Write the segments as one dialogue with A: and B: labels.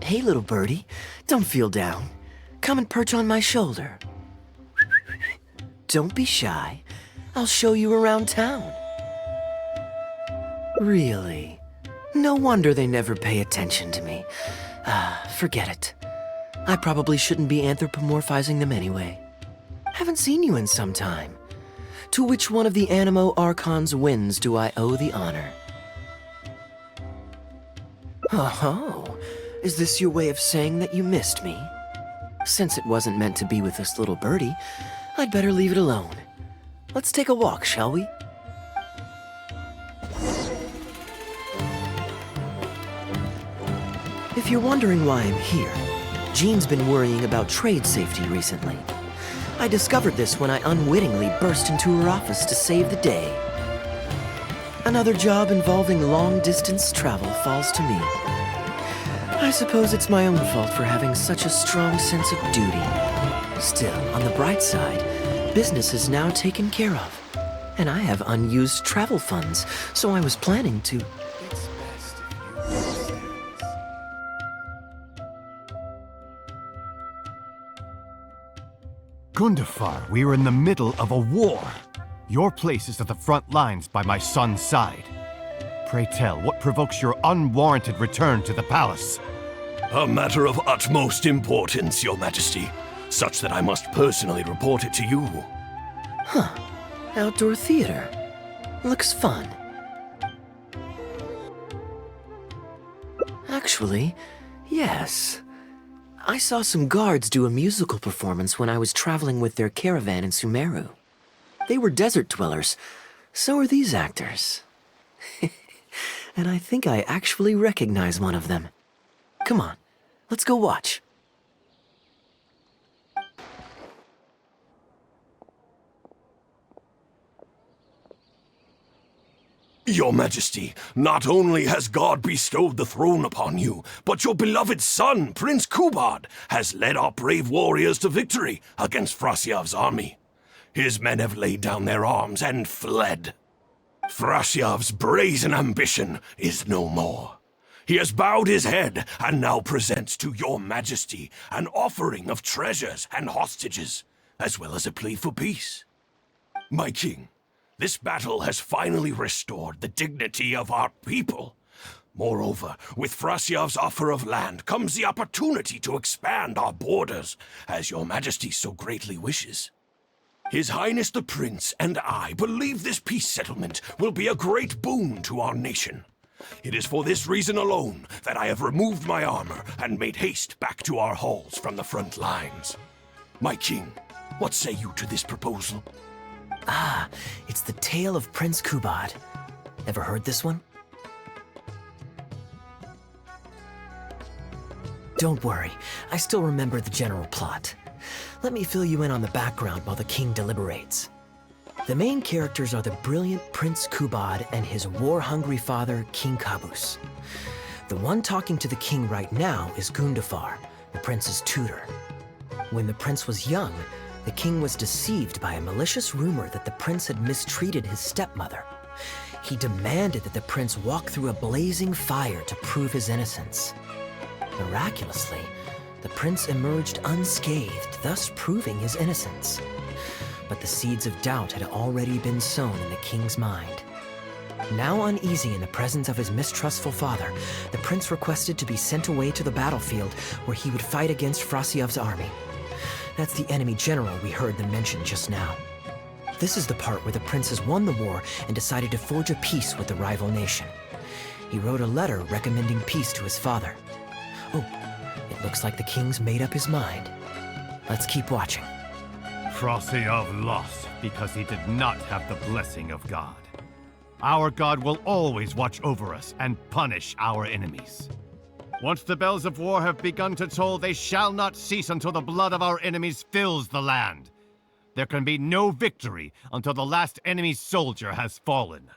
A: Hey, little birdie, don't feel down. Come and perch on my shoulder. Don't be shy. I'll show you around town. Really? No wonder they never pay attention to me. Forget it. I probably shouldn't be anthropomorphizing them anyway. Haven't seen you in some time. To which one of the Animo Archon's winds do I owe the honor? Oh, is this your way of saying that you missed me? Since it wasn't meant to be with this little birdie, I'd better leave it alone. Let's take a walk, shall we? If you're wondering why I'm here, Jean's been worrying about trade safety recently. I discovered this when I unwittingly burst into her office to save the day. Another job involving long-distance travel falls to me. I suppose it's my own fault for having such a strong sense of duty. Still, on the bright side, business is now taken care of. And I have unused travel funds, so I was planning to... It's best if you
B: Gundafar, we are in the middle of a war. Your place is at the front lines by my son's side. Pray tell, what provokes your unwarranted return to the palace?
C: A matter of utmost importance, Your Majesty, such that I must personally report it to you.
A: Huh. Outdoor theater. Looks fun. Actually, yes. I saw some guards do a musical performance when I was traveling with their caravan in Sumeru. They were desert dwellers. So are these actors. And I think I actually recognize one of them. Come on, let's go watch.
C: Your Majesty, not only has God bestowed the throne upon you, but your beloved son, Prince Kubad, has led our brave warriors to victory against Frasyav's army. His men have laid down their arms and fled. Frasyav's brazen ambition is no more. He has bowed his head and now presents to your Majesty an offering of treasures and hostages, as well as a plea for peace. My king, this battle has finally restored the dignity of our people. Moreover, with Frasyav's offer of land comes the opportunity to expand our borders, as your Majesty so greatly wishes. His Highness the Prince and I believe this peace settlement will be a great boon to our nation. It is for this reason alone that I have removed my armor and made haste back to our halls from the front lines. My king, what say you to this proposal?
A: Ah, it's the tale of Prince Kubad. Ever heard this one? Don't worry, I still remember the general plot. Let me fill you in on the background while the king deliberates. The main characters are the brilliant Prince Kubad and his war-hungry father, King Kabus. The one talking to the king right now is Gundafar, the prince's tutor. When the prince was young, the king was deceived by a malicious rumor that the prince had mistreated his stepmother. He demanded that the prince walk through a blazing fire to prove his innocence. Miraculously, the prince emerged unscathed, thus proving his innocence. But the seeds of doubt had already been sown in the king's mind. Now uneasy in the presence of his mistrustful father, the prince requested to be sent away to the battlefield where he would fight against Frasyav's army. That's the enemy general we heard them mention just now. This is the part where the prince has won the war and decided to forge a peace with the rival nation. He wrote a letter recommending peace to his father. Oh, it looks like the king's made up his mind. Let's keep watching.
B: Frasyav lost because he did not have the blessing of God. Our God will always watch over us and punish our enemies. Once the bells of war have begun to toll, they shall not cease until the blood of our enemies fills the land. There can be no victory until the last enemy soldier has fallen.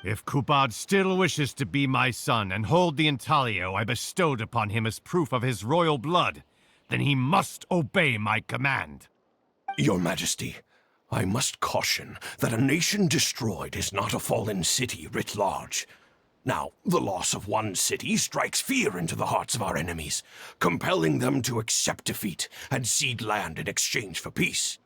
B: If Kubad still wishes to be my son and hold the intaglio I bestowed upon him as proof of his royal blood, then he must obey my command.
C: Your Majesty, I must caution that a nation destroyed is not a fallen city writ large. Now, the loss of one city strikes fear into the hearts of our enemies, compelling them to accept defeat and cede land in exchange for peace.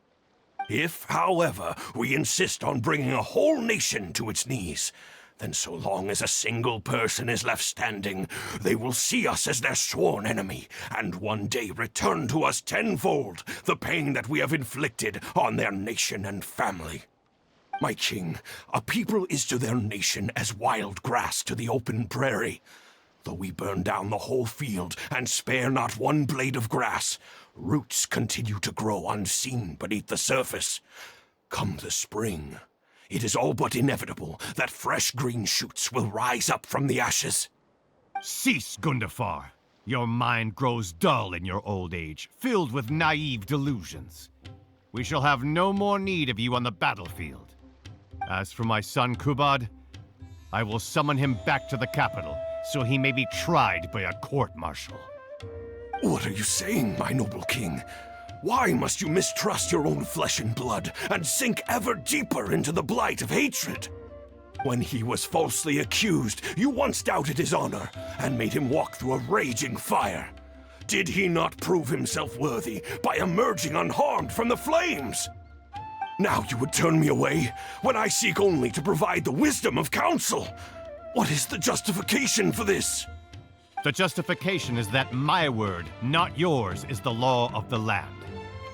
C: If, however, we insist on bringing a whole nation to its knees, then so long as a single person is left standing, they will see us as their sworn enemy, and one day return to us tenfold the pain that we have inflicted on their nation and family. My king, a people is to their nation as wild grass to the open prairie. Though we burn down the whole field and spare not one blade of grass, roots continue to grow unseen beneath the surface. Come the spring, it is all but inevitable that fresh green shoots will rise up from the ashes.
B: Cease, Gundafar. Your mind grows dull in your old age, filled with naive delusions. We shall have no more need of you on the battlefield. As for my son Kubad, I will summon him back to the capital, so he may be tried by a court-martial.
C: What are you saying, my noble king? Why must you mistrust your own flesh and blood and sink ever deeper into the blight of hatred? When he was falsely accused, you once doubted his honor and made him walk through a raging fire. Did he not prove himself worthy by emerging unharmed from the flames? Now you would turn me away when I seek only to provide the wisdom of counsel. What is the justification for this?
B: The justification is that my word, not yours, is the law of the land.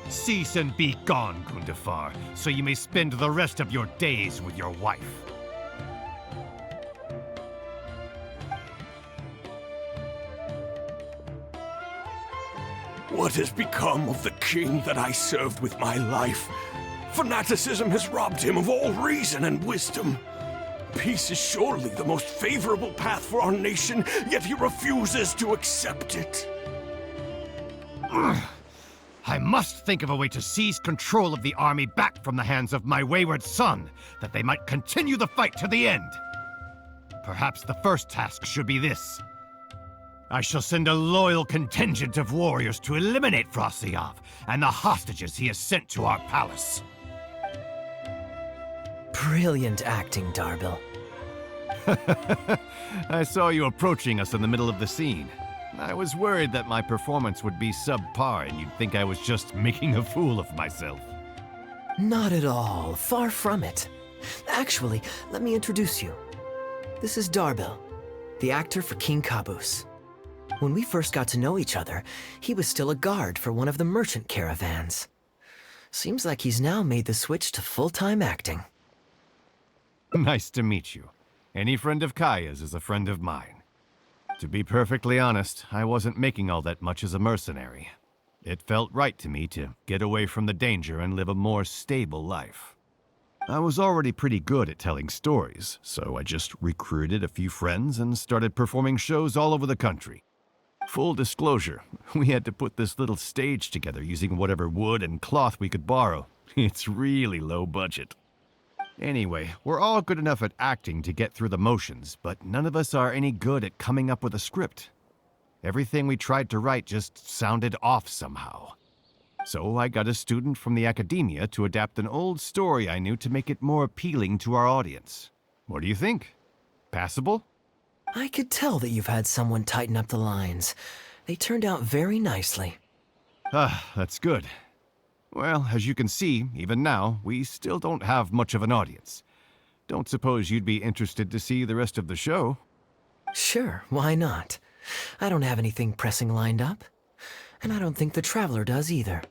B: Cease and be gone, Gundafar, so you may spend the rest of your days with your wife.
C: What has become of the king that I served with my life? Fanaticism has robbed him of all reason and wisdom. Peace is surely the most favorable path for our nation, yet he refuses to accept it.
B: I must think of a way to seize control of the army back from the hands of my wayward son, that they might continue the fight to the end. Perhaps the first task should be this. I shall send a loyal contingent of warriors to eliminate Frosyav and the hostages he has sent to our palace.
A: Brilliant acting, Darbil.
B: I saw you approaching us in the middle of the scene. I was worried that my performance would be subpar and you'd think I was just making a fool of myself.
A: Not at all. Far from it. Actually, let me introduce you. This is Darbil, the actor for King Caboose. When we first got to know each other, he was still a guard for one of the merchant caravans. Seems like he's now made the switch to full-time acting.
B: Nice to meet you. Any friend of Kaeya's is a friend of mine. To be perfectly honest, I wasn't making all that much as a mercenary. It felt right to me to get away from the danger and live a more stable life. I was already pretty good at telling stories, so I just recruited a few friends and started performing shows all over the country. Full disclosure, we had to put this little stage together using whatever wood and cloth we could borrow. It's really low budget. Anyway, we're all good enough at acting to get through the motions, but none of us are any good at coming up with a script. Everything we tried to write just sounded off somehow. So I got a student from the academia to adapt an old story I knew to make it more appealing to our audience. What do you think? Passable?
A: I could tell that you've had someone tighten up the lines. They turned out very nicely.
B: That's good. Well, as you can see, even now, we still don't have much of an audience. Don't suppose you'd be interested to see the rest of the show?
A: Sure, why not? I don't have anything pressing lined up. And I don't think the Traveler does either.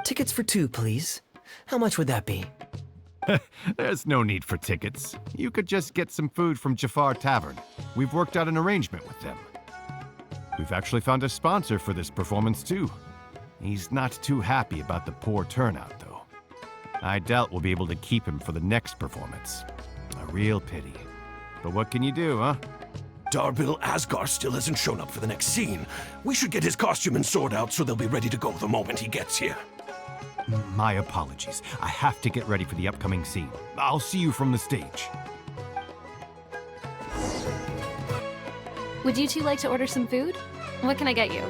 A: Tickets for 2, please. How much would that be?
B: There's no need for tickets. You could just get some food from Jafar Tavern. We've worked out an arrangement with them. We've actually found a sponsor for this performance, too. He's not too happy about the poor turnout, though. I doubt we'll be able to keep him for the next performance. A real pity. But what can you do, huh?
C: Darbil Asgar still hasn't shown up for the next scene. We should get his costume and sword out so they'll be ready to go the moment he gets here.
B: My apologies. I have to get ready for the upcoming scene. I'll see you from the stage.
D: Would you two like to order some food? What can I get you?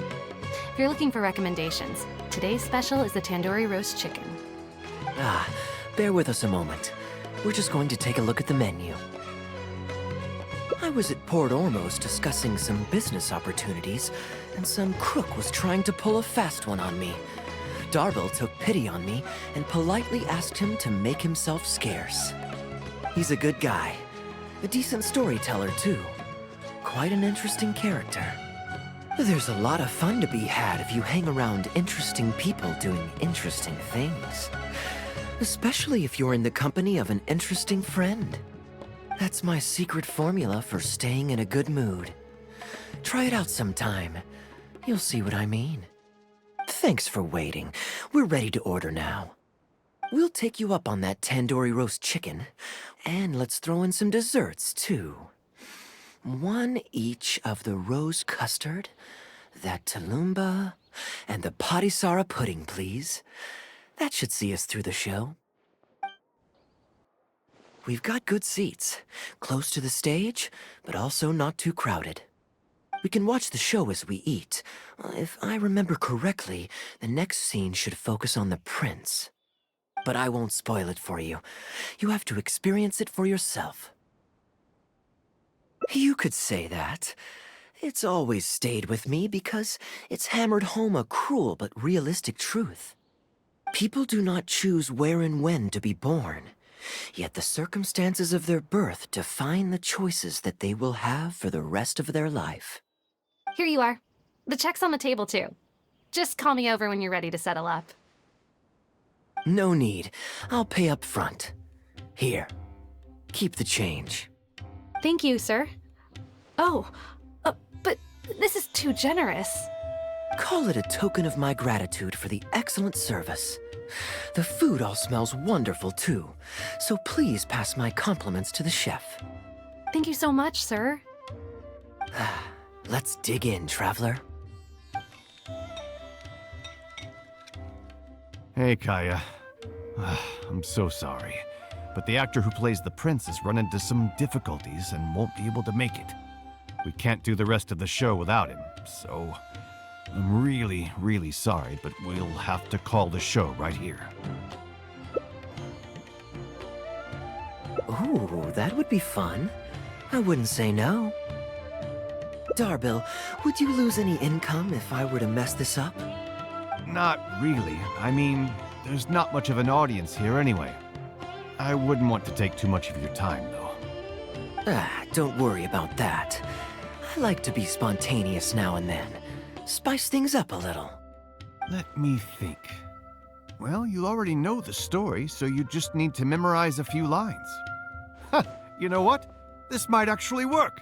D: If you're looking for recommendations, today's special is the tandoori roast chicken.
A: Bear with us a moment. We're just going to take a look at the menu. I was at Port Ormos discussing some business opportunities, and some crook was trying to pull a fast one on me. Darbil took pity on me and politely asked him to make himself scarce. He's a good guy. A decent storyteller, too. Quite an interesting character. There's a lot of fun to be had if you hang around interesting people doing interesting things. Especially if you're in the company of an interesting friend. That's my secret formula for staying in a good mood. Try it out sometime. You'll see what I mean. Thanks for waiting. We're ready to order now. We'll take you up on that tandoori roast chicken. And let's throw in some desserts, too. One each of the rose custard, that talumba, and the patisara pudding, please. That should see us through the show. We've got good seats, close to the stage, but also not too crowded. We can watch the show as we eat. If I remember correctly, the next scene should focus on the prince. But I won't spoil it for you. You have to experience it for yourself. You could say that. It's always stayed with me because it's hammered home a cruel but realistic truth. People do not choose where and when to be born, yet the circumstances of their birth define the choices that they will have for the rest of their life.
D: Here you are. The check's on the table, too. Just call me over when you're ready to settle up.
A: No need. I'll pay up front. Here. Keep the change.
D: Thank you, sir. Oh, but this is too generous.
A: Call it a token of my gratitude for the excellent service. The food all smells wonderful, too. So please pass my compliments to the chef.
D: Thank you so much, sir.
A: Let's dig in, traveler.
B: Hey, Kaeya. I'm so sorry, but the actor who plays the prince has run into some difficulties and won't be able to make it. We can't do the rest of the show without him, so I'm really, really sorry, but we'll have to call the show right here.
A: Ooh, that would be fun. I wouldn't say no. Darbil, would you lose any income if I were to mess this up?
B: Not really. I mean, there's not much of an audience here anyway. I wouldn't want to take too much of your time, though.
A: Don't worry about that. I like to be spontaneous now and then. Spice things up a little.
B: Let me think. Well, you already know the story, so you just need to memorize a few lines. Huh, you know what? This might actually work.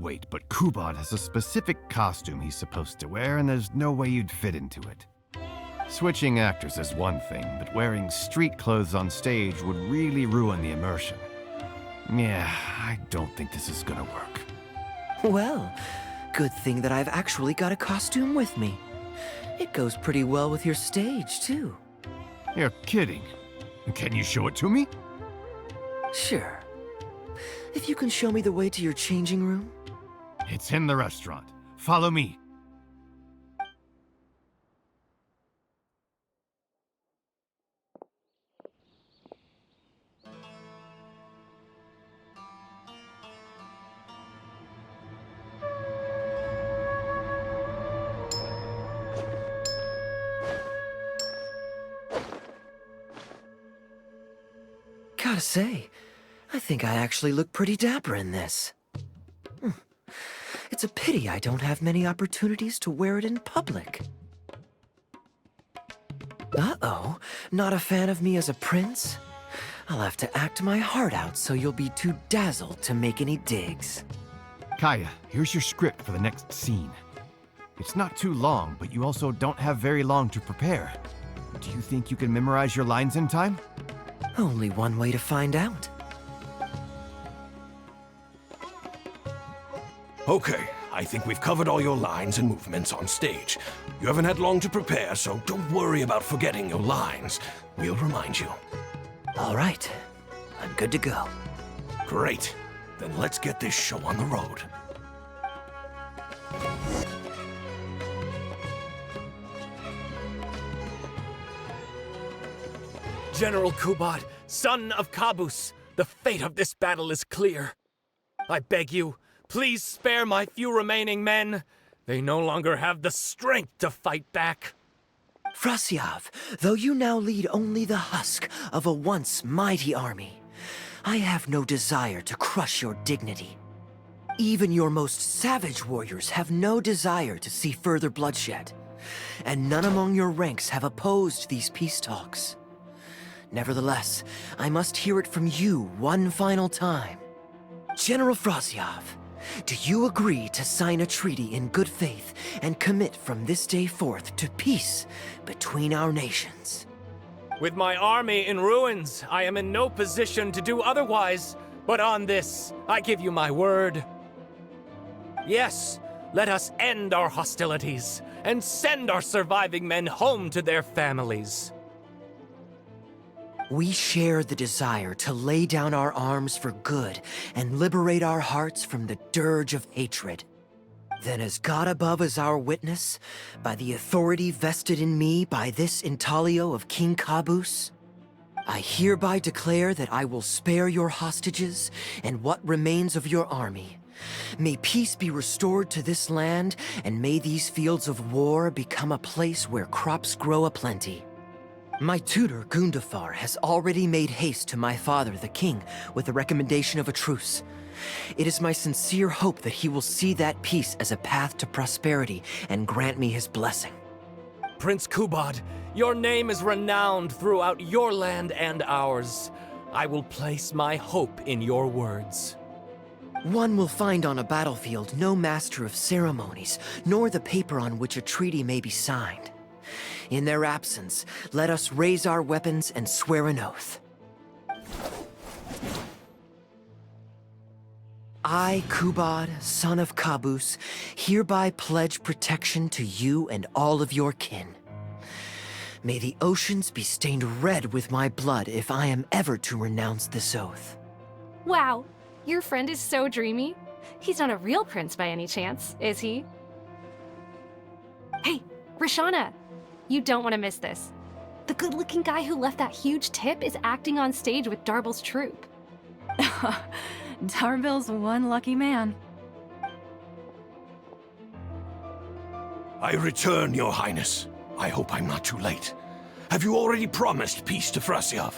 B: Wait, but Kubad has a specific costume he's supposed to wear, and there's no way you'd fit into it. Switching actors is one thing, but wearing street clothes on stage would really ruin the immersion. Yeah, I don't think this is gonna work.
A: Well, good thing that I've actually got a costume with me. It goes pretty well with your stage, too.
B: You're kidding. Can you show it to me?
A: Sure. If you can show me the way to your changing room?
B: It's in the restaurant. Follow me.
A: Gotta say, I think I actually look pretty dapper in this. It's a pity I don't have many opportunities to wear it in public. Uh-oh, not a fan of me as a prince? I'll have to act my heart out so you'll be too dazzled to make any digs.
B: Kaeya, here's your script for the next scene. It's not too long, but you also don't have very long to prepare. Do you think you can memorize your lines in time?
A: Only one way to find out.
C: Okay, I think we've covered all your lines and movements on stage. You haven't had long to prepare, so don't worry about forgetting your lines. We'll remind you.
A: All right, I'm good to go.
C: Great. Then let's get this show on the road.
E: General Kubad, son of Kabus, the fate of this battle is clear. I beg you, please spare my few remaining men. They no longer have the strength to fight back.
A: Frasyav, though you now lead only the husk of a once mighty army, I have no desire to crush your dignity. Even your most savage warriors have no desire to see further bloodshed, and none among your ranks have opposed these peace talks. Nevertheless, I must hear it from you one final time. General Frasyav, do you agree to sign a treaty in good faith and commit from this day forth to peace between our nations?
E: With my army in ruins, I am in no position to do otherwise, but on this, I give you my word. Yes, let us end our hostilities and send our surviving men home to their families.
A: We share the desire to lay down our arms for good and liberate our hearts from the dirge of hatred. Then as God above is our witness, by the authority vested in me by this intaglio of King Caboose, I hereby declare that I will spare your hostages and what remains of your army. May peace be restored to this land, and may these fields of war become a place where crops grow aplenty. My tutor, Gundafar, has already made haste to my father, the king, with the recommendation of a truce. It is my sincere hope that he will see that peace as a path to prosperity and grant me his blessing.
E: Prince Kubad, your name is renowned throughout your land and ours. I will place my hope in your words.
A: One will find on a battlefield no master of ceremonies, nor the paper on which a treaty may be signed. In their absence, let us raise our weapons and swear an oath. I, Kubad, son of Caboose, hereby pledge protection to you and all of your kin. May the oceans be stained red with my blood if I am ever to renounce this oath.
D: Wow, your friend is so dreamy. He's not a real prince by any chance, is he? Hey, Rishana, you don't want to miss this. The good-looking guy who left that huge tip is acting on stage with Darbel's troupe.
F: Darbel's one lucky man.
C: I return, Your Highness. I hope I'm not too late. Have you already promised peace to Frasyav?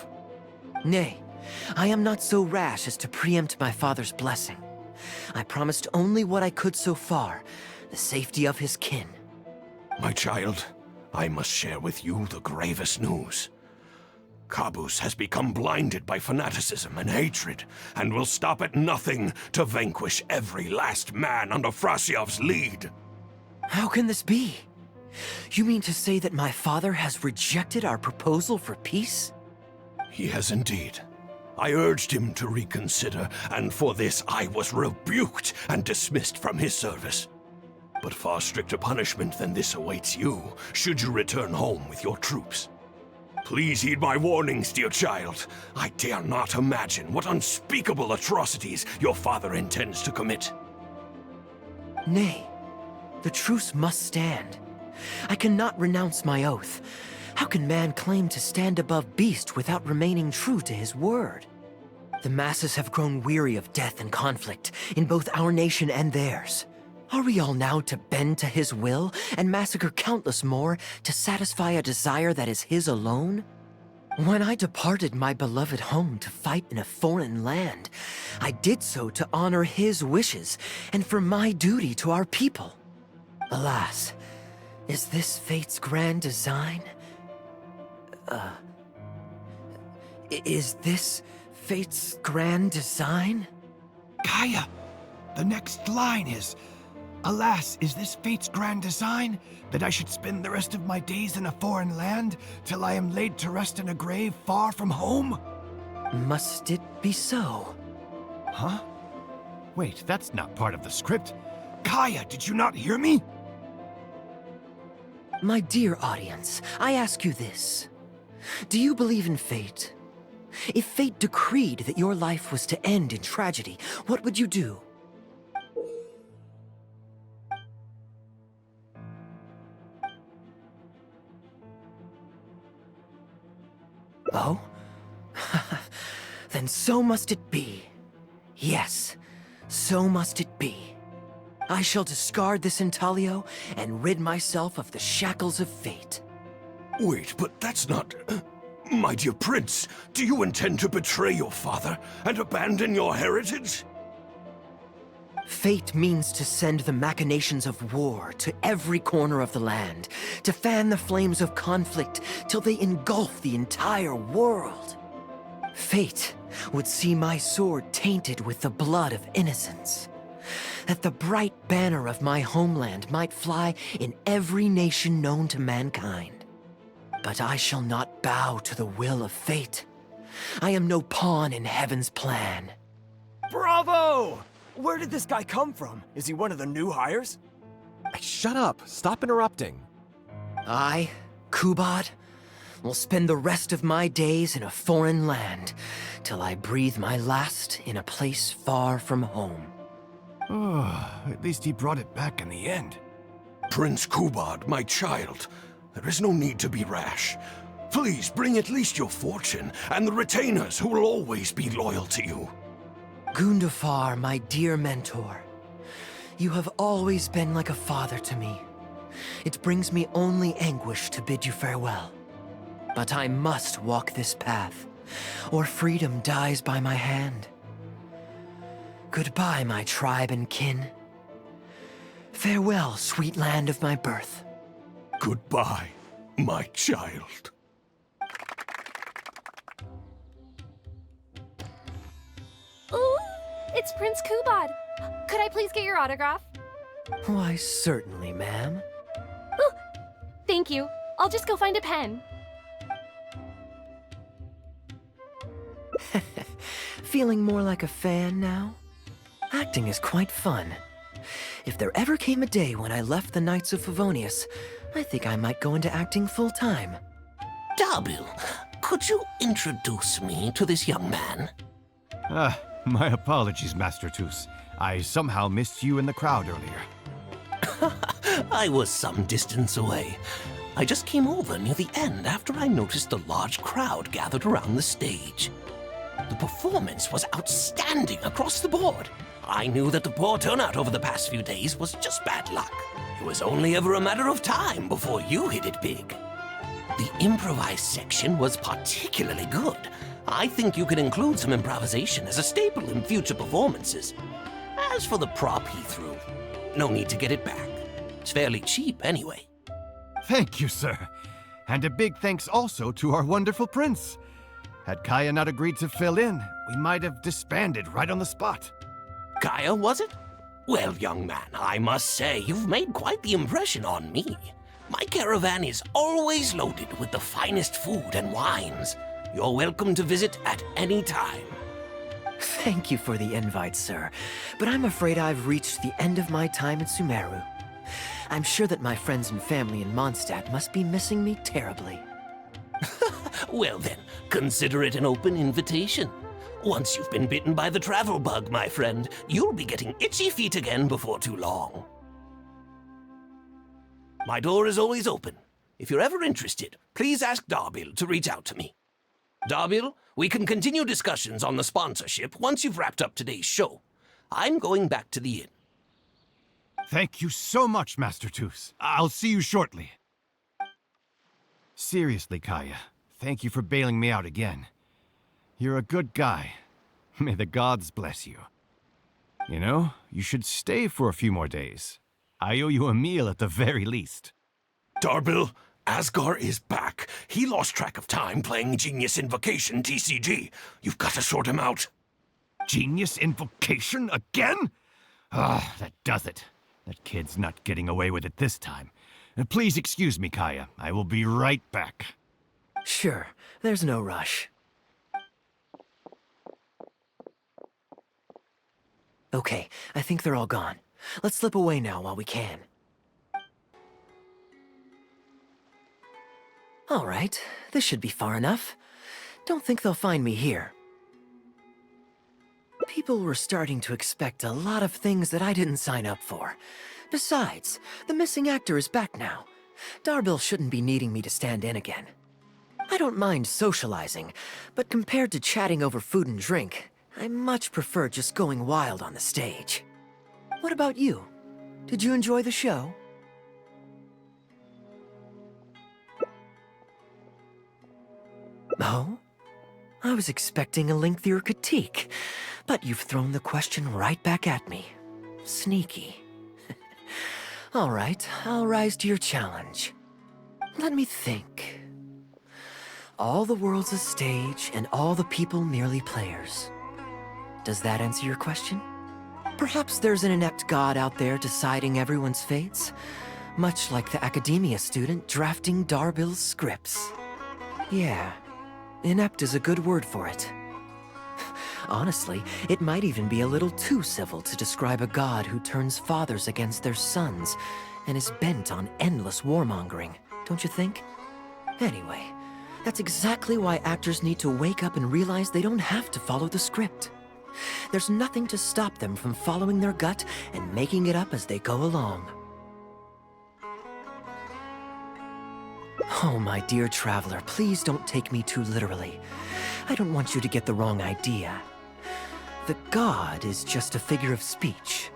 A: Nay, I am not so rash as to preempt my father's blessing. I promised only what I could so far, the safety of his kin.
C: My child, I must share with you the gravest news. Caboose has become blinded by fanaticism and hatred, and will stop at nothing to vanquish every last man under Frasyav's lead.
A: How can this be? You mean to say that my father has rejected our proposal for peace?
C: He has indeed. I urged him to reconsider, and for this I was rebuked and dismissed from his service. But far stricter punishment than this awaits you, should you return home with your troops. Please heed my warnings, dear child. I dare not imagine what unspeakable atrocities your father intends to commit.
A: Nay, the truce must stand. I cannot renounce my oath. How can man claim to stand above beast without remaining true to his word? The masses have grown weary of death and conflict in both our nation and theirs. Are we all now to bend to his will and massacre countless more to satisfy a desire that is his alone? When I departed my beloved home to fight in a foreign land, I did so to honor his wishes and for my duty to our people. Alas, is this fate's grand design? Is this fate's grand design?
G: Kaeya, the next line is, "Alas, is this fate's grand design, that I should spend the rest of my days in a foreign land, till I am laid to rest in a grave far from home?"
A: Must it be so?
B: Huh? Wait, that's not part of the script.
G: Kaeya, did you not hear me?
A: My dear audience, I ask you this. Do you believe in fate? If fate decreed that your life was to end in tragedy, what would you do? Oh? Then so must it be. Yes, so must it be. I shall discard this intaglio and rid myself of the shackles of fate.
C: Wait, but that's not... My dear prince, do you intend to betray your father and abandon your heritage?
A: Fate means to send the machinations of war to every corner of the land, to fan the flames of conflict till they engulf the entire world. Fate would see my sword tainted with the blood of innocence, that the bright banner of my homeland might fly in every nation known to mankind. But I shall not bow to the will of fate. I am no pawn in heaven's plan.
H: Bravo! Where did this guy come from? Is he one of the new hires?
I: Hey, shut up! Stop interrupting.
A: I, Kubad, will spend the rest of my days in a foreign land, till I breathe my last in a place far from home.
G: Oh, at least he brought it back in the end.
C: Prince Kubad, my child, there is no need to be rash. Please bring at least your fortune and the retainers who will always be loyal to you.
A: Gundafar, my dear mentor, you have always been like a father to me. It brings me only anguish to bid you farewell. But I must walk this path, or freedom dies by my hand. Goodbye, my tribe and kin. Farewell, sweet land of my birth.
C: Goodbye, my child.
D: Ooh, it's Prince Kubad. Could I please get your autograph?
A: Why, certainly, ma'am.
D: Ooh, thank you. I'll just go find a pen.
A: Feeling more like a fan now? Acting is quite fun. If there ever came a day when I left the Knights of Favonius, I think I might go into acting full-time.
C: Darbil, could you introduce me to this young man?
B: My apologies, Master Tus. I somehow missed you in the crowd earlier.
C: I was some distance away. I just came over near the end after I noticed a large crowd gathered around the stage. The performance was outstanding across the board. I knew that the poor turnout over the past few days was just bad luck. It was only ever a matter of time before you hit it big. The improvised section was particularly good. I think you could include some improvisation as a staple in future performances. As for the prop he threw, no need to get it back. It's fairly cheap anyway.
B: Thank you, sir. And a big thanks also to our wonderful prince. Had Kaeya not agreed to fill in, we might have disbanded right on the spot.
C: Kaeya, was it? Well, young man, I must say you've made quite the impression on me. My caravan is always loaded with the finest food and wines. You're welcome to visit at any time.
A: Thank you for the invite, sir, but I'm afraid I've reached the end of my time in Sumeru. I'm sure that my friends and family in Mondstadt must be missing me terribly.
C: Well then, consider it an open invitation. Once you've been bitten by the travel bug, my friend, you'll be getting itchy feet again before too long. My door is always open. If you're ever interested, please ask Darbil to reach out to me. Darbil, we can continue discussions on the sponsorship once you've wrapped up today's show. I'm going back to the inn.
B: Thank you so much, Master Tus. I'll see you shortly. Seriously, Kaeya, thank you for bailing me out again. You're a good guy. May the gods bless you. You know, you should stay for a few more days. I owe you a meal at the very least.
C: Darbil, Asgar is back. He lost track of time playing Genius Invocation TCG. You've got to sort him out.
B: Genius Invocation again? Ah, that does it. That kid's not getting away with it this time. Please excuse me, Kaeya. I will be right back.
A: Sure, there's no rush. Okay, I think they're all gone. Let's slip away now while we can. All right, this should be far enough. Don't think they'll find me here. People were starting to expect a lot of things that I didn't sign up for. Besides, the missing actor is back now. Darbil shouldn't be needing me to stand in again. I don't mind socializing, but compared to chatting over food and drink, I much prefer just going wild on the stage. What about you? Did you enjoy the show? Oh? I was expecting a lengthier critique, but you've thrown the question right back at me. Sneaky. All right, I'll rise to your challenge. Let me think. All the world's a stage, and all the people merely players. Does that answer your question? Perhaps there's an inept god out there deciding everyone's fates, much like the academia student drafting Darbill's scripts. Yeah, inept is a good word for it. Honestly, it might even be a little too civil to describe a god who turns fathers against their sons and is bent on endless warmongering, don't you think? Anyway, that's exactly why actors need to wake up and realize they don't have to follow the script. There's nothing to stop them from following their gut and making it up as they go along. Oh, my dear traveler, please don't take me too literally. I don't want you to get the wrong idea. The god is just a figure of speech.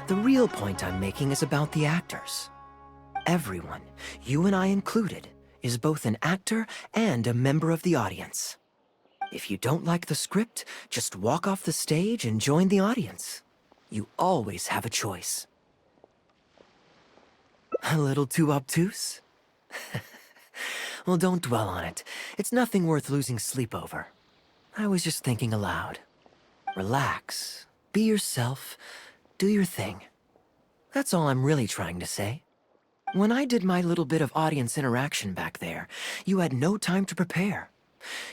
A: The real point I'm making is about the actors. Everyone, you and I included, is both an actor and a member of the audience. If you don't like the script, just walk off the stage and join the audience. You always have a choice. A little too obtuse? Well, don't dwell on it. It's nothing worth losing sleep over. I was just thinking aloud. Relax, be yourself, do your thing. That's all I'm really trying to say. When I did my little bit of audience interaction back there, you had no time to prepare.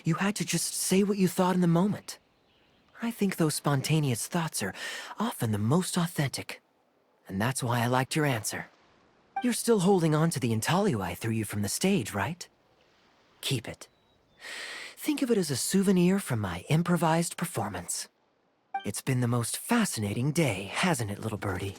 A: You had to just say what you thought in the moment. I think those spontaneous thoughts are often the most authentic. And that's why I liked your answer. You're still holding on to the intaglio I threw you from the stage, right? Keep it. Think of it as a souvenir from my improvised performance. It's been the most fascinating day, hasn't it, little birdie?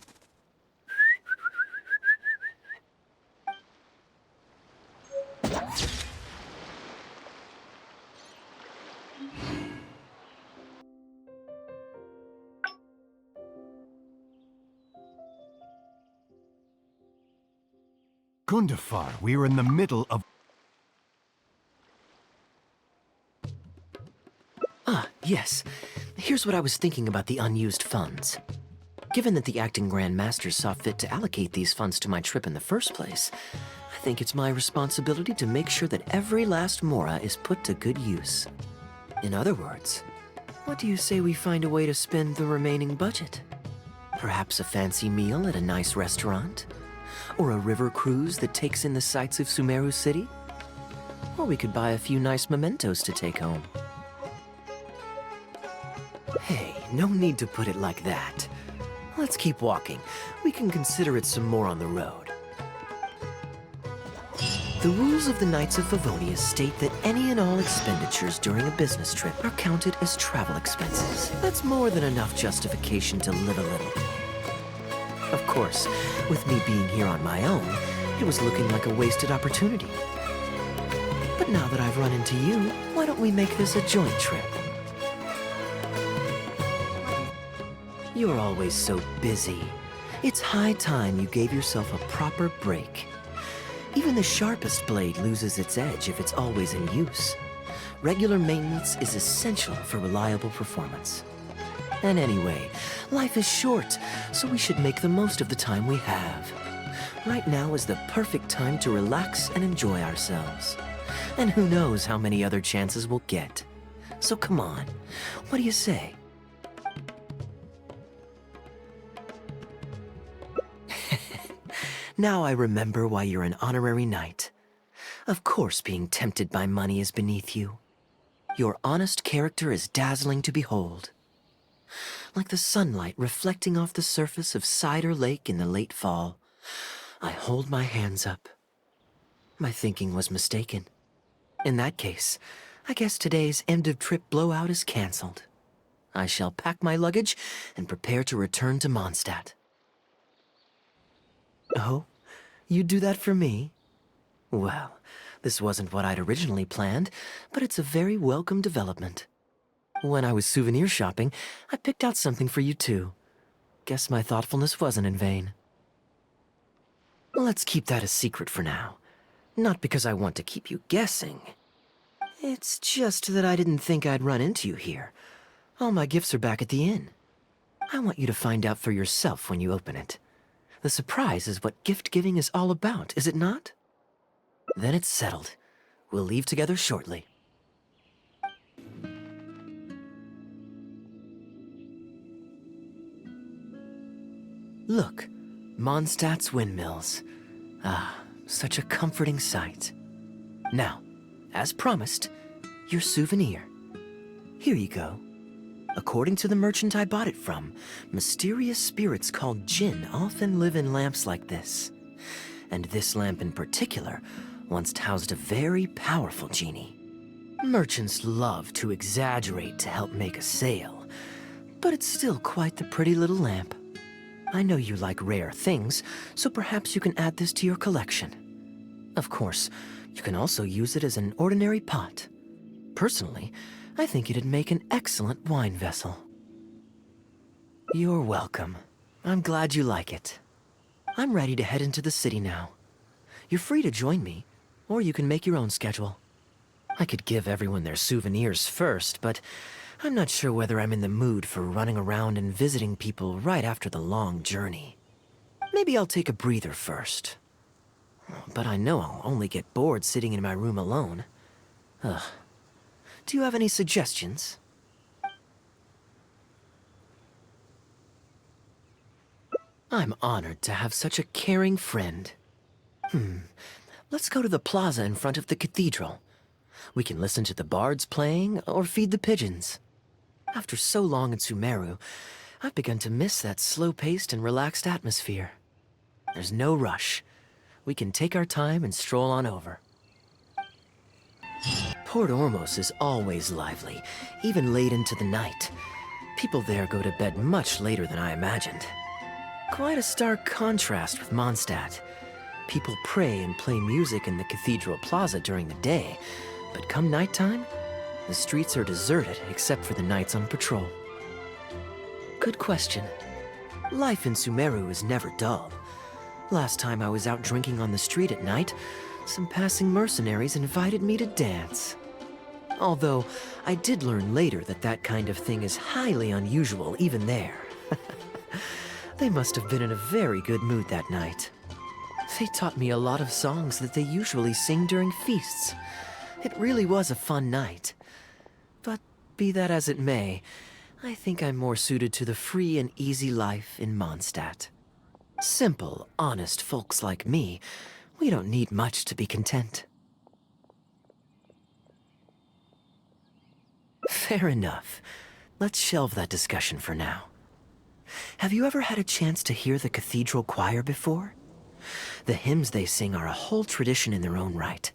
G: Gundafar, we are in the middle of...
A: Ah, yes. Here's what I was thinking about the unused funds. Given that the acting Grand Masters saw fit to allocate these funds to my trip in the first place, I think it's my responsibility to make sure that every last mora is put to good use. In other words, what do you say we find a way to spend the remaining budget? Perhaps a fancy meal at a nice restaurant? Or a river cruise that takes in the sights of Sumeru City? Or we could buy a few nice mementos to take home. Hey, no need to put it like that. Let's keep walking. We can consider it some more on the road. The rules of the Knights of Favonius state that any and all expenditures during a business trip are counted as travel expenses. That's more than enough justification to live a little. Of course, with me being here on my own, it was looking like a wasted opportunity. But now that I've run into you, why don't we make this a joint trip? You're always so busy. It's high time you gave yourself a proper break. Even the sharpest blade loses its edge if it's always in use. Regular maintenance is essential for reliable performance. And anyway, life is short, so we should make the most of the time we have. Right now is the perfect time to relax and enjoy ourselves. And who knows how many other chances we'll get. So come on, what do you say? Now I remember why you're an honorary knight. Of course being tempted by money is beneath you. Your honest character is dazzling to behold. Like the sunlight reflecting off the surface of Cider Lake in the late fall, I hold my hands up. My thinking was mistaken. In that case, I guess today's end-of-trip blowout is cancelled. I shall pack my luggage and prepare to return to Mondstadt. Oh? You'd do that for me? Well, this wasn't what I'd originally planned, but it's a very welcome development. When I was souvenir shopping, I picked out something for you too. Guess my thoughtfulness wasn't in vain. Let's keep that a secret for now. Not because I want to keep you guessing. It's just that I didn't think I'd run into you here. All my gifts are back at the inn. I want you to find out for yourself when you open it. The surprise is what gift-giving is all about, is it not? Then it's settled. We'll leave together shortly. Look, Mondstadt's windmills. Ah, such a comforting sight. Now, as promised, your souvenir. Here you go. According to the merchant I bought it from, mysterious spirits called Jinn often live in lamps like this. And this lamp in particular once housed a very powerful genie. Merchants love to exaggerate to help make a sale, but it's still quite the pretty little lamp. I know you like rare things, so perhaps you can add this to your collection. Of course, you can also use it as an ordinary pot. Personally, I think it'd make an excellent wine vessel. You're welcome. I'm glad you like it. I'm ready to head into the city now. You're free to join me, or you can make your own schedule. I could give everyone their souvenirs first, but I'm not sure whether I'm in the mood for running around and visiting people right after the long journey. Maybe I'll take a breather first. But I know I'll only get bored sitting in my room alone. Ugh. Do you have any suggestions? I'm honored to have such a caring friend. Let's go to the plaza in front of the cathedral. We can listen to the bards playing or feed the pigeons. After so long in Sumeru, I've begun to miss that slow-paced and relaxed atmosphere. There's no rush. We can take our time and stroll on over. Port Ormos is always lively, even late into the night. People there go to bed much later than I imagined. Quite a stark contrast with Mondstadt. People pray and play music in the cathedral plaza during the day, but come nighttime, the streets are deserted except for the knights on patrol. Good question. Life in Sumeru is never dull. Last time I was out drinking on the street at night, some passing mercenaries invited me to dance. Although, I did learn later that that kind of thing is highly unusual even there. They must have been in a very good mood that night. They taught me a lot of songs that they usually sing during feasts. It really was a fun night. But be that as it may, I think I'm more suited to the free and easy life in Mondstadt. Simple, honest folks like me, we don't need much to be content. Fair enough. Let's shelve that discussion for now. Have you ever had a chance to hear the cathedral choir before? The hymns they sing are a whole tradition in their own right.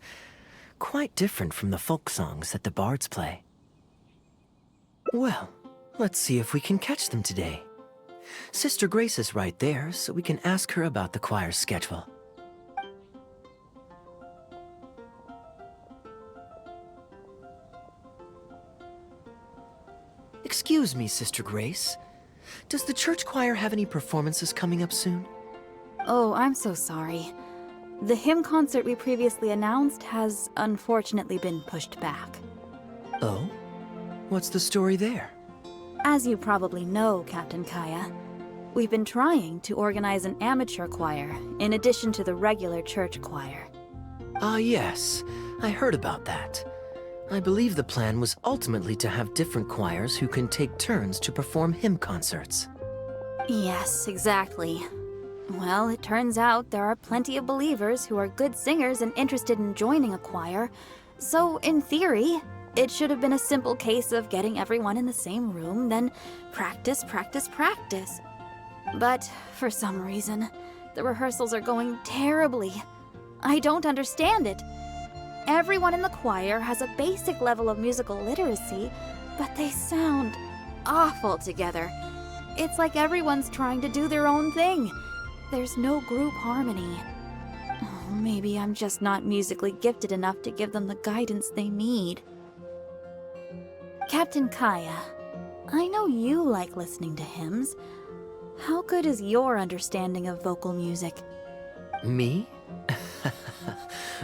A: Quite different from the folk songs that the bards play. Well, let's see if we can catch them today. Sister Grace is right there, so we can ask her about the choir's schedule. Excuse me, Sister Grace. Does the church choir have any performances coming up soon?
F: Oh, I'm so sorry. The hymn concert we previously announced has unfortunately been pushed back.
A: Oh? What's the story there?
F: As you probably know, Captain Kaeya, we've been trying to organize an amateur choir in addition to the regular church choir.
A: Ah, yes. I heard about that. I believe the plan was ultimately to have different choirs who can take turns to perform hymn concerts.
F: Yes, exactly. Well, it turns out there are plenty of believers who are good singers and interested in joining a choir, so in theory, it should have been a simple case of getting everyone in the same room, then practice, practice, practice. But for some reason, the rehearsals are going terribly. I don't understand it. Everyone in the choir has a basic level of musical literacy, but they sound awful together. It's like everyone's trying to do their own thing. There's no group harmony. Oh, maybe I'm just not musically gifted enough to give them the guidance they need. Captain Kaeya, I know you like listening to hymns. How good is your understanding of vocal music?
A: Me?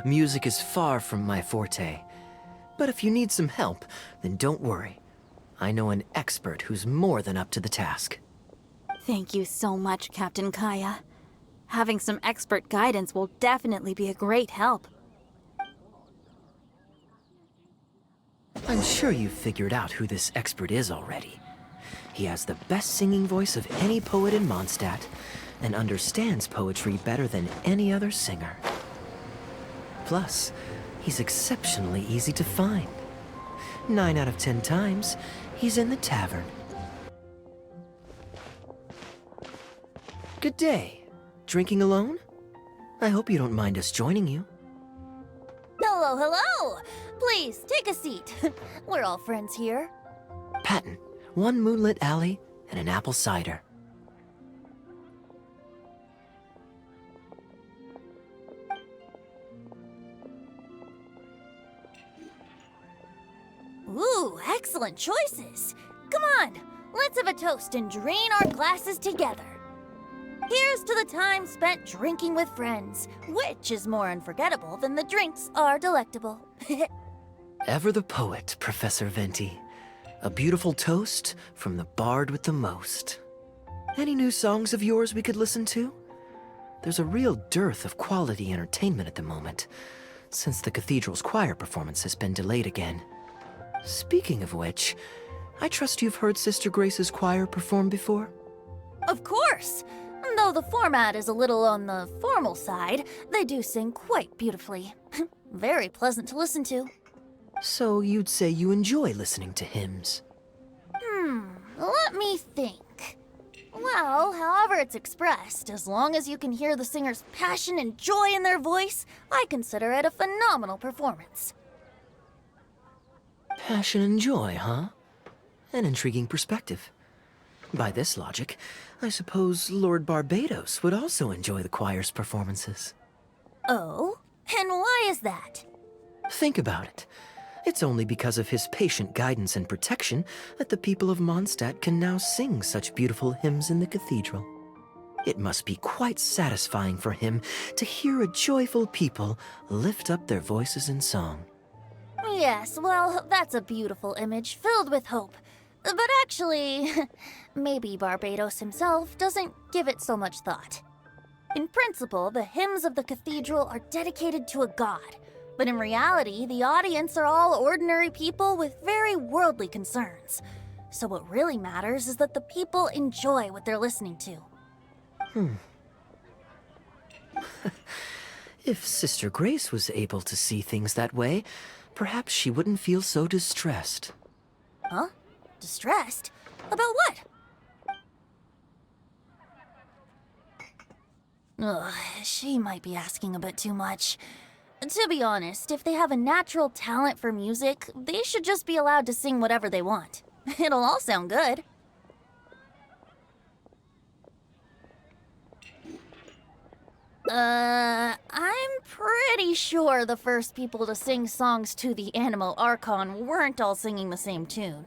A: Music is far from my forte. But if you need some help, then don't worry. I know an expert who's more than up to the task.
F: Thank you so much, Captain Kaeya. Having some expert guidance will definitely be a great help.
A: I'm sure you've figured out who this expert is already. He has the best singing voice of any poet in Mondstadt, and understands poetry better than any other singer. Plus, he's exceptionally easy to find. 9 out of 10 times, he's in the tavern. Good day. Drinking alone? I hope you don't mind us joining you.
J: Hello, hello! Please, take a seat. We're all friends here.
A: Patton, 1 moonlit alley and an apple cider.
J: Ooh, excellent choices. Come on, let's have a toast and drain our glasses together. Here's to the time spent drinking with friends, which is more unforgettable than the drinks are delectable.
A: Ever the poet, Professor Venti. A beautiful toast from the bard with the most. Any new songs of yours we could listen to? There's a real dearth of quality entertainment at the moment, since the cathedral's choir performance has been delayed again. Speaking of which, I trust you've heard Sister Grace's choir perform before?
J: Of course! Though the format is a little on the formal side, they do sing quite beautifully. Very pleasant to listen to.
A: So you'd say you enjoy listening to hymns?
J: Let me think. Well, however it's expressed, as long as you can hear the singer's passion and joy in their voice, I consider it a phenomenal performance.
A: Passion and joy, huh? An intriguing perspective. By this logic, I suppose Lord Barbados would also enjoy the choir's performances.
J: Oh? And why is that?
A: Think about it. It's only because of his patient guidance and protection that the people of Mondstadt can now sing such beautiful hymns in the cathedral. It must be quite satisfying for him to hear a joyful people lift up their voices in song.
J: Yes, well, that's a beautiful image filled with hope. But actually, maybe Barbados himself doesn't give it so much thought. In principle, the hymns of the cathedral are dedicated to a god. But in reality, the audience are all ordinary people with very worldly concerns. So what really matters is that the people enjoy what they're listening to.
A: If Sister Grace was able to see things that way, perhaps she wouldn't feel so distressed.
J: Huh? Distressed? About what? Ugh, she might be asking a bit too much. To be honest, if they have a natural talent for music, they should just be allowed to sing whatever they want. It'll all sound good. I'm pretty sure the first people to sing songs to the Animal Archon weren't all singing the same tune.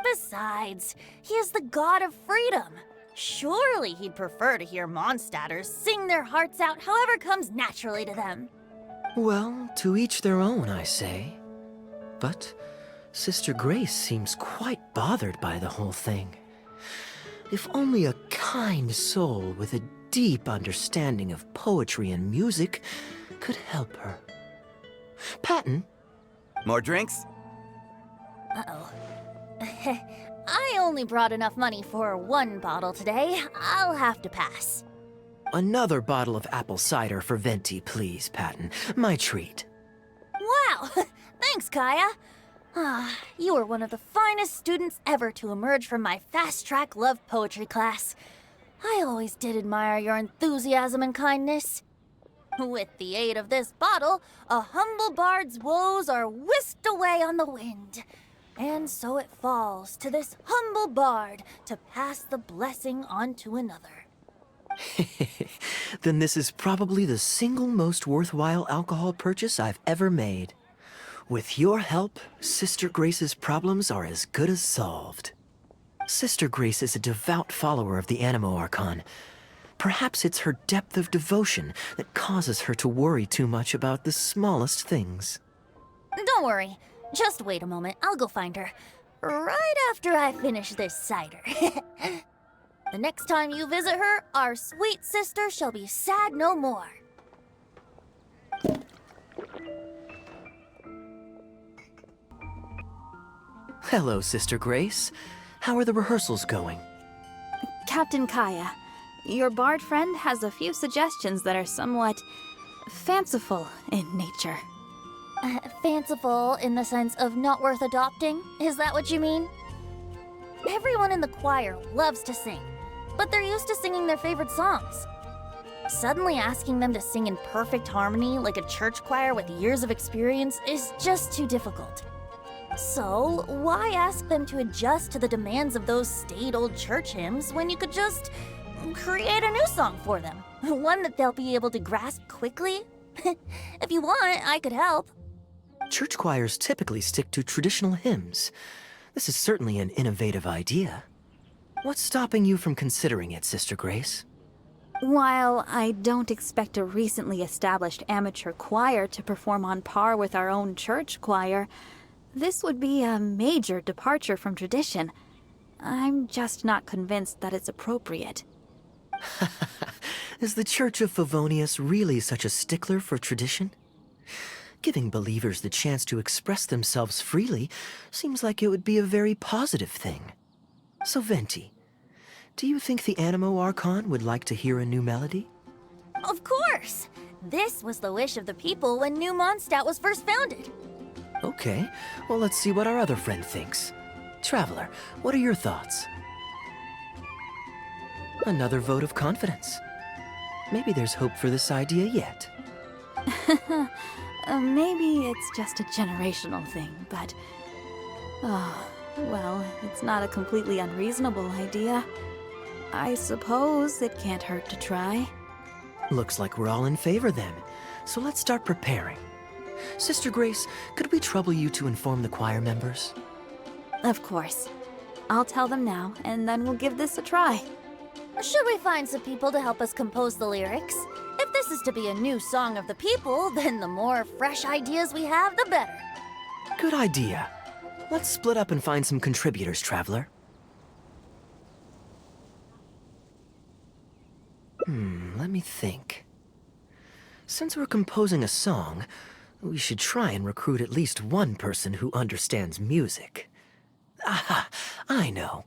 J: Besides, he is the god of freedom. Surely he'd prefer to hear Mondstadters sing their hearts out however comes naturally to them.
A: Well, to each their own, I say. But Sister Grace seems quite bothered by the whole thing. If only a kind soul with a deep understanding of poetry and music could help her. Patton?
K: More drinks?
J: Uh-oh. I only brought enough money for 1 bottle today. I'll have to pass.
A: Another bottle of apple cider for Venti, please, Patton. My treat.
J: Wow! Thanks, Kaeya. You are one of the finest students ever to emerge from my fast-track love poetry class. I always did admire your enthusiasm and kindness. With the aid of this bottle, a humble bard's woes are whisked away on the wind. And so it falls to this humble bard to pass the blessing on to another.
A: Then this is probably the single most worthwhile alcohol purchase I've ever made. With your help, Sister Grace's problems are as good as solved. Sister Grace is a devout follower of the Animo Archon. Perhaps it's her depth of devotion that causes her to worry too much about the smallest things.
J: Don't worry. Just wait a moment. I'll go find her. Right after I finish this cider. The next time you visit her, our sweet sister shall be sad no more.
A: Hello, Sister Grace. How are the rehearsals going?
F: Captain Kaeya, your bard friend has a few suggestions that are somewhat fanciful in nature.
J: Fanciful in the sense of not worth adopting? Is that what you mean? Everyone in the choir loves to sing, but they're used to singing their favorite songs. Suddenly asking them to sing in perfect harmony like a church choir with years of experience is just too difficult. So, why ask them to adjust to the demands of those staid old church hymns when you could just create a new song for them? One that they'll be able to grasp quickly? If you want, I could help.
A: Church choirs typically stick to traditional hymns. This is certainly an innovative idea. What's stopping you from considering it, Sister Grace?
F: While I don't expect a recently established amateur choir to perform on par with our own church choir, this would be a major departure from tradition. I'm just not convinced that it's appropriate.
A: Is the Church of Favonius really such a stickler for tradition? Giving believers the chance to express themselves freely seems like it would be a very positive thing. So, Venti, do you think the Animo Archon would like to hear a new melody?
J: Of course! This was the wish of the people when New Mondstadt was first founded.
A: Okay, well, let's see what our other friend thinks. Traveler, what are your thoughts? Another vote of confidence. Maybe there's hope for this idea yet.
F: Maybe it's just a generational thing, but... Oh, well, it's not a completely unreasonable idea. I suppose it can't hurt to try.
A: Looks like we're all in favor then, so let's start preparing. Sister Grace, could we trouble you to inform the choir members?
F: Of course. I'll tell them now, and then we'll give this a try.
J: Should we find some people to help us compose the lyrics? If this is to be a new song of the people, then the more fresh ideas we have, the better.
A: Good idea. Let's split up and find some contributors, Traveler. Let me think. Since we're composing a song, we should try and recruit at least one person who understands music. Aha, I know.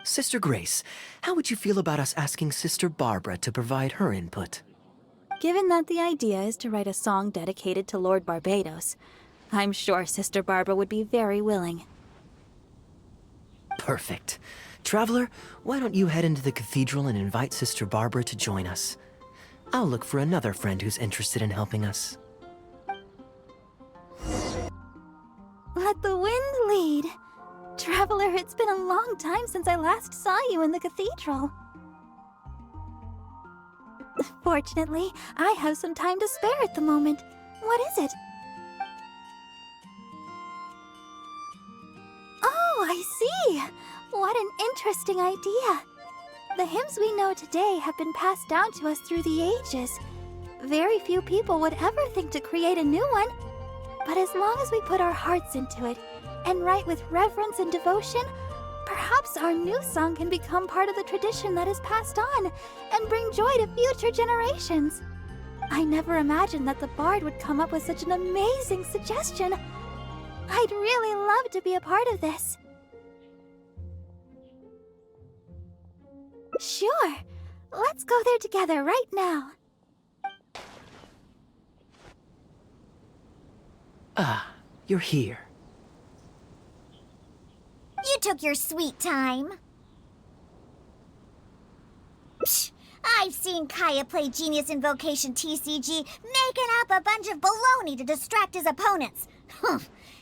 A: Sister Grace, how would you feel about us asking Sister Barbara to provide her input?
F: Given that the idea is to write a song dedicated to Lord Barbados, I'm sure Sister Barbara would be very willing.
A: Perfect. Traveler, why don't you head into the cathedral and invite Sister Barbara to join us? I'll look for another friend who's interested in helping us.
F: Let the wind lead. Traveler, it's been a long time since I last saw you in the cathedral. Fortunately, I have some time to spare at the moment. What is it? Oh, I see! What an interesting idea. The hymns we know today have been passed down to us through the ages. Very few people would ever think to create a new one. But as long as we put our hearts into it, and write with reverence and devotion, perhaps our new song can become part of the tradition that is passed on, and bring joy to future generations. I never imagined that the Bard would come up with such an amazing suggestion. I'd really love to be a part of this. Sure. Let's go there together right now.
A: Ah, you're here.
K: You took your sweet time. Psh, I've seen Kaeya play Genius Invocation TCG, making up a bunch of baloney to distract his opponents.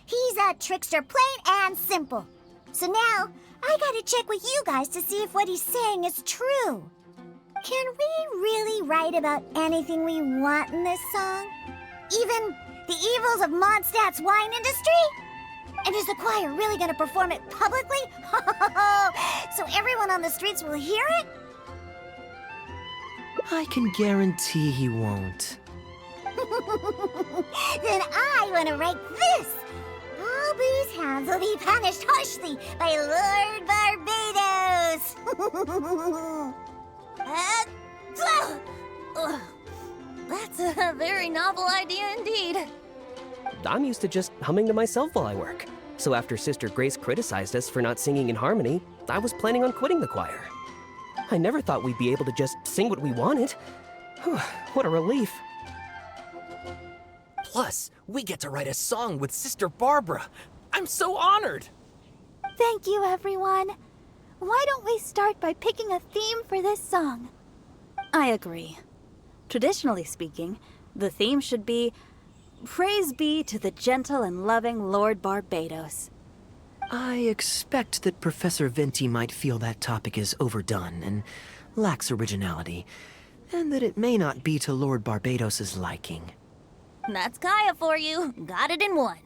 K: He's a trickster, plain and simple. So now, I gotta check with you guys to see if what he's saying is true. Can we really write about anything we want in this song? Even The evils of Mondstadt's wine industry? And is the choir really gonna perform it publicly? So everyone on the streets will hear it?
A: I can guarantee he won't.
K: Then I want to write this. All these hounds will be punished harshly by Lord Barbados.
J: That's a very novel idea indeed.
L: I'm used to just humming to myself while I work. So after Sister Grace criticized us for not singing in harmony, I was planning on quitting the choir. I never thought we'd be able to just sing what we wanted. What a relief.
E: Plus, we get to write a song with Sister Barbara. I'm so honored.
F: Thank you, everyone. Why don't we start by picking a theme for this song? I agree. Traditionally speaking, the theme should be Praise be to the gentle and loving Lord Barbados.
A: I expect that Professor Venti might feel that topic is overdone and lacks originality, and that it may not be to Lord Barbados's liking.
J: That's Kaeya for you. Got it in one.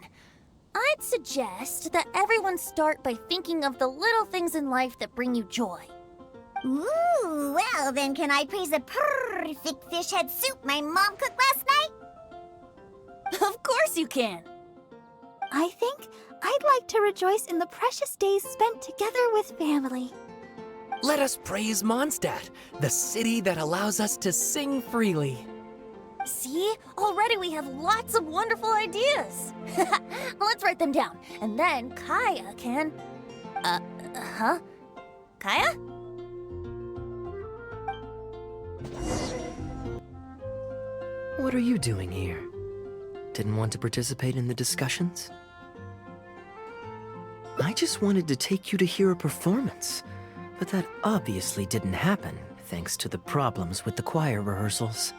J: I'd suggest that everyone start by thinking of the little things in life that bring you joy.
K: Ooh, well then can I praise the perfect fish head soup my mom cooked last night?
J: Of course you can.
F: I think I'd like to rejoice in the precious days spent together with family.
E: Let us praise Mondstadt, the city that allows us to sing freely.
J: See? Already we have lots of wonderful ideas. Let's write them down, and then Kaeya can... Kaeya?
A: What are you doing here? Didn't want to participate in the discussions? I just wanted to take you to hear a performance, but that obviously didn't happen, thanks to the problems with the choir rehearsals.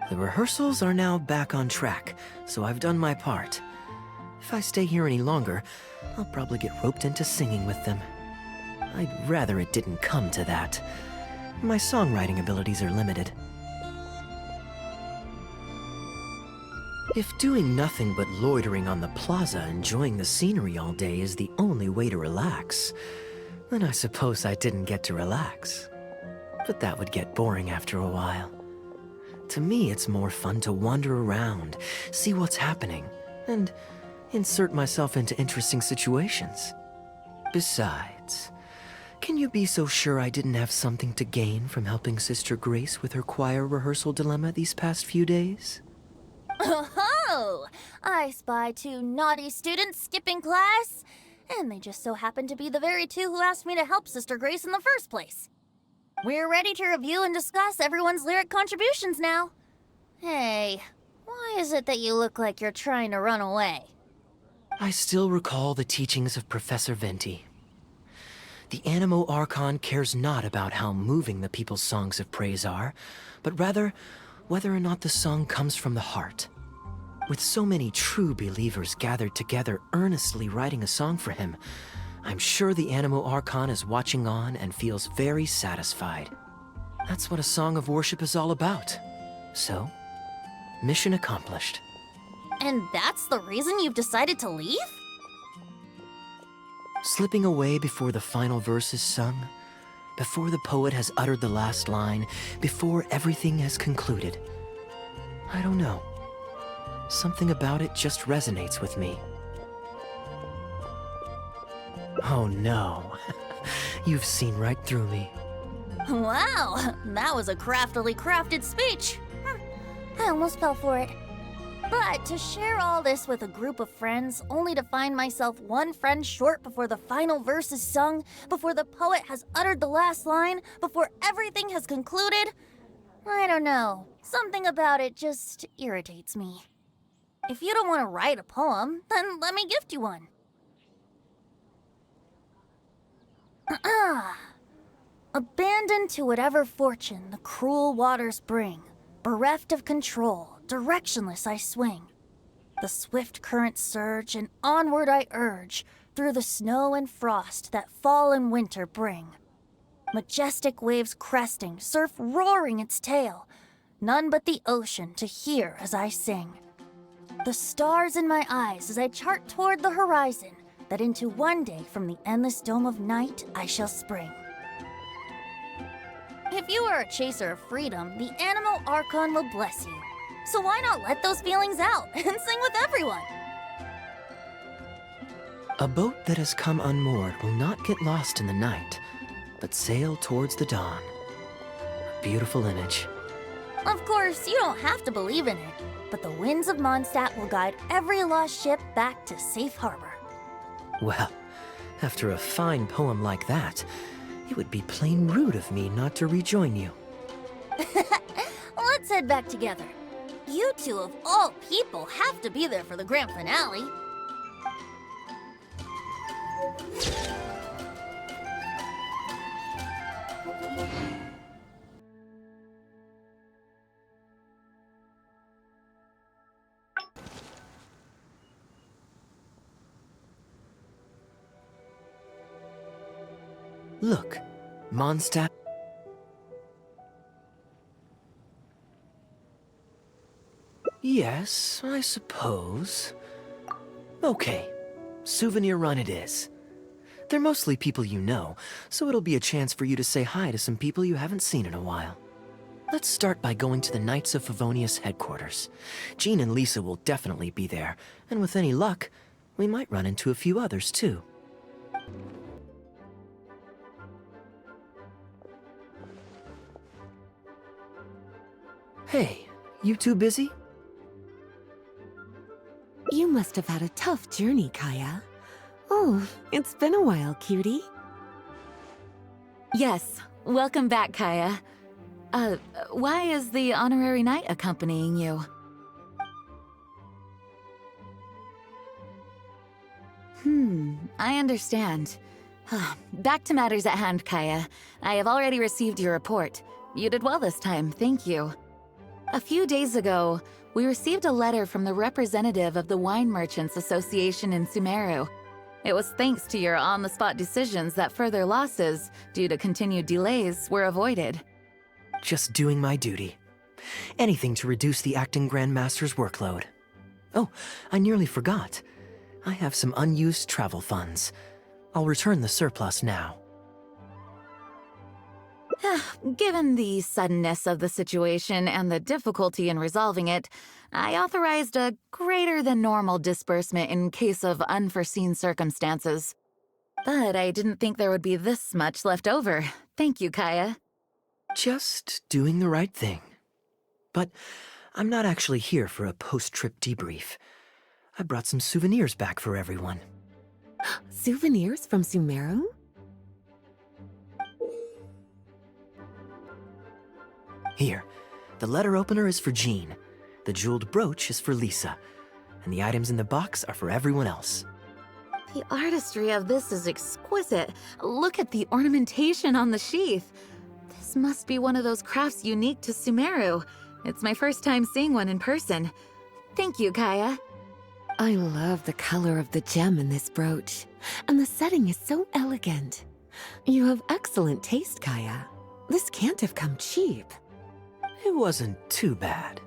A: The rehearsals are now back on track, so I've done my part. If I stay here any longer, I'll probably get roped into singing with them. I'd rather it didn't come to that. My songwriting abilities are limited. If doing nothing but loitering on the plaza enjoying the scenery all day is the only way to relax, then I suppose I didn't get to relax. But that would get boring after a while. To me, it's more fun to wander around, see what's happening, and insert myself into interesting situations. Besides, can you be so sure I didn't have something to gain from helping Sister Grace with her choir rehearsal dilemma these past few days?
J: Oh, I spy 2 naughty students skipping class, and they just so happen to be the very 2 who asked me to help Sister Grace in the first place. We're ready to review and discuss everyone's lyric contributions now. Hey, why is it that you look like you're trying to run away?
A: I still recall the teachings of Professor Venti. The Animo Archon cares not about how moving the people's songs of praise are, but rather whether or not the song comes from the heart. With so many true believers gathered together earnestly writing a song for him, I'm sure the Animo Archon is watching on and feels very satisfied. That's what a song of worship is all about. So, mission accomplished.
J: And that's the reason you've decided to leave?
A: Slipping away before the final verse is sung, before the poet has uttered the last line, before everything has concluded. I don't know. Something about it just resonates with me. Oh no. You've seen right through me.
J: Wow, that was a craftily crafted speech. I almost fell for it. But to share all this with a group of friends, only to find myself one friend short before the final verse is sung, before the poet has uttered the last line, before everything has concluded, I don't know. Something about it just irritates me. If you don't want to write a poem, then let me gift you one. Abandoned to whatever fortune the cruel waters bring, bereft of control, directionless I swing. The swift currents surge, and onward I urge, through the snow and frost that fall and winter bring. Majestic waves cresting, surf roaring its tail, none but the ocean to hear as I sing. the stars in my eyes as I chart toward the horizon, that into one day from the endless dome of night I shall spring. If you are a chaser of freedom, the animal Archon will bless you. So why not let those feelings out and sing with everyone?
A: A boat that has come unmoored will not get lost in the night, but sail towards the dawn. A beautiful image.
J: Of course, you don't have to believe in it, but the winds of Mondstadt will guide every lost ship back to safe harbor.
A: Well, after a fine poem like that, it would be plain rude of me not to rejoin you.
J: Let's head back together. You two, of all people, have to be there for the grand finale.
A: Look, Mondstadt. Yes, I suppose. Okay, souvenir run it is. They're mostly people you know, so it'll be a chance for you to say hi to some people you haven't seen in a while. Let's start by going to the Knights of Favonius headquarters. Jean and Lisa will definitely be there, and with any luck, we might run into a few others too. Hey, you two busy?
M: You must have had a tough journey, Kaeya. Oh, it's been a while, cutie. Yes, welcome back, Kaeya. Why is the honorary knight accompanying you? I understand. Back to matters at hand, Kaeya. I have already received your report. You did well this time, thank you. A few days ago, we received a letter from the representative of the Wine Merchants Association in Sumeru. It was thanks to your on-the-spot decisions that further losses, due to continued delays, were avoided.
A: Just doing my duty. Anything to reduce the acting Grandmaster's workload. Oh, I nearly forgot. I have some unused travel funds. I'll return the surplus now.
M: Given the suddenness of the situation and the difficulty in resolving it, I authorized a greater than normal disbursement in case of unforeseen circumstances. But I didn't think there would be this much left over. Thank you, Kaeya.
A: Just doing the right thing. But I'm not actually here for a post-trip debrief. I brought some souvenirs back for everyone.
M: Souvenirs from Sumeru?
A: Here, the letter opener is for Jean, the jeweled brooch is for Lisa, and the items in the box are for everyone else.
M: The artistry of this is exquisite. Look at the ornamentation on the sheath. This must be one of those crafts unique to Sumeru. It's my first time seeing one in person. Thank you, Kaeya. I love the color of the gem in this brooch, and the setting is so elegant. You have excellent taste, Kaeya. This can't have come cheap.
A: It wasn't too bad.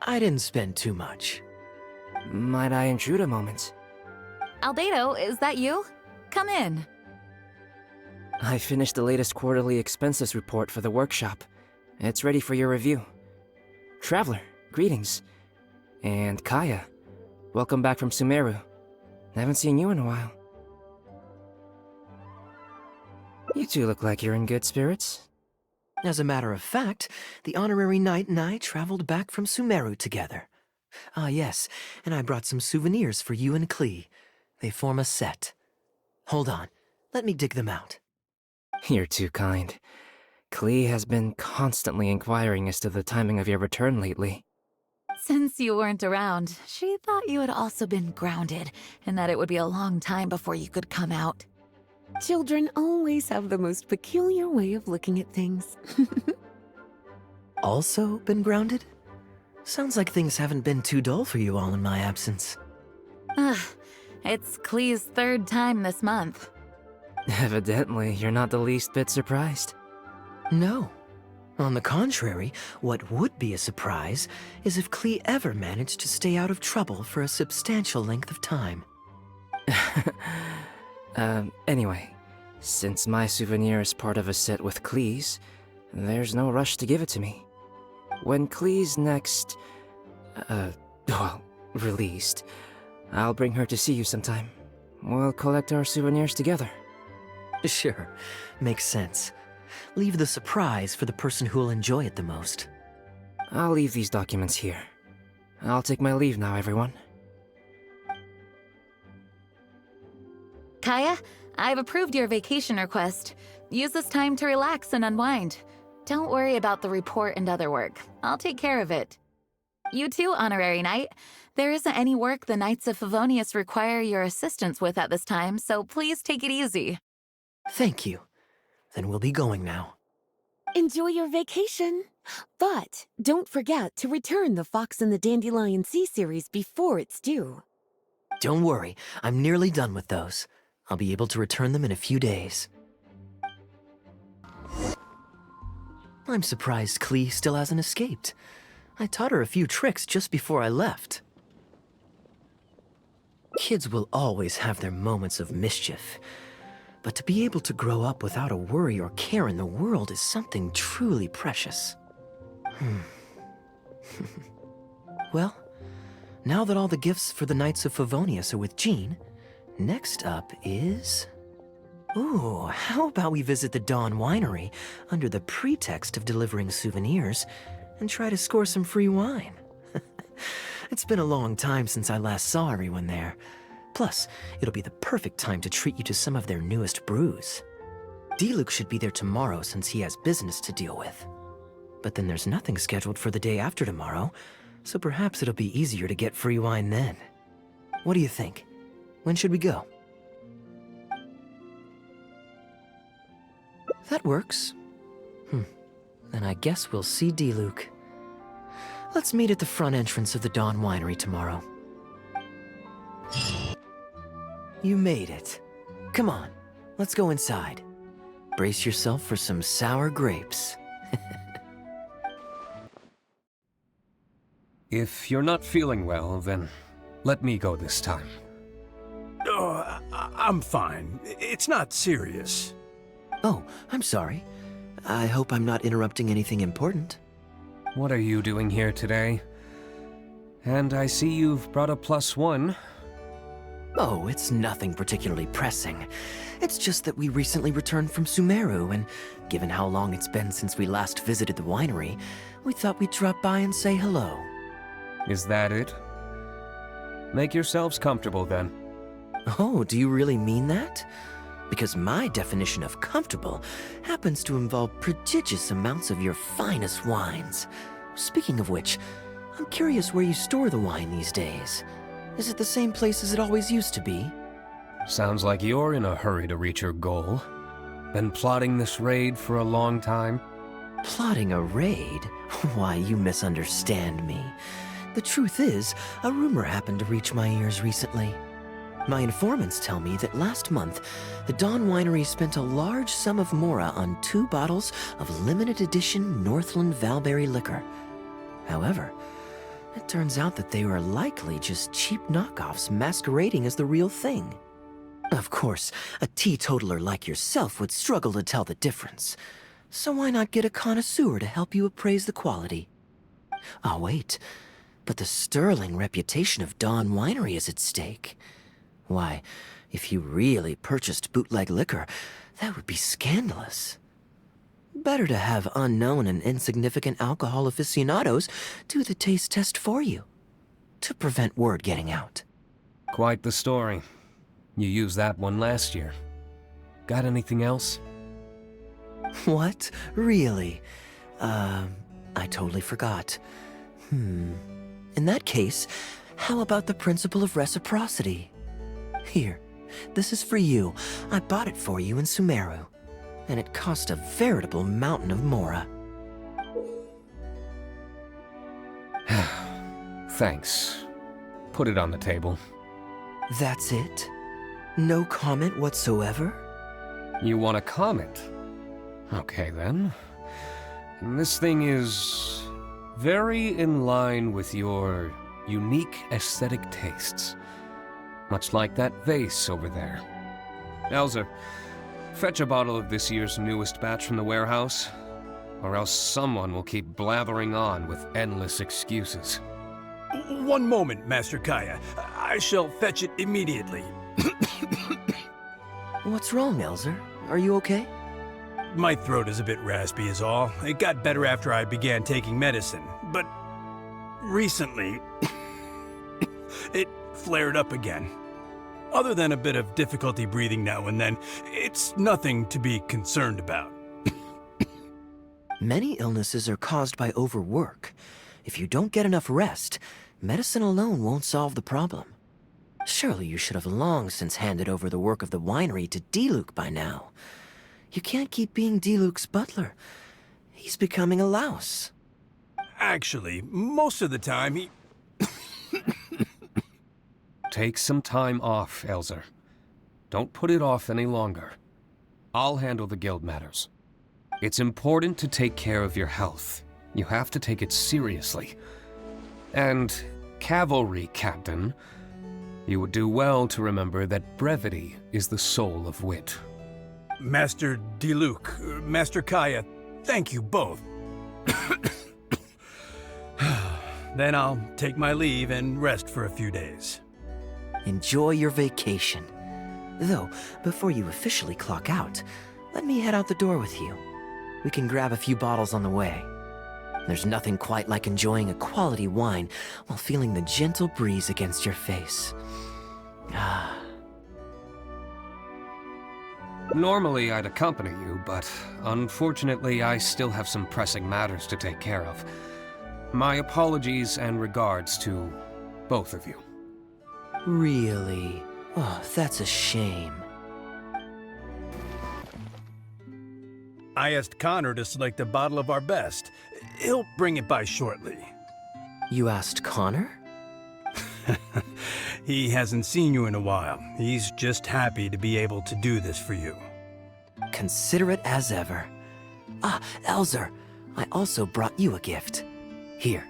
A: I didn't spend too much.
N: Might I intrude a moment?
M: Albedo, is that you? Come in.
N: I finished the latest quarterly expenses report for the workshop. It's ready for your review. Traveler, greetings. And Kaeya, welcome back from Sumeru. I haven't seen you in a while. You two look like you're in good spirits.
A: As a matter of fact, the honorary knight and I traveled back from Sumeru together. Ah, yes, and I brought some souvenirs for you and Klee. They form a set. Hold on, let me dig them out.
N: You're too kind. Klee has been constantly inquiring as to the timing of your return lately.
M: Since you weren't around, she thought you had also been grounded, and that it would be a long time before you could come out. Children always have the most peculiar way of looking at things.
A: Also been grounded? Sounds like things haven't been too dull for you all in my absence.
M: It's Klee's third time this month.
N: Evidently, you're not the least bit surprised.
A: No. On the contrary, what would be a surprise is if Klee ever managed to stay out of trouble for a substantial length of time.
N: Anyway, since my souvenir is part of a set with Klee's, there's no rush to give it to me. When Klee's next, released, I'll bring her to see you sometime. We'll collect our souvenirs together.
A: Sure, makes sense. Leave the surprise for the person who'll enjoy it the most.
N: I'll leave these documents here. I'll take my leave now, everyone.
M: Kaeya, I've approved your vacation request. Use this time to relax and unwind. Don't worry about the report and other work. I'll take care of it. You too, Honorary Knight. There isn't any work the Knights of Favonius require your assistance with at this time, so please take it easy.
A: Thank you. Then we'll be going now.
O: Enjoy your vacation. But don't forget to return the Fox and the Dandelion Sea series before it's due.
A: Don't worry, I'm nearly done with those. I'll be able to return them in a few days. I'm surprised Klee still hasn't escaped. I taught her a few tricks just before I left. Kids will always have their moments of mischief. But to be able to grow up without a worry or care in the world is something truly precious. Well, now that all the gifts for the Knights of Favonius are with Jean, next up is... Ooh, how about we visit the Dawn Winery under the pretext of delivering souvenirs and try to score some free wine? It's been a long time since I last saw everyone there. Plus, it'll be the perfect time to treat you to some of their newest brews. Diluc should be there tomorrow since he has business to deal with. But then there's nothing scheduled for the day after tomorrow, so perhaps it'll be easier to get free wine then. What do you think? When should we go? That works. Then I guess we'll see Diluc. Let's meet at the front entrance of the Dawn Winery tomorrow. You made it. Come on, let's go inside. Brace yourself for some sour grapes.
P: If you're not feeling well, then let me go this time.
Q: Oh, I'm fine. It's not serious.
A: Oh, I'm sorry. I hope I'm not interrupting anything important.
P: What are you doing here today? And I see you've brought a +1.
A: Oh, it's nothing particularly pressing. It's just that we recently returned from Sumeru, and given how long it's been since we last visited the winery, we thought we'd drop by and say hello.
P: Is that it? Make yourselves comfortable then.
A: Oh, do you really mean that? Because my definition of comfortable happens to involve prodigious amounts of your finest wines. Speaking of which, I'm curious where you store the wine these days. Is it the same place as it always used to be?
P: Sounds like you're in a hurry to reach your goal. Been plotting this raid for a long time?
A: Plotting a raid? Why, you misunderstand me. The truth is, a rumor happened to reach my ears recently. My informants tell me that last month, the Dawn Winery spent a large sum of mora on 2 bottles of limited edition Northland Valberry liquor. However, it turns out that they were likely just cheap knockoffs masquerading as the real thing. Of course, a teetotaler like yourself would struggle to tell the difference. So why not get a connoisseur to help you appraise the quality? Oh, wait. But the sterling reputation of Dawn Winery is at stake. Why, if you really purchased bootleg liquor, that would be scandalous. Better to have unknown and insignificant alcohol aficionados do the taste test for you, to prevent word getting out.
P: Quite the story. You used that one last year. Got anything else?
A: What? Really? I totally forgot. In that case, how about the principle of reciprocity? Here, this is for you. I bought it for you in Sumeru, and it cost a veritable mountain of mora.
P: Thanks. Put it on the table.
A: That's it? No comment whatsoever?
P: You want a comment? Okay then. And this thing is very in line with your unique aesthetic tastes. Much like that vase over there. Elzer, fetch a bottle of this year's newest batch from the warehouse, or else someone will keep blathering on with endless excuses.
Q: One moment, Master Kaeya. I shall fetch it immediately.
A: What's wrong, Elzer? Are you okay?
Q: My throat is a bit raspy is all. It got better after I began taking medicine, but recently it flared up again. Other than a bit of difficulty breathing now and then, it's nothing to be concerned about.
A: Many illnesses are caused by overwork. If you don't get enough rest, medicine alone won't solve the problem. Surely you should have long since handed over the work of the winery to Diluc by now. You can't keep being Diluc's butler. He's becoming a louse.
Q: Actually, most of the time he...
P: Take some time off, Elzer. Don't put it off any longer. I'll handle the guild matters. It's important to take care of your health. You have to take it seriously. And, cavalry captain, you would do well to remember that brevity is the soul of wit.
Q: Master Diluc, Master Kaeya, thank you both. Then I'll take my leave and rest for a few days.
A: Enjoy your vacation. Though, before you officially clock out, let me head out the door with you. We can grab a few bottles on the way. There's nothing quite like enjoying a quality wine while feeling the gentle breeze against your face.
P: Normally I'd accompany you, but unfortunately I still have some pressing matters to take care of. My apologies and regards to both of you.
A: Really? Oh, that's a shame.
Q: I asked Connor to select a bottle of our best. He'll bring it by shortly.
A: You asked Connor?
Q: He hasn't seen you in a while. He's just happy to be able to do this for you.
A: Considerate as ever. Ah, Elzer, I also brought you a gift. Here,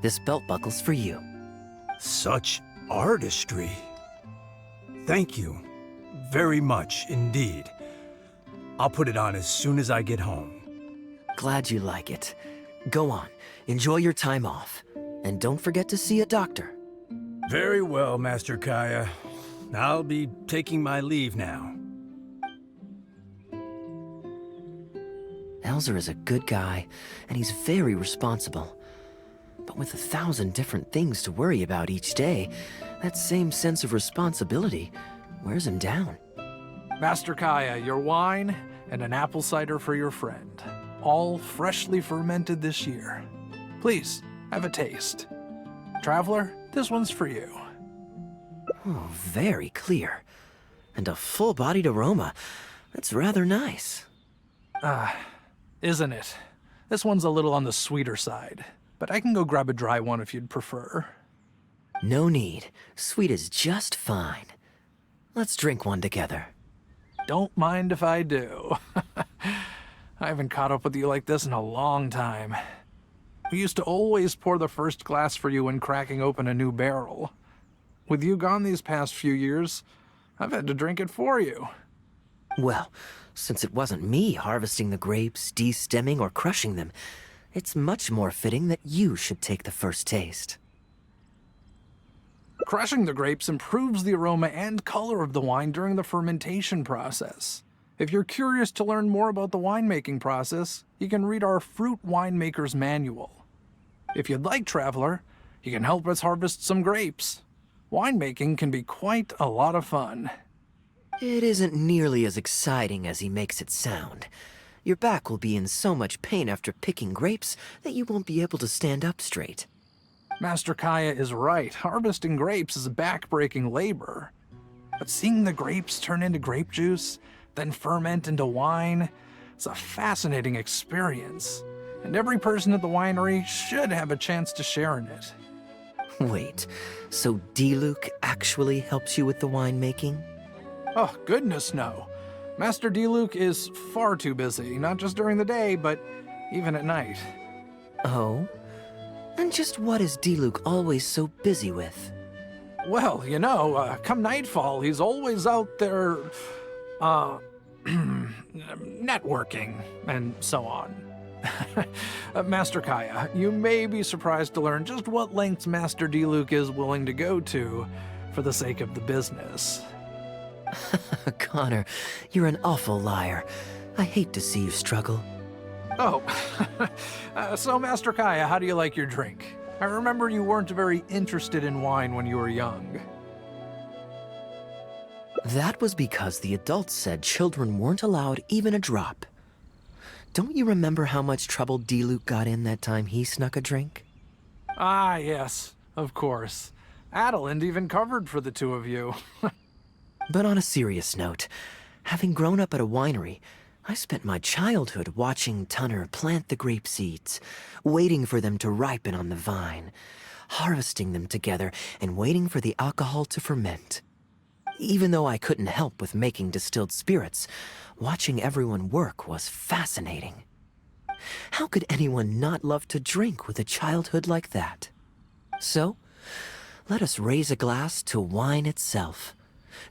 A: this belt buckle's for you.
Q: Such artistry. Thank you very much indeed. I'll put it on as soon as I get home.
A: Glad you like it. Go on, enjoy your time off. And don't forget to see a doctor.
Q: Very well, Master Kaeya. I'll be taking my leave now.
A: Elzer is a good guy, and he's very responsible. But with 1,000 different things to worry about each day, that same sense of responsibility wears him down.
R: Master Kaeya, your wine and an apple cider for your friend. All freshly fermented this year. Please, have a taste. Traveler, this one's for you.
A: Oh, very clear. And a full-bodied aroma. That's rather nice.
R: Isn't it? This one's a little on the sweeter side, but I can go grab a dry one if you'd prefer.
A: No need. Sweet is just fine. Let's drink one together.
R: Don't mind if I do. I haven't caught up with you like this in a long time. We used to always pour the first glass for you when cracking open a new barrel. With you gone these past few years, I've had to drink it for you.
A: Well, since it wasn't me harvesting the grapes, de-stemming, or crushing them, it's much more fitting that you should take the first taste.
R: Crushing the grapes improves the aroma and color of the wine during the fermentation process. If you're curious to learn more about the winemaking process, you can read our Fruit Winemaker's Manual. If you'd like, Traveler, you can help us harvest some grapes. Winemaking can be quite a lot of fun.
A: It isn't nearly as exciting as he makes it sound. Your back will be in so much pain after picking grapes that you won't be able to stand up straight.
R: Master Kaeya is right. Harvesting grapes is back-breaking labor. But seeing the grapes turn into grape juice, then ferment into wine, it's a fascinating experience. And every person at the winery should have a chance to share in it.
A: Wait, so Diluc actually helps you with the winemaking?
R: Oh, goodness no. Master Diluc is far too busy, not just during the day, but even at night.
A: Oh? And just what is Diluc always so busy with?
R: Well, you know, come nightfall, he's always out there, networking and so on. Master Kaeya, you may be surprised to learn just what lengths Master Diluc is willing to go to for the sake of the business.
A: Connor, you're an awful liar. I hate to see you struggle.
R: Oh, so Master Kaeya, how do you like your drink? I remember you weren't very interested in wine when you were young.
A: That was because the adults said children weren't allowed even a drop. Don't you remember how much trouble Diluc got in that time he snuck a drink?
R: Ah, yes, of course. Adeland even covered for the two of you.
A: But on a serious note, having grown up at a winery, I spent my childhood watching Tunner plant the grape seeds, waiting for them to ripen on the vine, harvesting them together, and waiting for the alcohol to ferment. Even though I couldn't help with making distilled spirits, watching everyone work was fascinating. How could anyone not love to drink with a childhood like that? So, let us raise a glass to wine itself,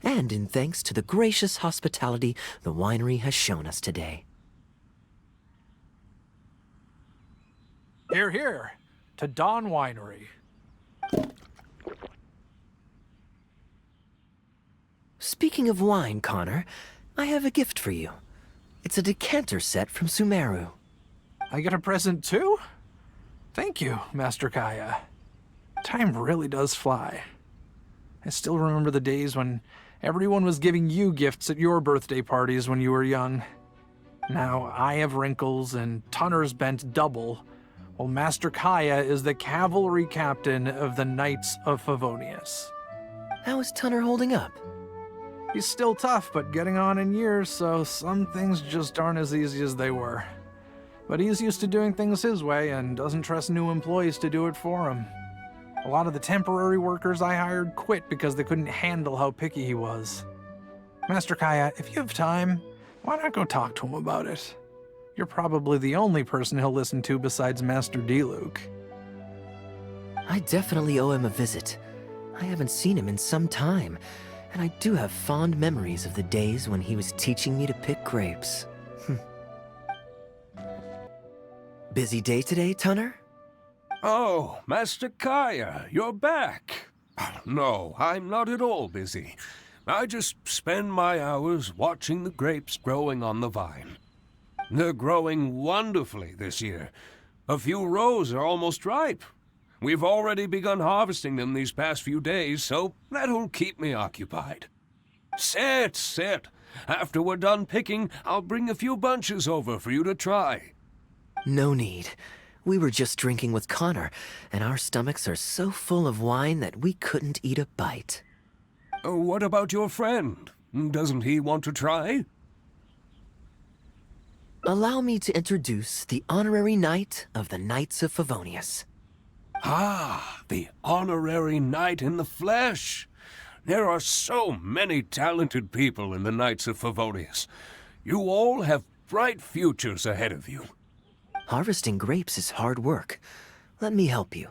A: and in thanks to the gracious hospitality the winery has shown us today.
R: Hear, hear, to Dawn Winery.
A: Speaking of wine, Connor, I have a gift for you. It's a decanter set from Sumeru.
R: I get a present too? Thank you, Master Kaeya. Time really does fly. I still remember the days when everyone was giving you gifts at your birthday parties when you were young. Now I have wrinkles and Tunner's bent double, while Master Kaeya is the cavalry captain of the Knights of Favonius.
A: How is Tunner holding up?
R: He's still tough, but getting on in years, so some things just aren't as easy as they were. But he's used to doing things his way and doesn't trust new employees to do it for him. A lot of the temporary workers I hired quit because they couldn't handle how picky he was. Master Kaeya, if you have time, why not go talk to him about it? You're probably the only person he'll listen to besides Master Diluc.
A: I definitely owe him a visit. I haven't seen him in some time, and I do have fond memories of the days when he was teaching me to pick grapes. Busy day today, Tunner?
P: Oh, Master Kaeya, you're back. No, I'm not at all busy. I just spend my hours watching the grapes growing on the vine. They're growing wonderfully this year. A few rows are almost ripe. We've already begun harvesting them these past few days, so that'll keep me occupied. Sit, sit. After we're done picking, I'll bring a few bunches over for you to try.
A: No need. We were just drinking with Connor, and our stomachs are so full of wine that we couldn't eat a bite.
P: What about your friend? Doesn't he want to try?
A: Allow me to introduce the honorary knight of the Knights of Favonius.
P: Ah, the honorary knight in the flesh. There are so many talented people in the Knights of Favonius. You all have bright futures ahead of you.
A: Harvesting grapes is hard work. Let me help you.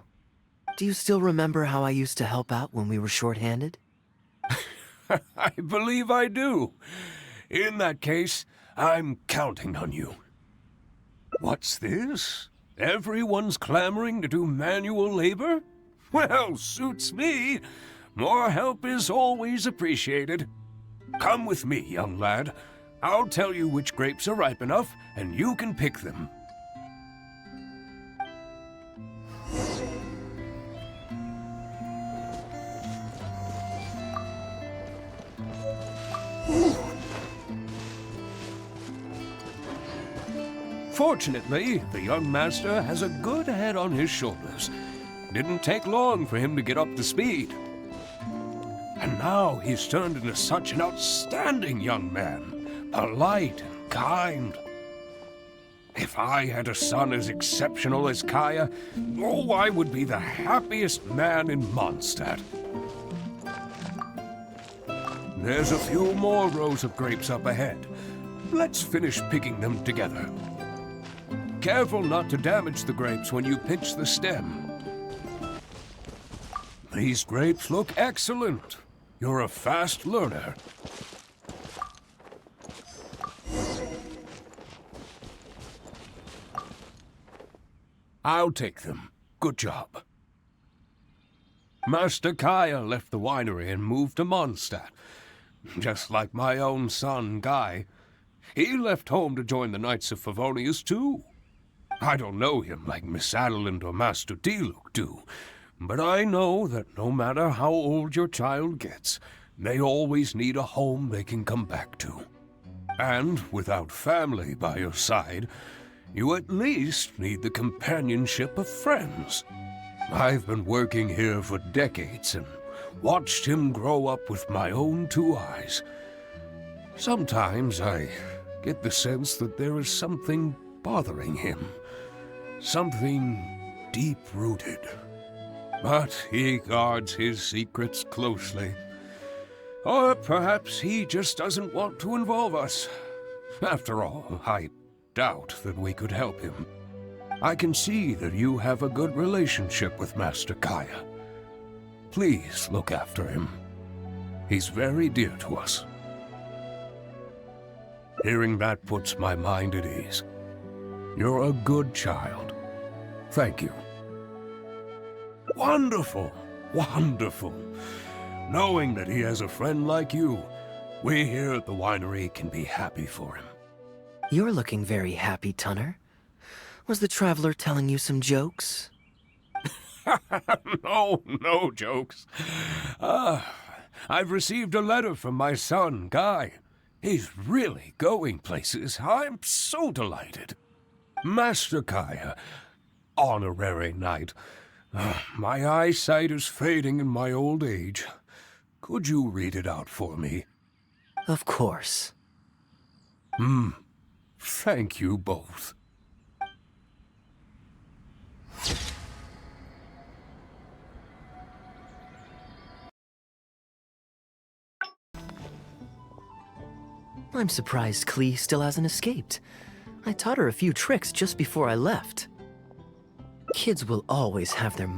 A: Do you still remember how I used to help out when we were short-handed?
P: I believe I do. In that case, I'm counting on you. What's this? Everyone's clamoring to do manual labor? Well, suits me. More help is always appreciated. Come with me, young lad. I'll tell you which grapes are ripe enough, and you can pick them. Fortunately, the young master has a good head on his shoulders. Didn't take long for him to get up to speed. And now he's turned into such an outstanding young man, polite and kind. If I had a son as exceptional as Kaeya, oh, I would be the happiest man in Mondstadt. There's a few more rows of grapes up ahead. Let's finish picking them together. Careful not to damage the grapes when you pinch the stem. These grapes look excellent. You're a fast learner. I'll take them. Good job. Master Kaeya left the winery and moved to Mondstadt. Just like my own son, Guy. He left home to join the Knights of Favonius, too. I don't know him like Miss Adeline or Master Diluc do, but I know that no matter how old your child gets, they always need a home they can come back to. And without family by your side, you at least need the companionship of friends. I've been working here for decades and watched him grow up with my own 2 eyes. Sometimes I get the sense that there is something bothering him. Something deep-rooted. But he guards his secrets closely. Or perhaps he just doesn't want to involve us. After all, I doubt that we could help him. I can see that you have a good relationship with Master Kaeya. Please look after him. He's very dear to us. Hearing that puts my mind at ease. You're a good child. Thank you. Wonderful, wonderful. Knowing that he has a friend like you, we here at the winery can be happy for him.
A: You're looking very happy, Tunner. Was the traveler telling you some jokes?
P: No jokes. I've received a letter from my son, Guy. He's really going places. I'm so delighted. Master Kaeya, honorary knight. My eyesight is fading in my old age. Could you read it out for me?
A: Of course.
P: Thank you both.
A: I'm surprised Klee still hasn't escaped. I taught her a few tricks just before I left. Kids will always have their...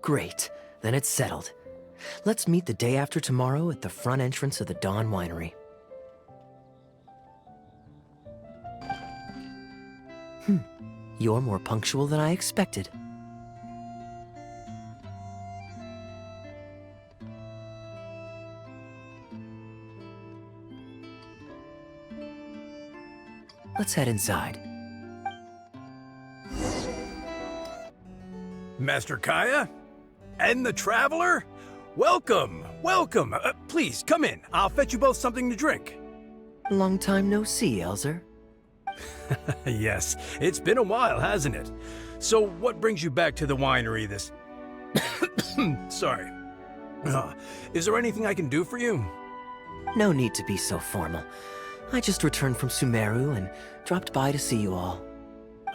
A: Great, then it's settled. Let's meet the day after tomorrow at the front entrance of the Dawn Winery. You're more punctual than I expected. Let's head inside.
Q: Master Kaeya? And the Traveler? Welcome, welcome. Please, come in. I'll fetch you both something to drink.
A: Long time no see, Elzer.
Q: Yes, it's been a while, hasn't it? So what brings you back to the winery this... Sorry. Is there anything I can do for you?
A: No need to be so formal. I just returned from Sumeru and dropped by to see you all.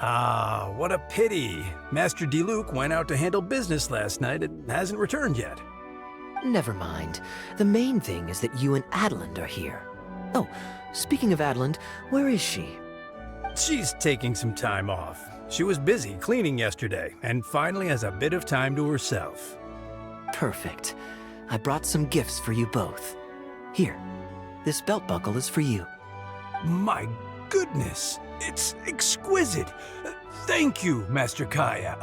Q: Ah, what a pity. Master Diluc went out to handle business last night and hasn't returned yet.
A: Never mind. The main thing is that you and Adeline are here. Oh, speaking of Adeline, where is she?
Q: She's taking some time off. She was busy cleaning yesterday and finally has a bit of time to herself.
A: Perfect. I brought some gifts for you both. Here, this belt buckle is for you.
Q: My goodness, it's exquisite. Thank you, Master Kaeya.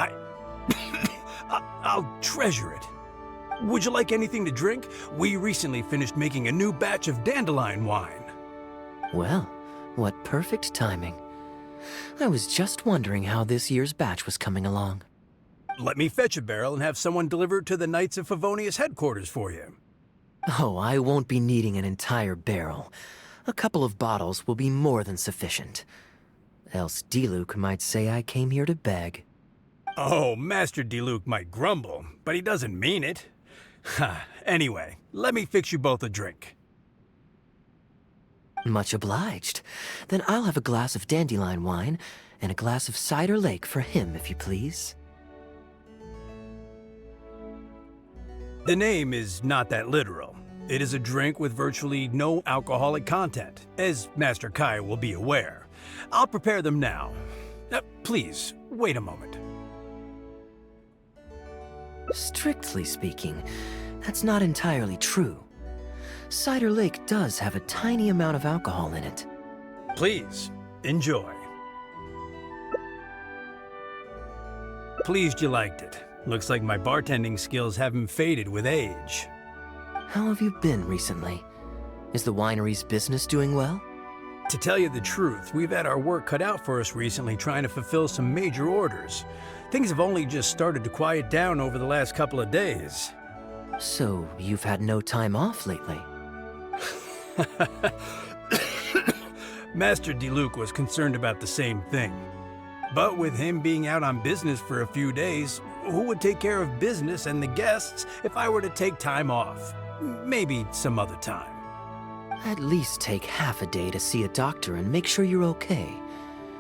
Q: I'll treasure it. Would you like anything to drink? We recently finished making a new batch of dandelion wine.
A: Well, what perfect timing. I was just wondering how this year's batch was coming along.
Q: Let me fetch a barrel and have someone deliver it to the Knights of Favonius headquarters for you.
A: Oh, I won't be needing an entire barrel. A couple of bottles will be more than sufficient. Else Diluc might say I came here to beg.
Q: Oh, Master Diluc might grumble, but he doesn't mean it. Anyway, let me fix you both a drink.
A: Much obliged. Then I'll have a glass of dandelion wine and a glass of cider lake for him, if you please.
Q: The name is not that literal. It is a drink with virtually no alcoholic content, as Master Kaeya will be aware. I'll prepare them now. Please, wait a moment.
A: Strictly speaking, that's not entirely true. Cider Lake does have a tiny amount of alcohol in it.
Q: Please, enjoy. Pleased you liked it. Looks like my bartending skills haven't faded with age.
A: How have you been recently? Is the winery's business doing well?
Q: To tell you the truth, we've had our work cut out for us recently trying to fulfill some major orders. Things have only just started to quiet down over the last couple of days.
A: So, you've had no time off lately?
Q: Master Diluc was concerned about the same thing. But with him being out on business for a few days, who would take care of business and the guests if I were to take time off? Maybe some other time.
A: At least take half a day to see a doctor and make sure you're okay.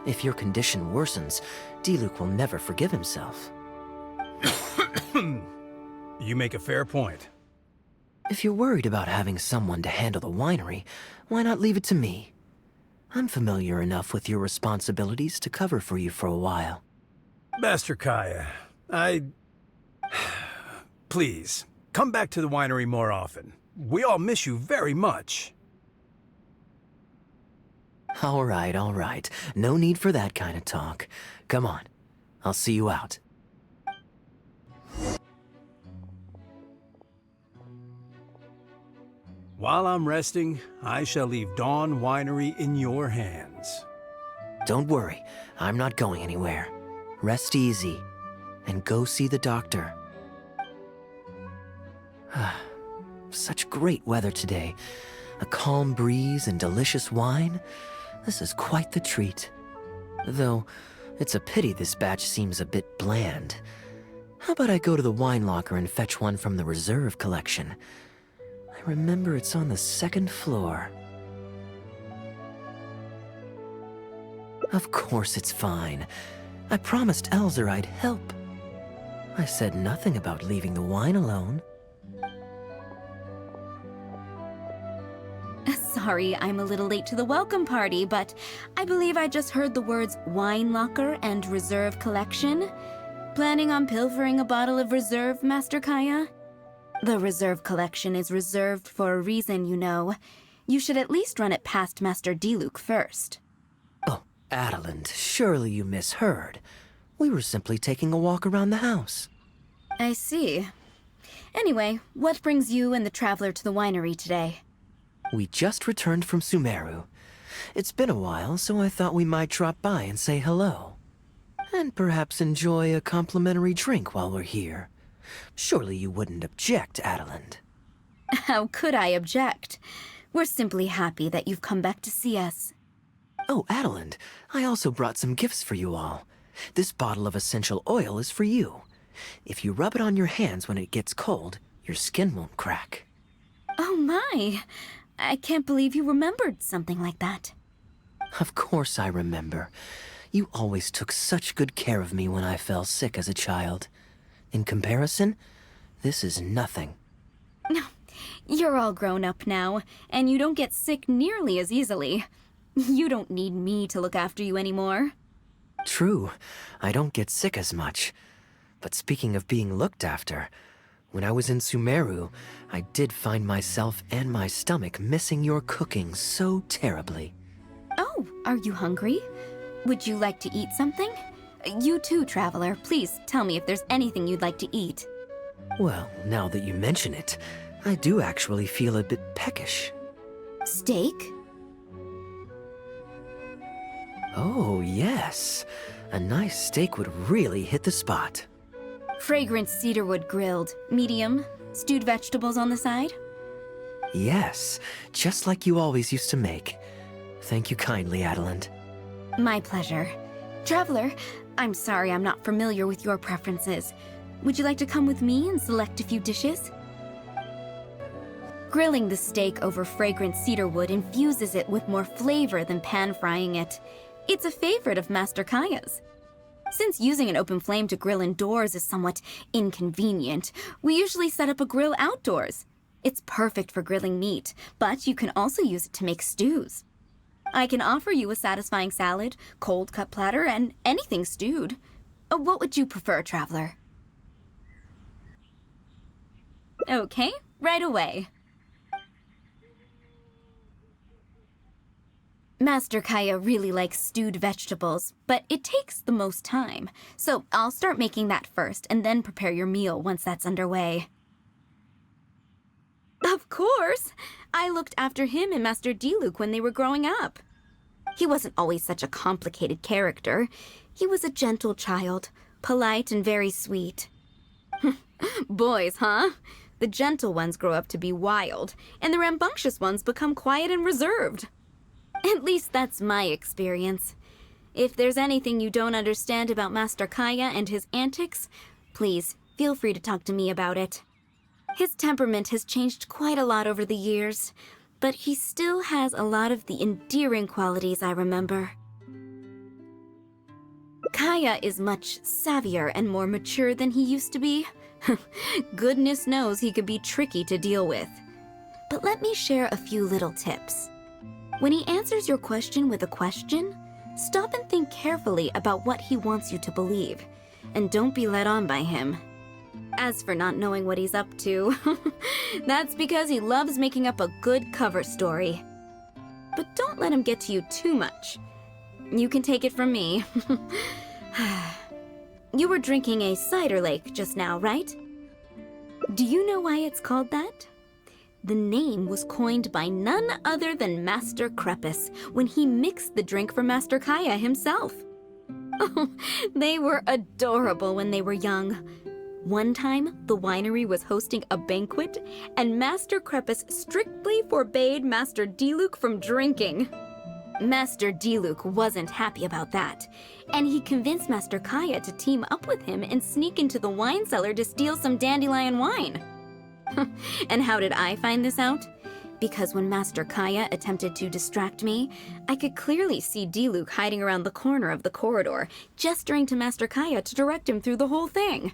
A: If your condition worsens, Diluc will never forgive himself.
Q: You make a fair point.
A: If you're worried about having someone to handle the winery, why not leave it to me? I'm familiar enough with your responsibilities to cover for you for a while.
Q: Master Kaeya, Please, come back to the winery more often. We all miss you very much.
A: All right. No need for that kind of talk. Come on, I'll see you out.
Q: While I'm resting, I shall leave Dawn Winery in your hands.
A: Don't worry, I'm not going anywhere. Rest easy, and go see the doctor. Such great weather today. A calm breeze and delicious wine. This is quite the treat. Though, it's a pity this batch seems a bit bland. How about I go to the wine locker and fetch one from the reserve collection? I remember it's on the second floor. Of course it's fine. I promised Elzer I'd help. I said nothing about leaving the wine alone.
F: Sorry, I'm a little late to the welcome party, but I believe I just heard the words wine locker and reserve collection. Planning on pilfering a bottle of reserve, Master Kaeya? The reserve collection is reserved for a reason, you know. You should at least run it past Master Diluc first.
A: Oh, Adeland, surely you misheard. We were simply taking a walk around the house.
F: I see. Anyway, what brings you and the traveler to the winery today?
A: We just returned from Sumeru. It's been a while, so I thought we might drop by and say hello. And perhaps enjoy a complimentary drink while we're here. Surely you wouldn't object, Adeland.
F: How could I object? We're simply happy that you've come back to see us.
A: Oh, Adeland, I also brought some gifts for you all. This bottle of essential oil is for you. If you rub it on your hands when it gets cold, your skin won't crack.
F: Oh my! I can't believe you remembered something like that.
A: Of course I remember. You always took such good care of me when I fell sick as a child. In comparison, this is nothing.
F: You're all grown up now, and you don't get sick nearly as easily. You don't need me to look after you anymore.
A: True, I don't get sick as much. But speaking of being looked after, when I was in Sumeru, I did find myself and my stomach missing your cooking so terribly.
F: Oh, are you hungry? Would you like to eat something? You too, traveler. Please tell me if there's anything you'd like to eat.
A: Well, now that you mention it, I do actually feel a bit peckish.
F: Steak?
A: Oh, yes. A nice steak would really hit the spot.
F: Fragrant cedarwood grilled, medium, stewed vegetables on the side?
A: Yes, just like you always used to make. Thank you kindly, Adeland.
F: My pleasure. Traveler, I'm sorry I'm not familiar with your preferences. Would you like to come with me and select a few dishes? Grilling the steak over fragrant cedarwood infuses it with more flavor than pan-frying it. It's a favorite of Master Kaeya's. Since using an open flame to grill indoors is somewhat inconvenient, we usually set up a grill outdoors. It's perfect for grilling meat, but you can also use it to make stews. I can offer you a satisfying salad, cold cut platter, and anything stewed. What would you prefer, traveler? Okay, right away. Master Kaeya really likes stewed vegetables, but it takes the most time. So I'll start making that first, and then prepare your meal once that's underway. Of course! I looked after him and Master Diluc when they were growing up. He wasn't always such a complicated character. He was a gentle child, polite and very sweet. Boys, huh? The gentle ones grow up to be wild, and the rambunctious ones become quiet and reserved. At least that's my experience. If there's anything you don't understand about Master Kaeya and his antics, please feel free to talk to me about it. His temperament has changed quite a lot over the years, but he still has a lot of the endearing qualities I remember. Kaeya is much savvier and more mature than he used to be. Goodness knows he could be tricky to deal with. But let me share a few little tips. When he answers your question with a question, stop and think carefully about what he wants you to believe, and don't be led on by him. As for not knowing what he's up to, that's because he loves making up a good cover story. But don't let him get to you too much. You can take it from me. You were drinking a cider lake just now, right? Do you know why it's called that? The name was coined by none other than Master Crepus when he mixed the drink for Master Kaeya himself. Oh, they were adorable when they were young. One time, the winery was hosting a banquet, and Master Crepus strictly forbade Master Diluc from drinking. Master Diluc wasn't happy about that, and he convinced Master Kaeya to team up with him and sneak into the wine cellar to steal some dandelion wine. And how did I find this out? Because when Master Kaeya attempted to distract me, I could clearly see Diluc hiding around the corner of the corridor, gesturing to Master Kaeya to direct him through the whole thing.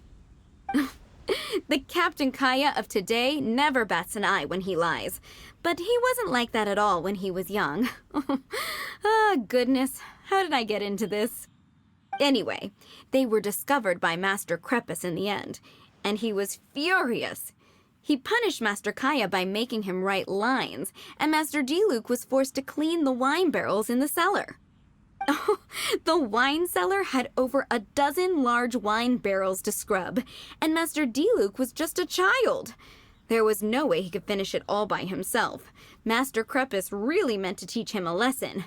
F: The Captain Kaeya of today never bats an eye when he lies, but he wasn't like that at all when he was young. Goodness, how did I get into this? Anyway, they were discovered by Master Crepus in the end, and he was furious. He punished Master Kaeya by making him write lines, and Master Diluc was forced to clean the wine barrels in the cellar. Oh, the wine cellar had over a dozen large wine barrels to scrub, and Master Diluc was just a child. There was no way he could finish it all by himself. Master Crepus really meant to teach him a lesson.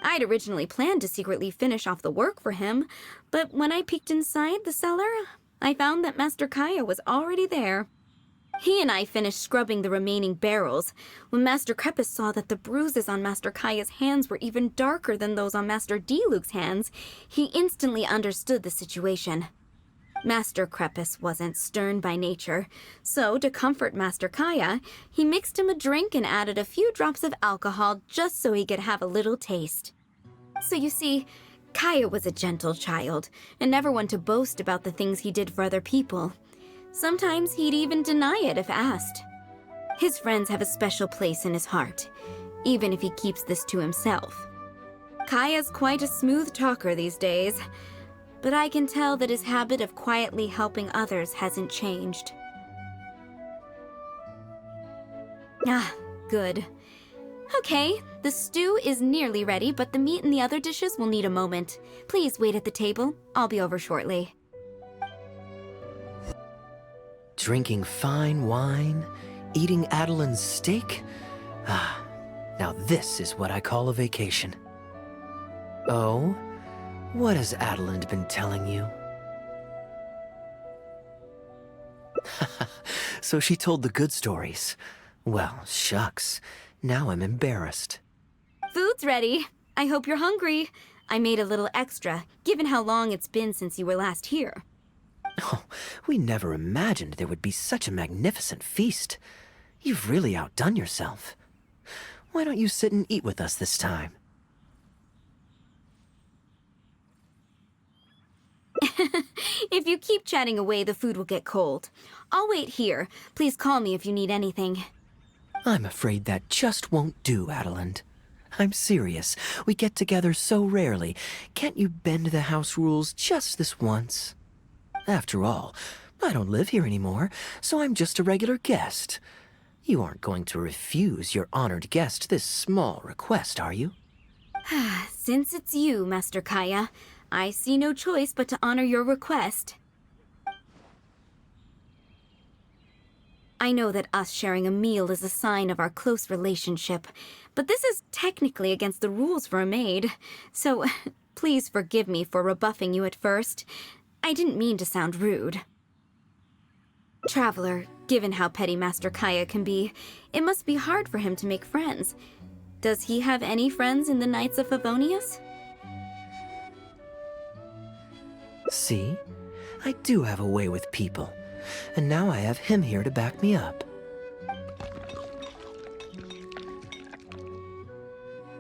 F: I'd originally planned to secretly finish off the work for him, but when I peeked inside the cellar, I found that Master Kaeya was already there. He and I finished scrubbing the remaining barrels when Master Crepus saw that the bruises on Master Kaeya's hands were even darker than those on Master Diluc's hands. He instantly understood the situation. Master Crepus wasn't stern by nature, so to comfort Master Kaeya, he mixed him a drink and added a few drops of alcohol just so he could have a little taste. So you see, Kaeya was a gentle child and never one to boast about the things he did for other people. Sometimes he'd even deny it if asked. His friends have a special place in his heart, even if he keeps this to himself. Kaeya's quite a smooth talker these days, but I can tell that his habit of quietly helping others hasn't changed. Ah, good. Okay, the stew is nearly ready, but the meat and the other dishes will need a moment. Please wait at the table. I'll be over shortly.
A: Drinking fine wine, eating Adeline's steak? Ah, now this is what I call a vacation. Oh? What has Adeline been telling you? So she told the good stories. Well, shucks. Now I'm embarrassed.
F: Food's ready. I hope you're hungry. I made a little extra, given how long it's been since you were last here.
A: Oh, we never imagined there would be such a magnificent feast. You've really outdone yourself. Why don't you sit and eat with us this time?
F: If you keep chatting away, the food will get cold. I'll wait here. Please call me if you need anything.
A: I'm afraid that just won't do, Adeland. I'm serious. We get together so rarely. Can't you bend the house rules just this once? After all, I don't live here anymore, so I'm just a regular guest. You aren't going to refuse your honored guest this small request, are you?
F: Since it's you, Master Kaeya, I see no choice but to honor your request. I know that us sharing a meal is a sign of our close relationship, but this is technically against the rules for a maid, so please forgive me for rebuffing you at first. I didn't mean to sound rude. Traveler, given how petty Master Kaeya can be, it must be hard for him to make friends. Does he have any friends in the Knights of Favonius?
A: See? I do have a way with people. And now I have him here to back me up.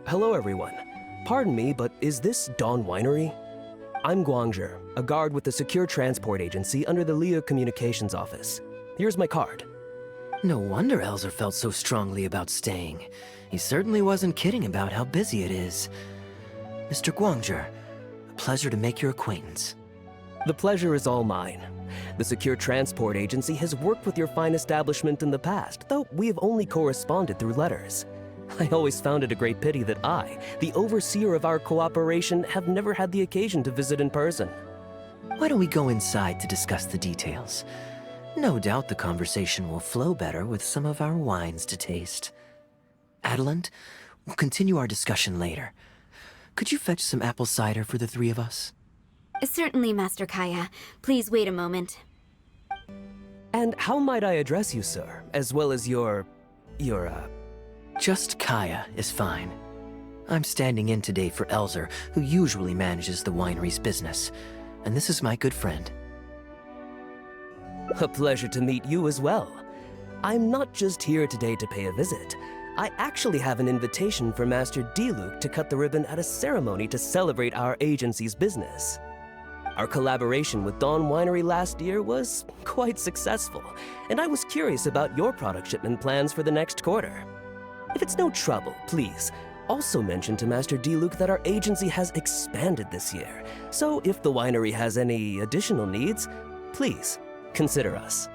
L: Hello, everyone. Pardon me, but is this Dawn Winery? I'm Guangzhe, a guard with the Secure Transport Agency under the Leo Communications Office. Here's my card.
A: No wonder Elzer felt so strongly about staying. He certainly wasn't kidding about how busy it is. Mr. Guangzhe, a pleasure to make your acquaintance.
L: The pleasure is all mine. The Secure Transport Agency has worked with your fine establishment in the past, though we have only corresponded through letters. I always found it a great pity that I, the overseer of our cooperation, have never had the occasion to visit in person.
A: Why don't we go inside to discuss the details? No doubt the conversation will flow better with some of our wines to taste. Adeland, we'll continue our discussion later. Could you fetch some apple cider for the three of us?
F: Certainly, Master Kaeya. Please wait a moment.
L: And how might I address you, sir, as well as your...
A: Just Kaeya is fine. I'm standing in today for Elzer, who usually manages the winery's business. And this is my good friend.
L: A pleasure to meet you as well. I'm not just here today to pay a visit. I actually have an invitation for Master Diluc to cut the ribbon at a ceremony to celebrate our agency's business. Our collaboration with Dawn Winery last year was quite successful, and I was curious about your product shipment plans for the next quarter. If it's no trouble, please, also mention to Master Diluc that our agency has expanded this year, so if the winery has any additional needs, please consider us.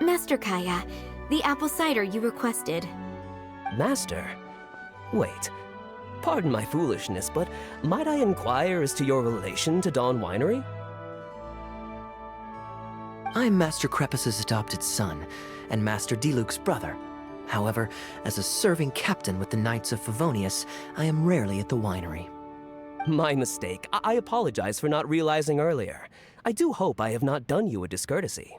F: Master Kaeya, the apple cider you requested.
L: Master? Wait. Pardon my foolishness, but might I inquire as to your relation to Dawn Winery?
A: I'm Master Krepus's adopted son, and Master Diluc's brother. However, as a serving captain with the Knights of Favonius, I am rarely at the winery.
L: My mistake. I apologize for not realizing earlier. I do hope I have not done you a discourtesy.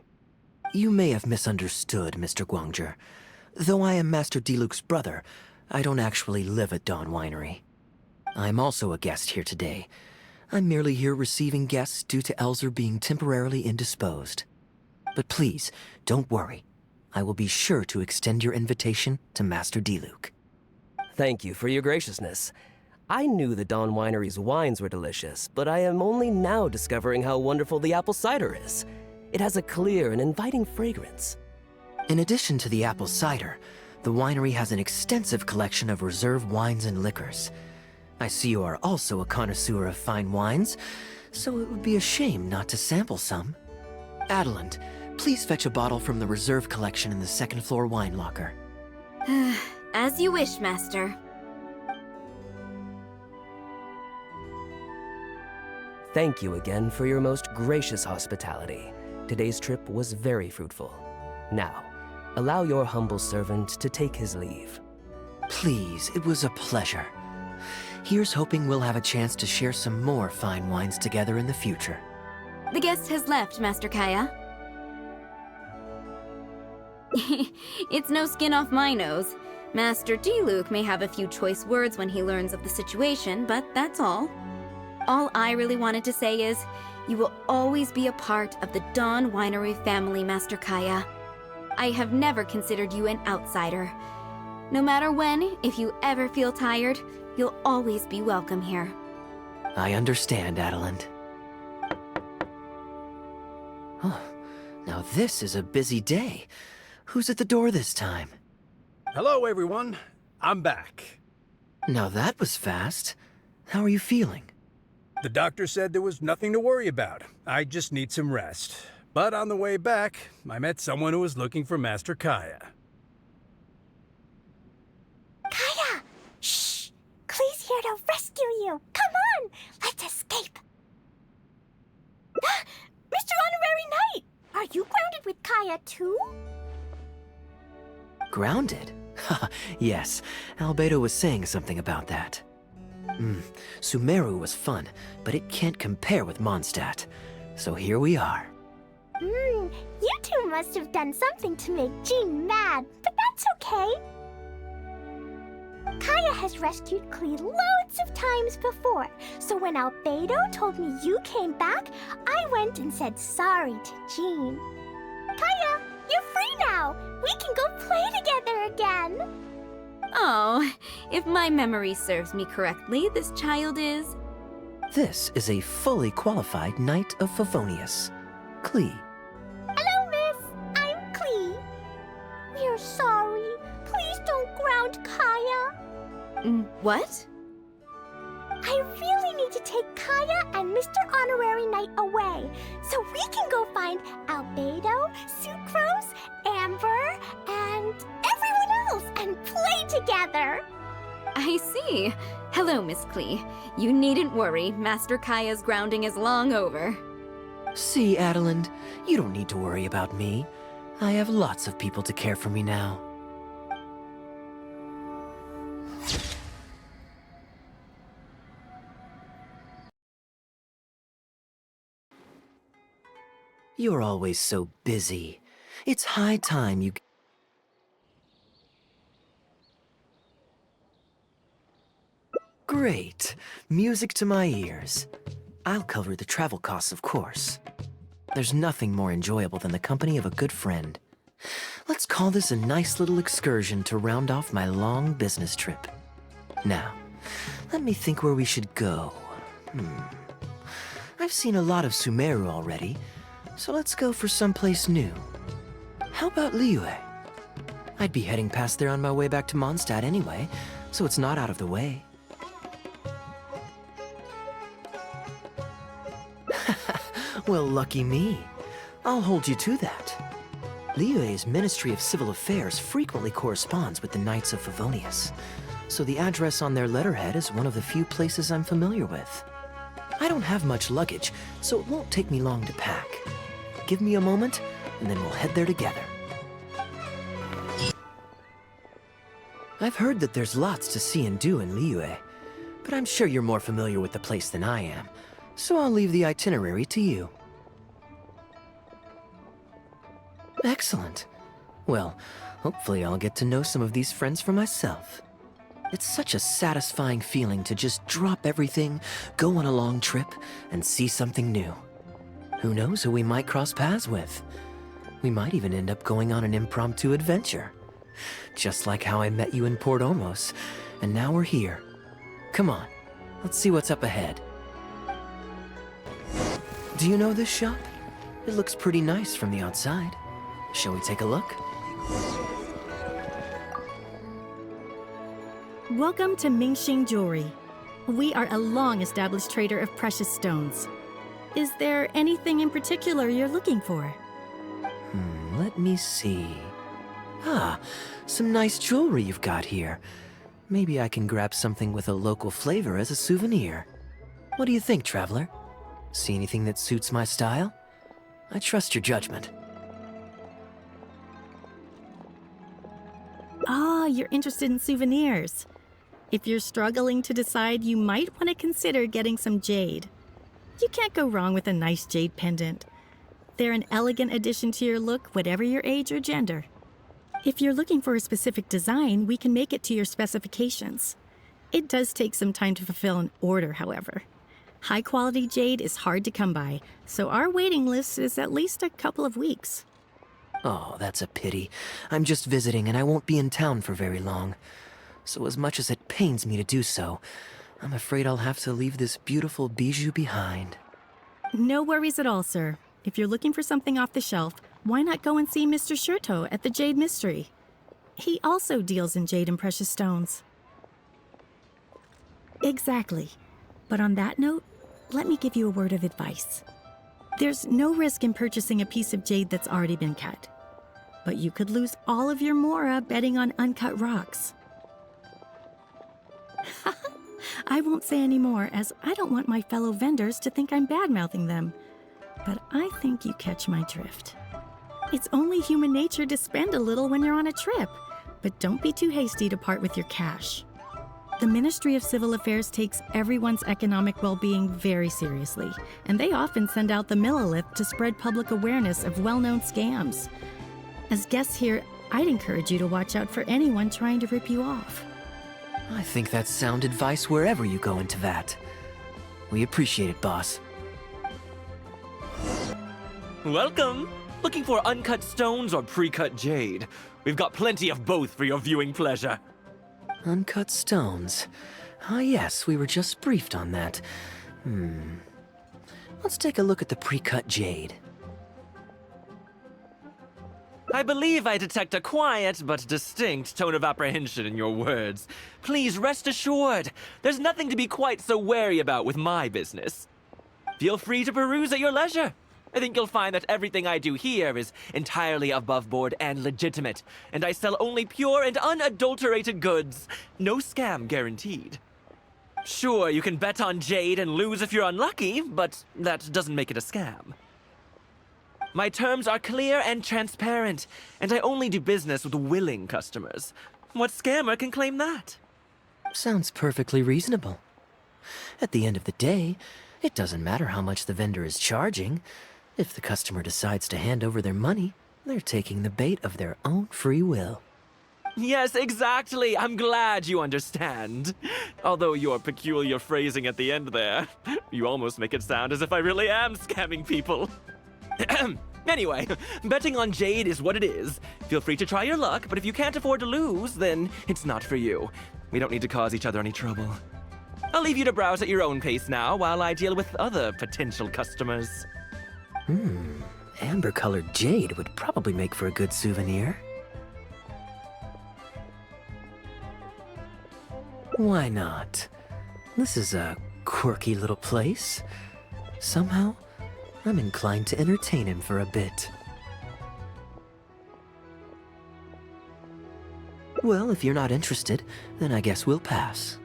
A: You may have misunderstood, Mr. Guangzhe. Though I am Master Diluc's brother, I don't actually live at Dawn Winery. I'm also a guest here today. I'm merely here receiving guests due to Elzer being temporarily indisposed. But please, don't worry. I will be sure to extend your invitation to Master Diluc.
L: Thank you for your graciousness. I knew the Dawn Winery's wines were delicious, but I am only now discovering how wonderful the apple cider is. It has a clear and inviting fragrance.
A: In addition to the apple cider, the winery has an extensive collection of reserve wines and liquors. I see you are also a connoisseur of fine wines, so it would be a shame not to sample some. Adeland, please fetch a bottle from the reserve collection in the second floor wine locker.
F: As you wish, Master.
L: Thank you again for your most gracious hospitality. Today's trip was very fruitful. Now, allow your humble servant to take his leave.
A: Please, it was a pleasure. Here's hoping we'll have a chance to share some more fine wines together in the future.
F: The guest has left, Master Kaeya. It's no skin off my nose. Master Diluc may have a few choice words when he learns of the situation, but that's all. All I really wanted to say is, you will always be a part of the Dawn Winery family, Master Kaeya. I have never considered you an outsider. No matter when, if you ever feel tired, you'll always be welcome here.
A: I understand, Adeland. Oh, now this is a busy day. Who's at the door this time?
Q: Hello, everyone. I'm back.
A: Now that was fast. How are you feeling?
Q: The doctor said there was nothing to worry about. I just need some rest. But on the way back, I met someone who was looking for Master Kaeya.
K: Kaeya! Shh! Klee's here to rescue you! Come on! Let's escape! Mr. Honorary Knight! Are you grounded with Kaeya too?
A: Grounded? Yes, Albedo was saying something about that. Sumeru was fun, but it can't compare with Mondstadt. So here we are.
K: You two must have done something to make Jean mad, but that's okay. Kaeya has rescued Klee loads of times before, so when Albedo told me you came back, I went and said sorry to Jean. Kaeya, you're free now! We can go play together again!
F: Oh, if my memory serves me correctly, this child is...
A: This is a fully qualified Knight of Favonius, Klee.
K: Hello, miss. I'm Klee. We're sorry. Please don't ground Kaeya.
F: What?
K: I really need to take Kaeya and Mr. Honorary Knight away, so we can go find Albedo, Sucrose, Amber, and everyone else and play together.
F: I see. Hello, Miss Klee. You needn't worry. Master Kaeya's grounding is long over.
A: See, Adeland, you don't need to worry about me. I have lots of people to care for me now. You're always so busy. It's high time you... Great. Music to my ears. I'll cover the travel costs, of course. There's nothing more enjoyable than the company of a good friend. Let's call this a nice little excursion to round off my long business trip. Now, let me think where we should go. I've seen a lot of Sumeru already, so let's go for someplace new. How about Liyue? I'd be heading past there on my way back to Mondstadt anyway, so it's not out of the way. Well, lucky me. I'll hold you to that. Liyue's Ministry of Civil Affairs frequently corresponds with the Knights of Favonius, so the address on their letterhead is one of the few places I'm familiar with. I don't have much luggage, so it won't take me long to pack. Give me a moment, and then we'll head there together. I've heard that there's lots to see and do in Liyue, but I'm sure you're more familiar with the place than I am, so I'll leave the itinerary to you. Excellent. Well, hopefully I'll get to know some of these friends for myself. It's such a satisfying feeling to just drop everything, go on a long trip, and see something new. Who knows who we might cross paths with? We might even end up going on an impromptu adventure. Just like how I met you in Port Ormos, and now we're here. Come on, let's see what's up ahead. Do you know this shop? It looks pretty nice from the outside. Shall we take a look?
S: Welcome to Mingxing Jewelry. We are a long-established trader of precious stones. Is there anything in particular you're looking for?
A: Let me see. Ah, some nice jewelry you've got here. Maybe I can grab something with a local flavor as a souvenir. What do you think, traveler? See anything that suits my style? I trust your judgment.
S: Ah, you're interested in souvenirs. If you're struggling to decide, you might want to consider getting some jade. You can't go wrong with a nice jade pendant. They're an elegant addition to your look, whatever your age or gender. If you're looking for a specific design, we can make it to your specifications. It does take some time to fulfill an order, however. High-quality jade is hard to come by, so our waiting list is at least a couple of weeks.
A: Oh, that's a pity. I'm just visiting and I won't be in town for very long. So as much as it pains me to do so, I'm afraid I'll have to leave this beautiful bijou behind.
S: No worries at all, sir. If you're looking for something off the shelf, why not go and see Mr. Shurto at the Jade Mystery? He also deals in jade and precious stones. Exactly. But on that note, let me give you a word of advice. There's no risk in purchasing a piece of jade that's already been cut. But you could lose all of your mora betting on uncut rocks. I won't say any more, as I don't want my fellow vendors to think I'm bad-mouthing them. But I think you catch my drift. It's only human nature to spend a little when you're on a trip, but don't be too hasty to part with your cash. The Ministry of Civil Affairs takes everyone's economic well-being very seriously, and they often send out the Millilith to spread public awareness of well-known scams. As guests here, I'd encourage you to watch out for anyone trying to rip you off.
A: I think that's sound advice wherever you go into that. We appreciate it, boss.
T: Welcome! Looking for uncut stones or pre-cut jade? We've got plenty of both for your viewing pleasure.
A: Uncut stones. Ah yes, we were just briefed on that. Let's take a look at the pre-cut jade.
T: I believe I detect a quiet but distinct tone of apprehension in your words. Please rest assured, there's nothing to be quite so wary about with my business. Feel free to peruse at your leisure. I think you'll find that everything I do here is entirely above board and legitimate, and I sell only pure and unadulterated goods. No scam guaranteed. Sure, you can bet on jade and lose if you're unlucky, but that doesn't make it a scam. My terms are clear and transparent, and I only do business with willing customers. What scammer can claim that?
A: Sounds perfectly reasonable. At the end of the day, it doesn't matter how much the vendor is charging. If the customer decides to hand over their money, they're taking the bait of their own free will.
T: Yes, exactly. I'm glad you understand. Although your peculiar phrasing at the end there, you almost make it sound as if I really am scamming people. Anyway, betting on jade is what it is. Feel free to try your luck, but if you can't afford to lose, then it's not for you. We don't need to cause each other any trouble. I'll leave you to browse at your own pace now while I deal with other potential customers.
A: Amber-colored jade would probably make for a good souvenir. Why not? This is a quirky little place. Somehow, I'm inclined to entertain him for a bit. Well, if you're not interested, then I guess we'll pass.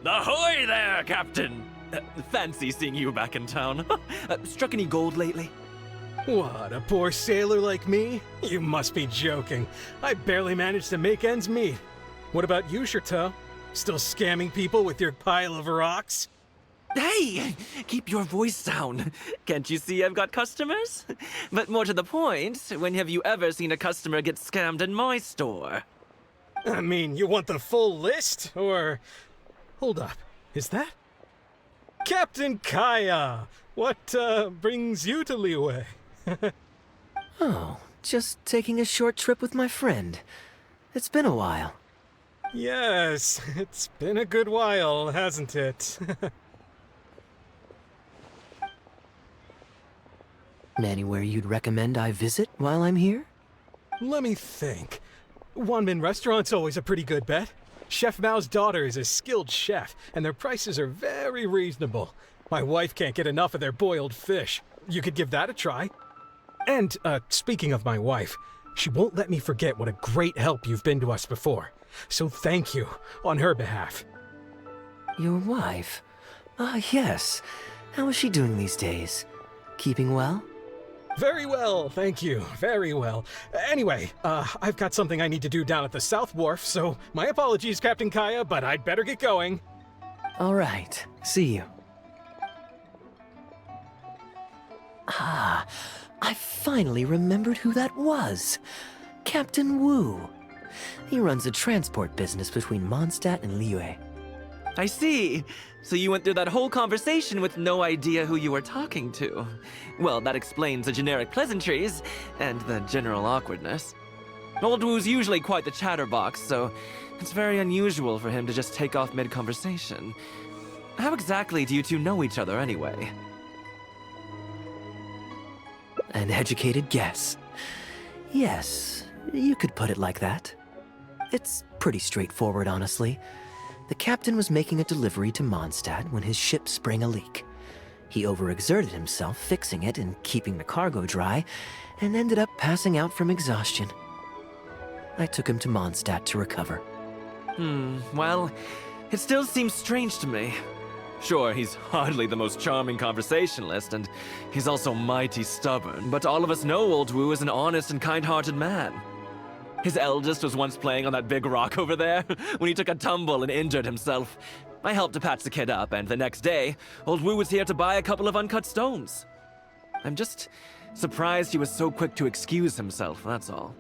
T: Ahoy there, Captain! Fancy seeing you back in town. Struck any gold lately?
Q: What, a poor sailor like me? You must be joking. I barely managed to make ends meet. What about you, Shurto? Still scamming people with your pile of rocks?
T: Hey! Keep your voice down. Can't you see I've got customers? But more to the point, when have you ever seen a customer get scammed in my store?
Q: I mean, you want the full list, or... Hold up, is that? Captain Kaeya! What, brings you to Liyue?
A: Oh, just taking a short trip with my friend. It's been a while.
Q: Yes, it's been a good while, hasn't it?
A: Anywhere you'd recommend I visit while I'm here?
Q: Let me think. Wanmin Restaurant's always a pretty good bet. Chef Mao's daughter is a skilled chef, and their prices are very reasonable. My wife can't get enough of their boiled fish. You could give that a try. And, speaking of my wife, she won't let me forget what a great help you've been to us before. So thank you, on her behalf.
A: Your wife? Ah, yes. How is she doing these days? Keeping well?
Q: Very well, thank you. Very well. Anyway, I've got something I need to do down at the South Wharf, so my apologies, Captain Kaeya, but I'd better get going.
A: All right. See you. Ah, I finally remembered who that was. Captain Wu. He runs a transport business between Mondstadt and Liyue.
T: I see. So you went through that whole conversation with no idea who you were talking to. Well, that explains the generic pleasantries and the general awkwardness. Old Wu's usually quite the chatterbox, so It's very unusual for him to just take off mid-conversation. How exactly do you two know each other anyway?
A: An educated guess. Yes, you could put it like that. It's pretty straightforward, honestly. The captain was making a delivery to Mondstadt when his ship sprang a leak. He overexerted himself fixing it and keeping the cargo dry, and ended up passing out from exhaustion. I took him to Mondstadt to recover.
T: Well, it still seems strange to me. Sure, he's hardly the most charming conversationalist, and he's also mighty stubborn, but all of us know Old Wu is an honest and kind-hearted man. His eldest was once playing on that big rock over there, when he took a tumble and injured himself. I helped to patch the kid up, and the next day, Old Wu was here to buy a couple of uncut stones. I'm just surprised he was so quick to excuse himself, that's all.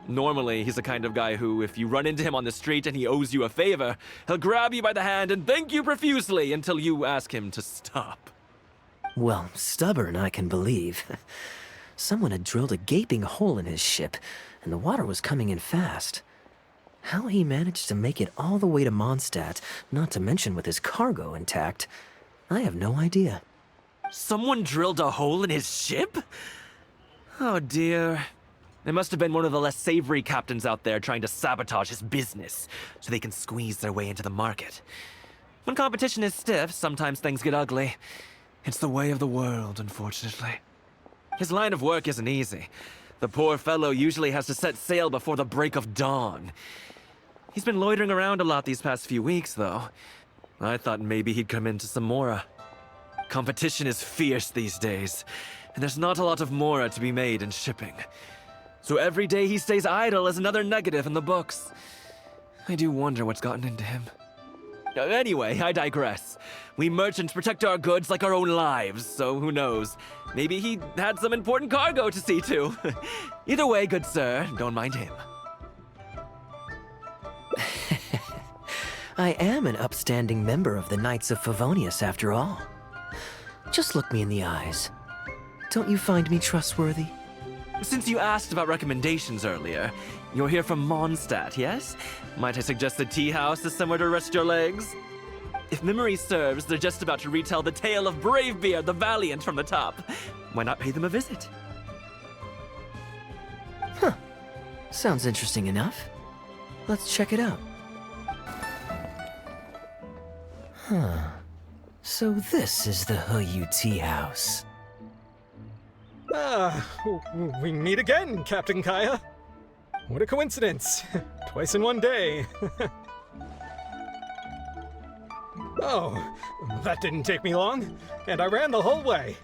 T: Normally, he's the kind of guy who, if you run into him on the street and he owes you a favor, he'll grab you by the hand and thank you profusely until you ask him to stop.
A: Well, stubborn, I can believe. Someone had drilled a gaping hole in his ship, and the water was coming in fast. How he managed to make it all the way to Mondstadt, not to mention with his cargo intact, I have no idea.
T: Someone drilled a hole in his ship? Oh dear. It must have been one of the less savory captains out there trying to sabotage his business, so they can squeeze their way into the market. When competition is stiff, sometimes things get ugly. It's the way of the world, unfortunately. His line of work isn't easy. The poor fellow usually has to set sail before the break of dawn. He's been loitering around a lot these past few weeks, though. I thought maybe he'd come into some Mora. Competition is fierce these days, and there's not a lot of Mora to be made in shipping. So every day he stays idle is another negative in the books. I do wonder what's gotten into him. Anyway, I digress. We merchants protect our goods like our own lives, so who knows? Maybe he had some important cargo to see to. Either way, good sir, don't mind him.
A: I am an upstanding member of the Knights of Favonius, after all. Just look me in the eyes. Don't you find me trustworthy?
T: Since you asked about recommendations earlier, you're here from Mondstadt, yes? Might I suggest the tea house is somewhere to rest your legs? If memory serves, they're just about to retell the tale of Bravebeard the Valiant from the top. Why not pay them a visit?
A: Huh. Sounds interesting enough. Let's check it out. Huh. So this is the He Tea House.
U: We meet again, Captain Kaeya. What a coincidence. Twice in one day. Oh, that didn't take me long, and I ran the whole way.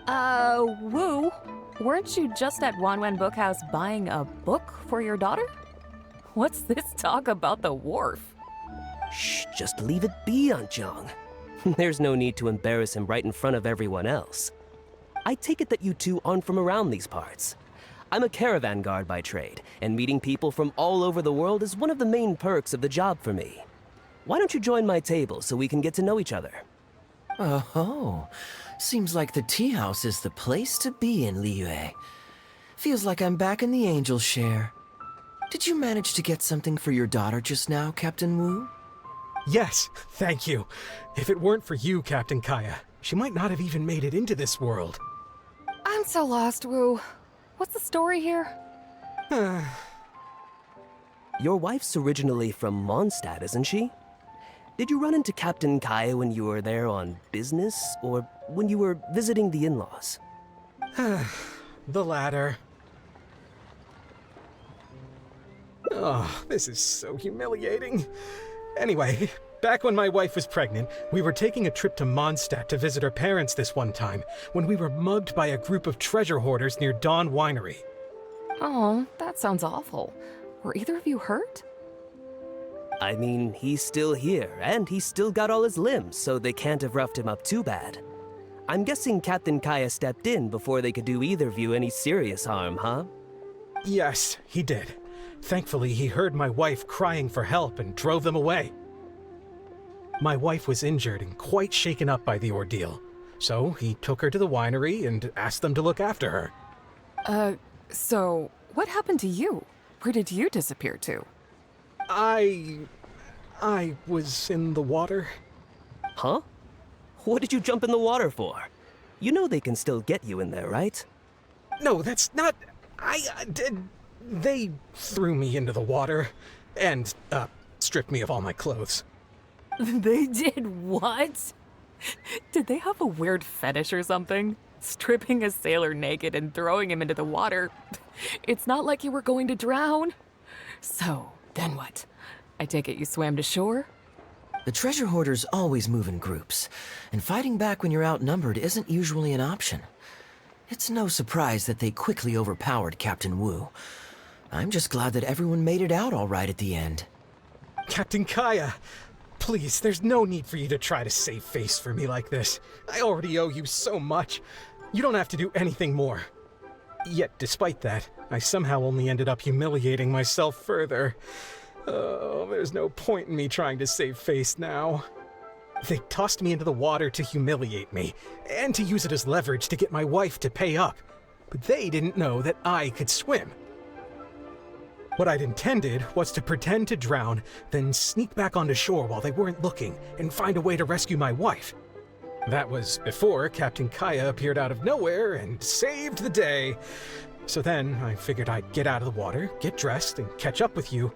V: Wu, weren't you just at Wanwen Bookhouse buying a book for your daughter? What's this talk about the wharf?
L: Shh, just leave it be, Aunt Jong. There's no need to embarrass him right in front of everyone else. I take it that you two aren't from around these parts. I'm a caravan guard by trade, and meeting people from all over the world is one of the main perks of the job for me. Why don't you join my table so we can get to know each other?
A: Oh, seems like the tea house is the place to be in Liyue. Feels like I'm back in the angel share. Did you manage to get something for your daughter just now, Captain Wu?
U: Yes, thank you. If it weren't for you, Captain Kaeya, she might not have even made it into this world.
V: I'm so lost, Wu. What's the story here?
L: Your wife's originally from Mondstadt, isn't she? Did you run into Captain Kaeya when you were there on business, or when you were visiting the in-laws?
U: The latter. Oh, this is so humiliating. Anyway, back when my wife was pregnant, we were taking a trip to Mondstadt to visit her parents this one time, when we were mugged by a group of treasure hoarders near Dawn Winery.
V: Oh, that sounds awful. Were either of you hurt?
L: I mean, he's still here, and he's still got all his limbs, so they can't have roughed him up too bad. I'm guessing Captain Kaeya stepped in before they could do either of you any serious harm, huh?
U: Yes, he did. Thankfully, he heard my wife crying for help and drove them away. My wife was injured and quite shaken up by the ordeal, so he took her to the winery and asked them to look after her.
V: So what happened to you? Where did you disappear to?
U: I was in the water.
L: Huh? What did you jump in the water for? You know they can still get you in there, right?
U: No, that's not... They threw me into the water and, stripped me of all my clothes.
V: They did what? Did they have a weird fetish or something? Stripping a sailor naked and throwing him into the water. It's not like you were going to drown. So, then what? I take it you swam to shore?
A: The treasure hoarders always move in groups, and fighting back when you're outnumbered isn't usually an option. It's no surprise that they quickly overpowered Captain Wu. I'm just glad that everyone made it out all right at the end.
U: Captain Kaeya, please, there's no need for you to try to save face for me like this. I already owe you so much. You don't have to do anything more. Yet, despite that, I somehow only ended up humiliating myself further. Oh, there's no point in me trying to save face now. They tossed me into the water to humiliate me, and to use it as leverage to get my wife to pay up. But they didn't know that I could swim. What I'd intended was to pretend to drown, then sneak back onto shore while they weren't looking, and find a way to rescue my wife. That was before Captain Kaeya appeared out of nowhere and saved the day. So then I figured I'd get out of the water, get dressed, and catch up with you.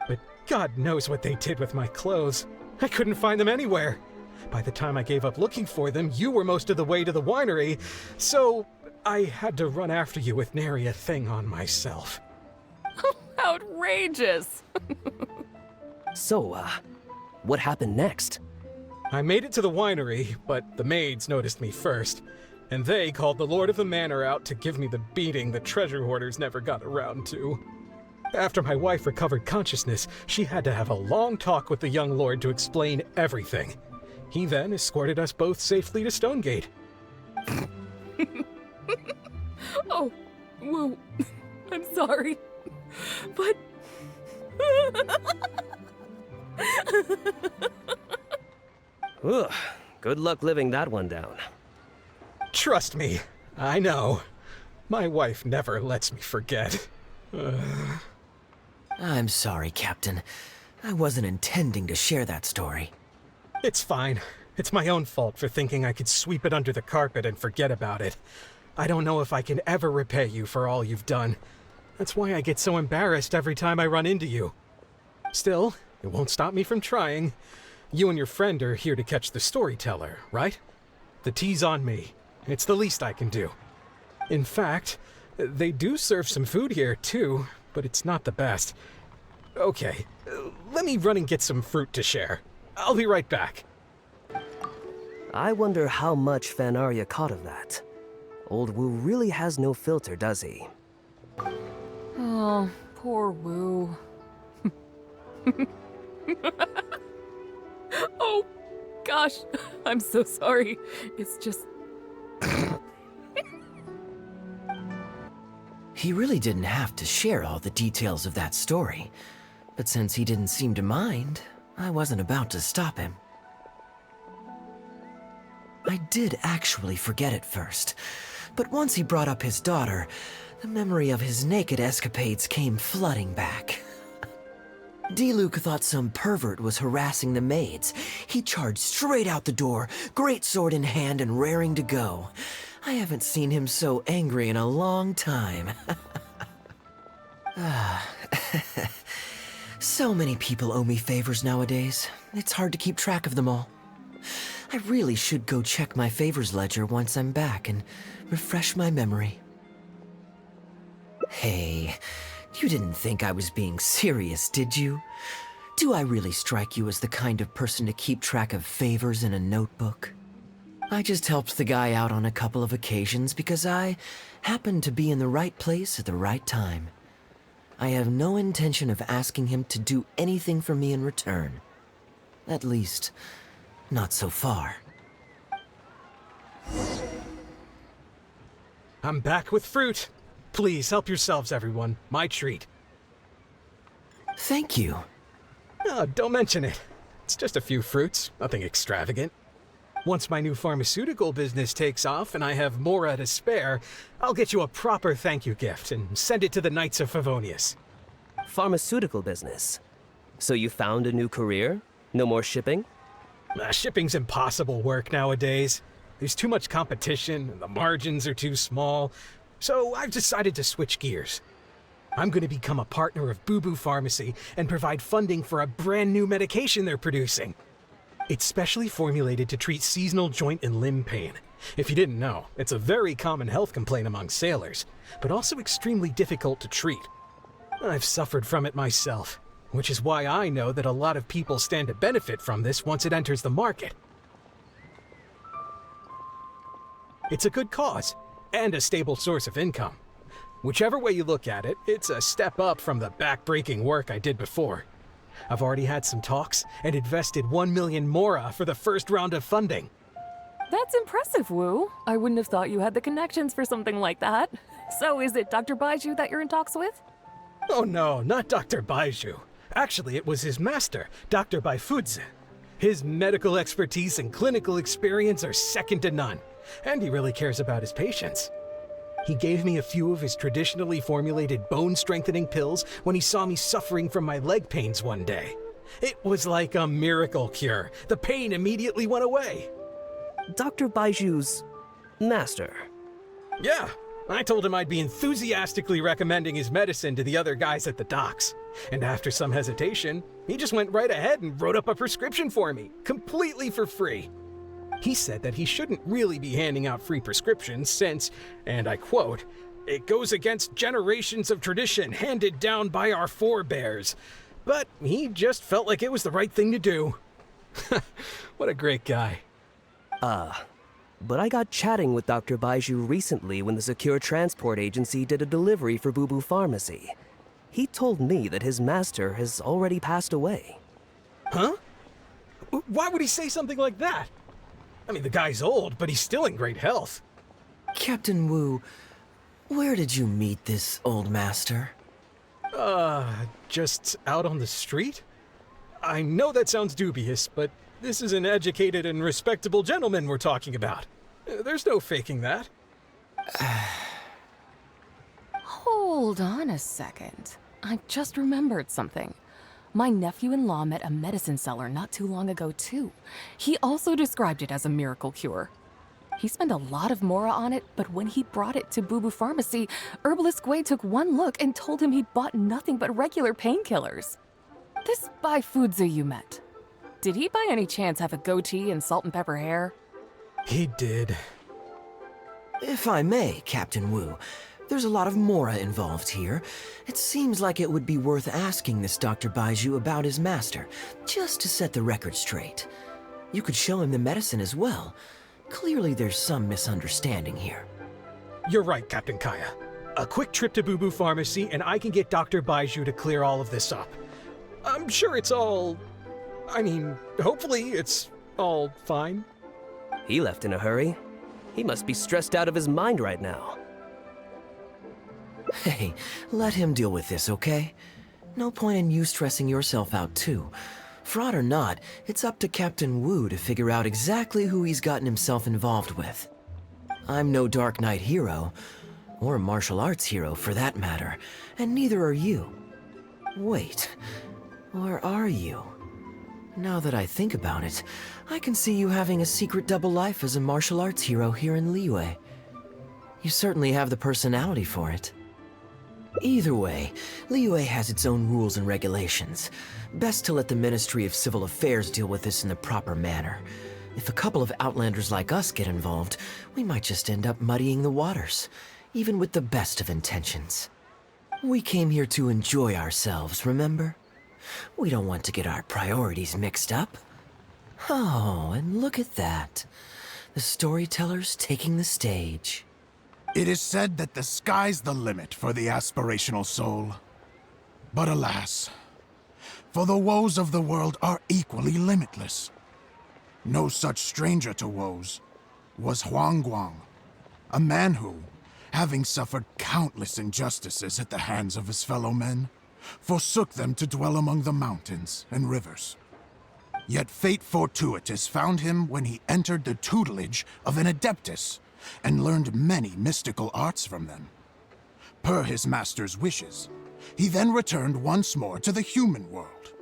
U: But God knows what they did with my clothes. I couldn't find them anywhere. By the time I gave up looking for them, you were most of the way to the winery, so I had to run after you with nary a thing on myself.
V: Outrageous!
L: So, what happened next?
U: I made it to the winery, but the maids noticed me first, and they called the Lord of the Manor out to give me the beating the treasure hoarders never got around to. After my wife recovered consciousness, she had to have a long talk with the young lord to explain everything. He then escorted us both safely to Stonegate.
V: Oh, Woo, I'm sorry, but...
L: Ugh, good luck living that one down.
U: Trust me, I know. My wife never lets me forget.
A: I'm sorry, Captain. I wasn't intending to share that story.
U: It's fine. It's my own fault for thinking I could sweep it under the carpet and forget about it. I don't know if I can ever repay you for all you've done. That's why I get so embarrassed every time I run into you. Still, it won't stop me from trying. You and your friend are here to catch the storyteller, right? The tea's on me. It's the least I can do. In fact, they do serve some food here, too, but it's not the best. Okay, let me run and get some fruit to share. I'll be right back.
L: I wonder how much Fanaria caught of that. Old Wu really has no filter, does he?
V: Oh, poor Wu. Oh, gosh, I'm so sorry. It's just...
A: He really didn't have to share all the details of that story, but since he didn't seem to mind, I wasn't about to stop him. I did actually forget at first, but once he brought up his daughter, the memory of his naked escapades came flooding back. D-Luke thought some pervert was harassing the maids. He charged straight out the door, great sword in hand and raring to go. I haven't seen him so angry in a long time. So many people owe me favors nowadays. It's hard to keep track of them all. I really should go check my favors ledger once I'm back and refresh my memory. Hey, you didn't think I was being serious, did you? Do I really strike you as the kind of person to keep track of favors in a notebook? I just helped the guy out on a couple of occasions because I happened to be in the right place at the right time. I have no intention of asking him to do anything for me in return. At least, not so far.
U: I'm back with fruit. Please help yourselves, everyone. My treat.
A: Thank you.
U: Oh, don't mention it. It's just a few fruits, nothing extravagant. Once my new pharmaceutical business takes off and I have more to spare, I'll get you a proper thank you gift and send it to the Knights of Favonius.
L: Pharmaceutical business? So you found a new career? No more shipping?
U: Shipping's impossible work nowadays. There's too much competition, and the margins are too small. So I've decided to switch gears. I'm going to become a partner of Boo Boo Pharmacy and provide funding for a brand new medication they're producing. It's specially formulated to treat seasonal joint and limb pain. If you didn't know, it's a very common health complaint among sailors, but also extremely difficult to treat. I've suffered from it myself, which is why I know that a lot of people stand to benefit from this once it enters the market. It's a good cause, and a stable source of income. Whichever way you look at it, it's a step up from the back-breaking work I did before. I've already had some talks and invested 1 million mora for the first round of funding.
V: That's impressive, Wu. I wouldn't have thought you had the connections for something like that. So is it Dr. Baiju that you're in talks with?
U: Oh no, not Dr. Baiju. Actually, it was his master, Dr. Baifudze. His medical expertise and clinical experience are second to none, and he really cares about his patients. He gave me a few of his traditionally formulated bone-strengthening pills when he saw me suffering from my leg pains one day. It was like a miracle cure. The pain immediately went away.
L: Dr. Baiju's master?
U: Yeah, I told him I'd be enthusiastically recommending his medicine to the other guys at the docks. And after some hesitation, he just went right ahead and wrote up a prescription for me, completely for free. He said that he shouldn't really be handing out free prescriptions since, and I quote, "It goes against generations of tradition handed down by our forebears." But he just felt like it was the right thing to do. What a great guy.
L: But I got chatting with Dr. Baiju recently when the Secure Transport Agency did a delivery for Boo Boo Pharmacy. He told me that his master has already passed away.
U: Huh? Why would he say something like that? I mean, the guy's old, but he's still in great health.
A: Captain Wu, where did you meet this old master?
U: Just out on the street? I know that sounds dubious, but this is an educated and respectable gentleman we're talking about. There's no faking that.
V: Hold on a second. I just remembered something. My nephew-in-law met a medicine seller not too long ago, too. He also described it as a miracle cure. He spent a lot of mora on it, but when he brought it to Boo Boo Pharmacy, Herbalist Gui took one look and told him he'd bought nothing but regular painkillers. This Baifudze you met, did he by any chance have a goatee and salt and pepper hair?
U: He did.
A: If I may, Captain Wu, there's a lot of mora involved here. It seems like it would be worth asking this Dr. Baiju about his master, just to set the record straight. You could show him the medicine as well. Clearly there's some misunderstanding here.
U: You're right, Captain Kaeya. A quick trip to Boo Boo Pharmacy and I can get Dr. Baiju to clear all of this up. I'm sure it's all... hopefully it's all fine.
L: He left in a hurry. He must be stressed out of his mind right now.
A: Hey, let him deal with this, okay? No point in you stressing yourself out, too. Fraud or not, it's up to Captain Wu to figure out exactly who he's gotten himself involved with. I'm no Dark Knight hero, or martial arts hero for that matter, and neither are you. Wait, or are you? Now that I think about it, I can see you having a secret double life as a martial arts hero here in Liyue. You certainly have the personality for it. Either way, Liyue has its own rules and regulations. Best to let the Ministry of Civil Affairs deal with this in the proper manner. If a couple of outlanders like us get involved, we might just end up muddying the waters, even with the best of intentions. We came here to enjoy ourselves, remember? We don't want to get our priorities mixed up. Oh, and look at that. The storyteller's taking the stage.
G: It is said that the sky's the limit for the aspirational soul. But alas, for the woes of the world are equally limitless. No such stranger to woes was Huang Guang, a man who, having suffered countless injustices at the hands of his fellow men, forsook them to dwell among the mountains and rivers. Yet fate fortuitous found him when he entered the tutelage of an adeptus and learned many mystical arts from them. Per his master's wishes, he then returned once more to the human world.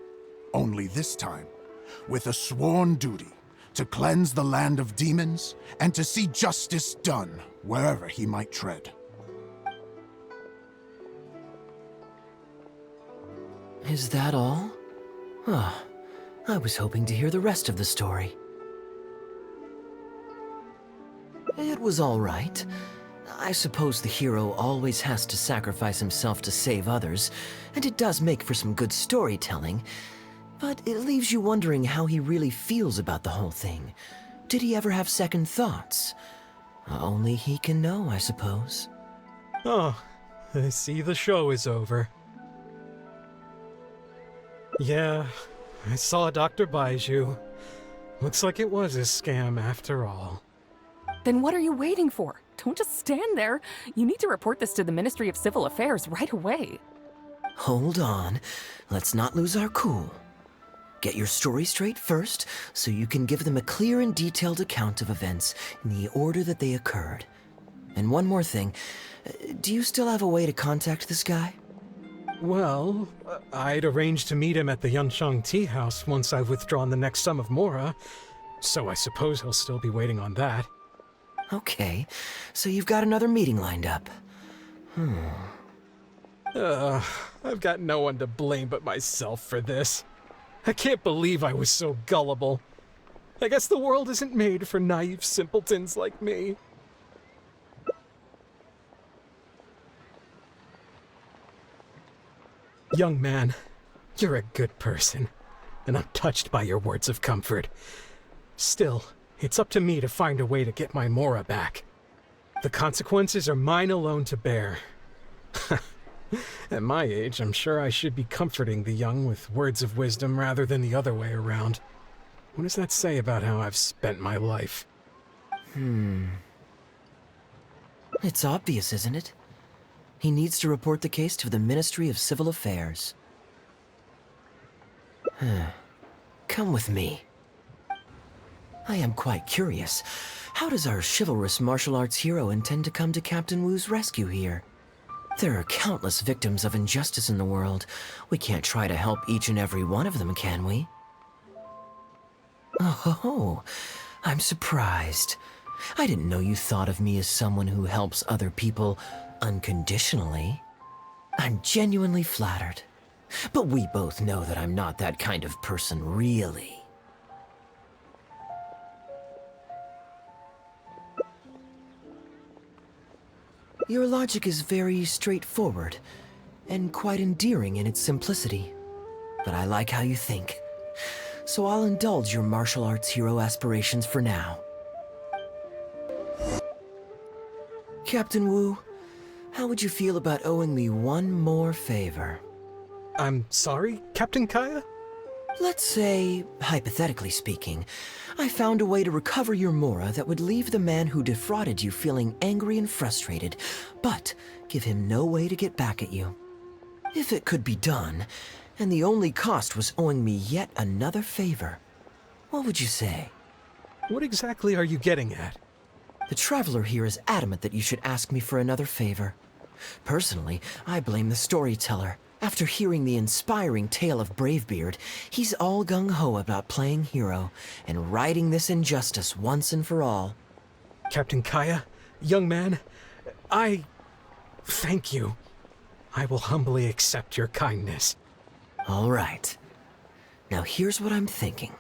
H: Only this time, with a sworn duty to cleanse the land of demons and to see justice done wherever he might tread.
A: Is that all? Oh, I was hoping to hear the rest of the story. It was all right. I suppose the hero always has to sacrifice himself to save others, and it does make for some good storytelling, but it leaves you wondering how he really feels about the whole thing. Did he ever have second thoughts? Only he can know, I suppose.
U: Oh, I see the show is over. Yeah, I saw Dr. Baiju. Looks like it was a scam after all.
V: Then what are you waiting for? Don't just stand there. You need to report this to the Ministry of Civil Affairs right away.
A: Hold on. Let's not lose our cool. Get your story straight first, so you can give them a clear and detailed account of events in the order that they occurred. And one more thing. Do you still have a way to contact this guy?
U: Well, I'd arranged to meet him at the Yunshang Tea House once I've withdrawn the next sum of Mora, so I suppose he'll still be waiting on that.
A: Okay, so you've got another meeting lined up.
U: I've got no one to blame but myself for this. I can't believe I was so gullible. I guess the world isn't made for naive simpletons like me. Young man, you're a good person, and I'm touched by your words of comfort. Still, it's up to me to find a way to get my Mora back. The consequences are mine alone to bear. At my age, I'm sure I should be comforting the young with words of wisdom rather than the other way around. What does that say about how I've spent my life?
A: It's obvious, isn't it? He needs to report the case to the Ministry of Civil Affairs. Come with me. I am quite curious. How does our chivalrous martial arts hero intend to come to Captain Wu's rescue here? There are countless victims of injustice in the world. We can't try to help each and every one of them, can we? Oh, I'm surprised. I didn't know you thought of me as someone who helps other people unconditionally. I'm genuinely flattered. But we both know that I'm not that kind of person, really. Your logic is very straightforward, and quite endearing in its simplicity. But I like how you think. So I'll indulge your martial arts hero aspirations for now. Captain Wu, how would you feel about owing me one more favor?
U: I'm sorry, Captain Kaeya?
A: Let's say, hypothetically speaking, I found a way to recover your Mora that would leave the man who defrauded you feeling angry and frustrated, but give him no way to get back at you. If it could be done, and the only cost was owing me yet another favor, what would you say?
U: What exactly are you getting at?
A: The Traveler here is adamant that you should ask me for another favor. Personally, I blame the storyteller. After hearing the inspiring tale of Bravebeard, he's all gung-ho about playing hero and righting this injustice once and for all.
U: Captain Kaeya, young man, thank you. I will humbly accept your kindness.
A: All right. Now here's what I'm thinking.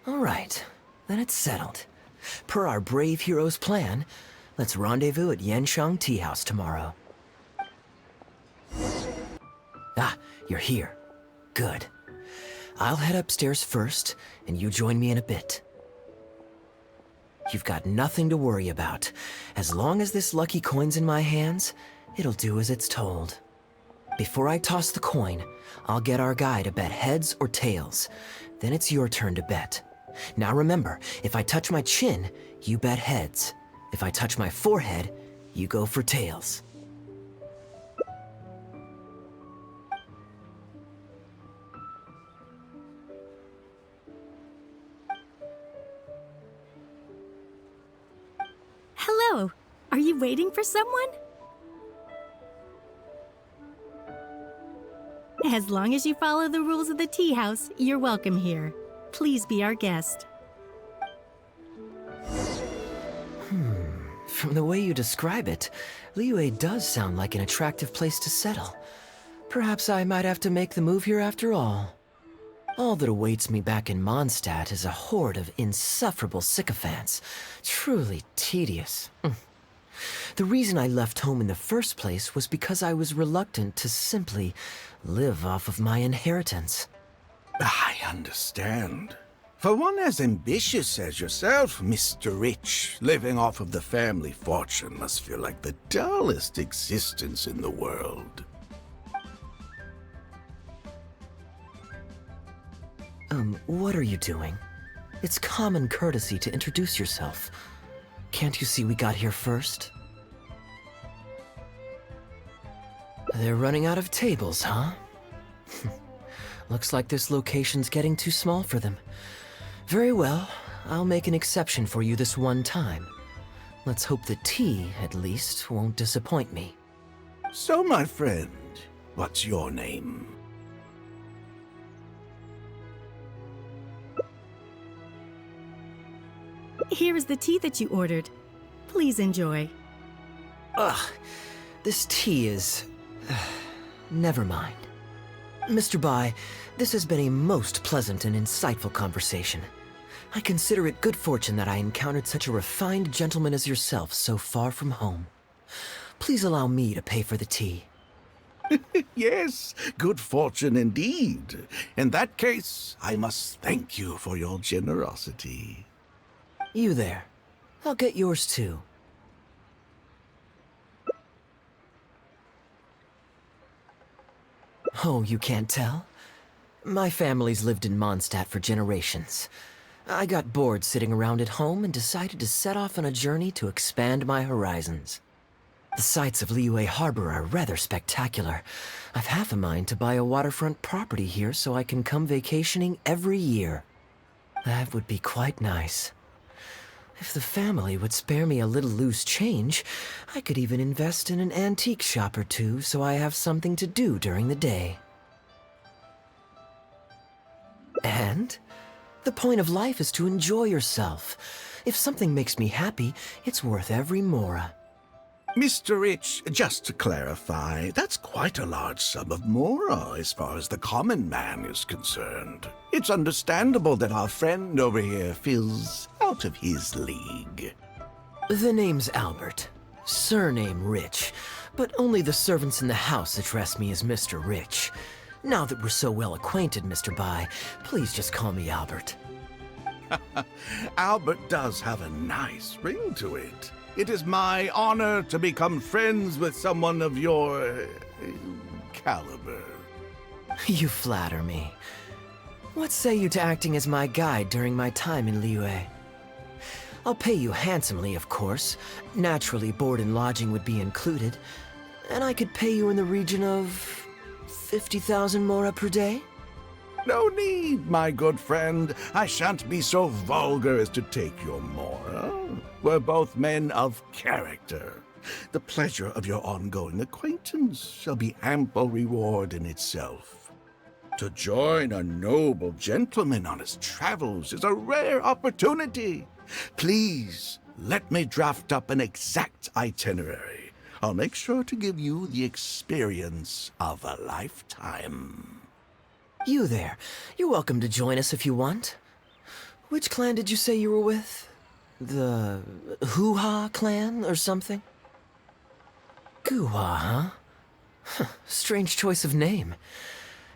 A: All right, then it's settled. Per our brave hero's plan, let's rendezvous at Yanshang Tea House tomorrow. Ah, you're here. Good. I'll head upstairs first, and you join me in a bit. You've got nothing to worry about. As long as this lucky coin's in my hands, it'll do as it's told. Before I toss the coin, I'll get our guy to bet heads or tails. Then it's your turn to bet. Now remember, if I touch my chin, you bet heads. If I touch my forehead, you go for tails.
S: Hello. Are you waiting for someone? As long as you follow the rules of the tea house, you're welcome here. Please be our guest.
A: From the way you describe it, Liyue does sound like an attractive place to settle. Perhaps I might have to make the move here after all. All that awaits me back in Mondstadt is a horde of insufferable sycophants. Truly tedious. The reason I left home in the first place was because I was reluctant to simply live off of my inheritance.
H: I understand. For one as ambitious as yourself, Mr. Rich, living off of the family fortune must feel like the dullest existence in the world.
A: What are you doing? It's common courtesy to introduce yourself. Can't you see we got here first? They're running out of tables, huh? Looks like this location's getting too small for them. Very well, I'll make an exception for you this one time. Let's hope the tea, at least, won't disappoint me.
H: So, my friend, what's your name?
S: Here is the tea that you ordered. Please enjoy.
A: Ugh, this tea is... never mind. Mr. Bai, this has been a most pleasant and insightful conversation. I consider it good fortune that I encountered such a refined gentleman as yourself so far from home. Please allow me to pay for the tea.
H: Yes, good fortune indeed. In that case, I must thank you for your generosity.
A: You there. I'll get yours too. Oh, you can't tell? My family's lived in Mondstadt for generations. I got bored sitting around at home and decided to set off on a journey to expand my horizons. The sights of Liyue Harbor are rather spectacular. I've half a mind to buy a waterfront property here so I can come vacationing every year. That would be quite nice. If the family would spare me a little loose change, I could even invest in an antique shop or two so I have something to do during the day. And the point of life is to enjoy yourself. If something makes me happy, it's worth every mora.
H: Mr. Rich, just to clarify, that's quite a large sum of mora as far as the common man is concerned. It's understandable that our friend over here feels out of his league.
A: The name's Albert. Surname Rich. But only the servants in the house address me as Mr. Rich. Now that we're so well acquainted, Mr. Bai, please just call me Albert.
H: Albert does have a nice ring to it. It is my honor to become friends with someone of your... caliber.
A: You flatter me. What say you to acting as my guide during my time in Liyue? I'll pay you handsomely, of course. Naturally, board and lodging would be included. And I could pay you in the region of 50,000 mora per day?
H: No need, my good friend. I shan't be so vulgar as to take your mora. We're both men of character. The pleasure of your ongoing acquaintance shall be ample reward in itself. To join a noble gentleman on his travels is a rare opportunity. Please, let me draft up an exact itinerary. I'll make sure to give you the experience of a lifetime.
A: You there. You're welcome to join us if you want. Which clan did you say you were with? The Hoo-Ha clan or something? Goo-Ha, huh? Strange choice of name.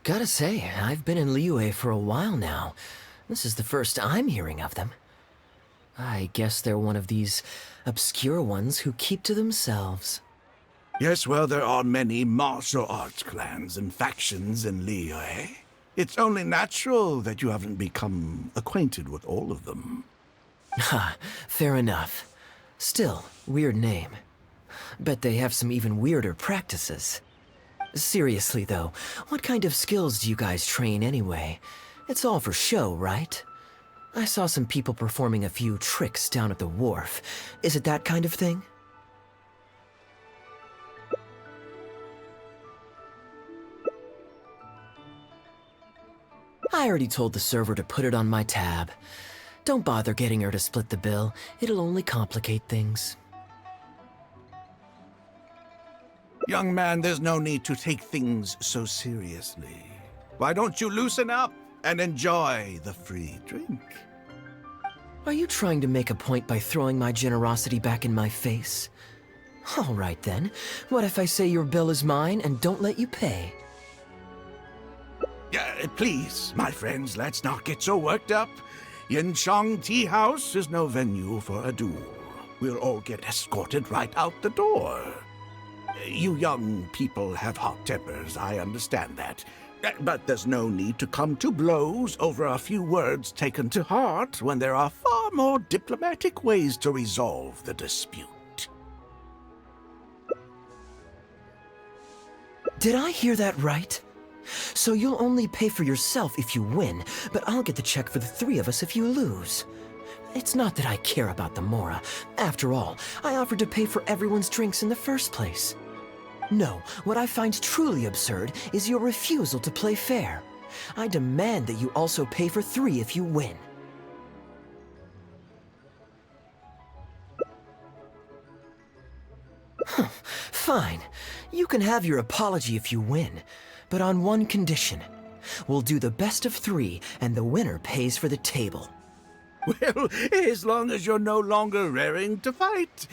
A: Gotta say, I've been in Liyue for a while now. This is the first I'm hearing of them. I guess they're one of these obscure ones who keep to themselves.
H: Yes, well, there are many martial arts clans and factions in Liyue. It's only natural that you haven't become acquainted with all of them.
A: Ha, fair enough. Still, weird name. Bet they have some even weirder practices. Seriously though, what kind of skills do you guys train anyway? It's all for show, right? I saw some people performing a few tricks down at the wharf. Is it that kind of thing? I already told the server to put it on my tab. Don't bother getting her to split the bill. It'll only complicate things.
H: Young man, there's no need to take things so seriously. Why don't you loosen up and enjoy the free drink?
A: Are you trying to make a point by throwing my generosity back in my face? All right then. What if I say your bill is mine and don't let you pay?
H: Please, my friends, let's not get so worked up. Yinshang Tea House is no venue for a duel. We'll all get escorted right out the door. You young people have hot tempers, I understand that. But there's no need to come to blows over a few words taken to heart when there are far more diplomatic ways to resolve the dispute.
A: Did I hear that right? So you'll only pay for yourself if you win, but I'll get the check for the three of us if you lose. It's not that I care about the Mora. After all, I offered to pay for everyone's drinks in the first place. No, what I find truly absurd is your refusal to play fair. I demand that you also pay for three if you win. Fine. You can have your apology if you win, but on one condition. We'll do the best of three, and the winner pays for the table.
H: Well, as long as you're no longer raring to fight.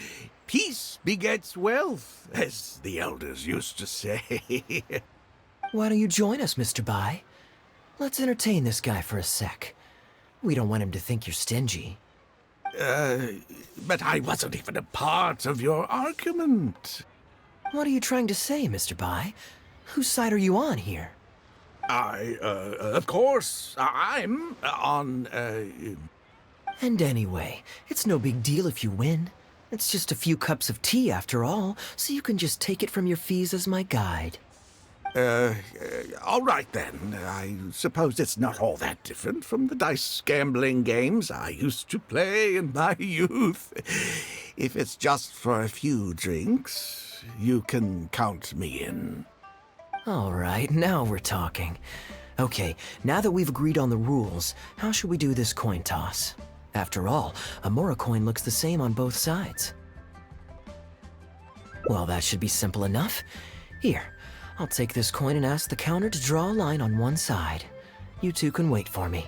H: Peace begets wealth, as the elders used to say.
A: Why don't you join us, Mr. Bai? Let's entertain this guy for a sec. We don't want him to think you're stingy.
H: But I wasn't even a part of your argument.
A: What are you trying to say, Mr. Bai? Whose side are you on here?
H: Of course, I'm on,
A: And anyway, it's no big deal if you win. It's just a few cups of tea after all, so you can just take it from your fees as my guide.
H: All right then. I suppose it's not all that different from the dice gambling games I used to play in my youth. If it's just for a few drinks, you can count me in.
A: All right, now we're talking. Okay, now that we've agreed on the rules, how should we do this coin toss? After all, a Mora coin looks the same on both sides. Well, that should be simple enough. Here, I'll take this coin and ask the counter to draw a line on one side. You two can wait for me.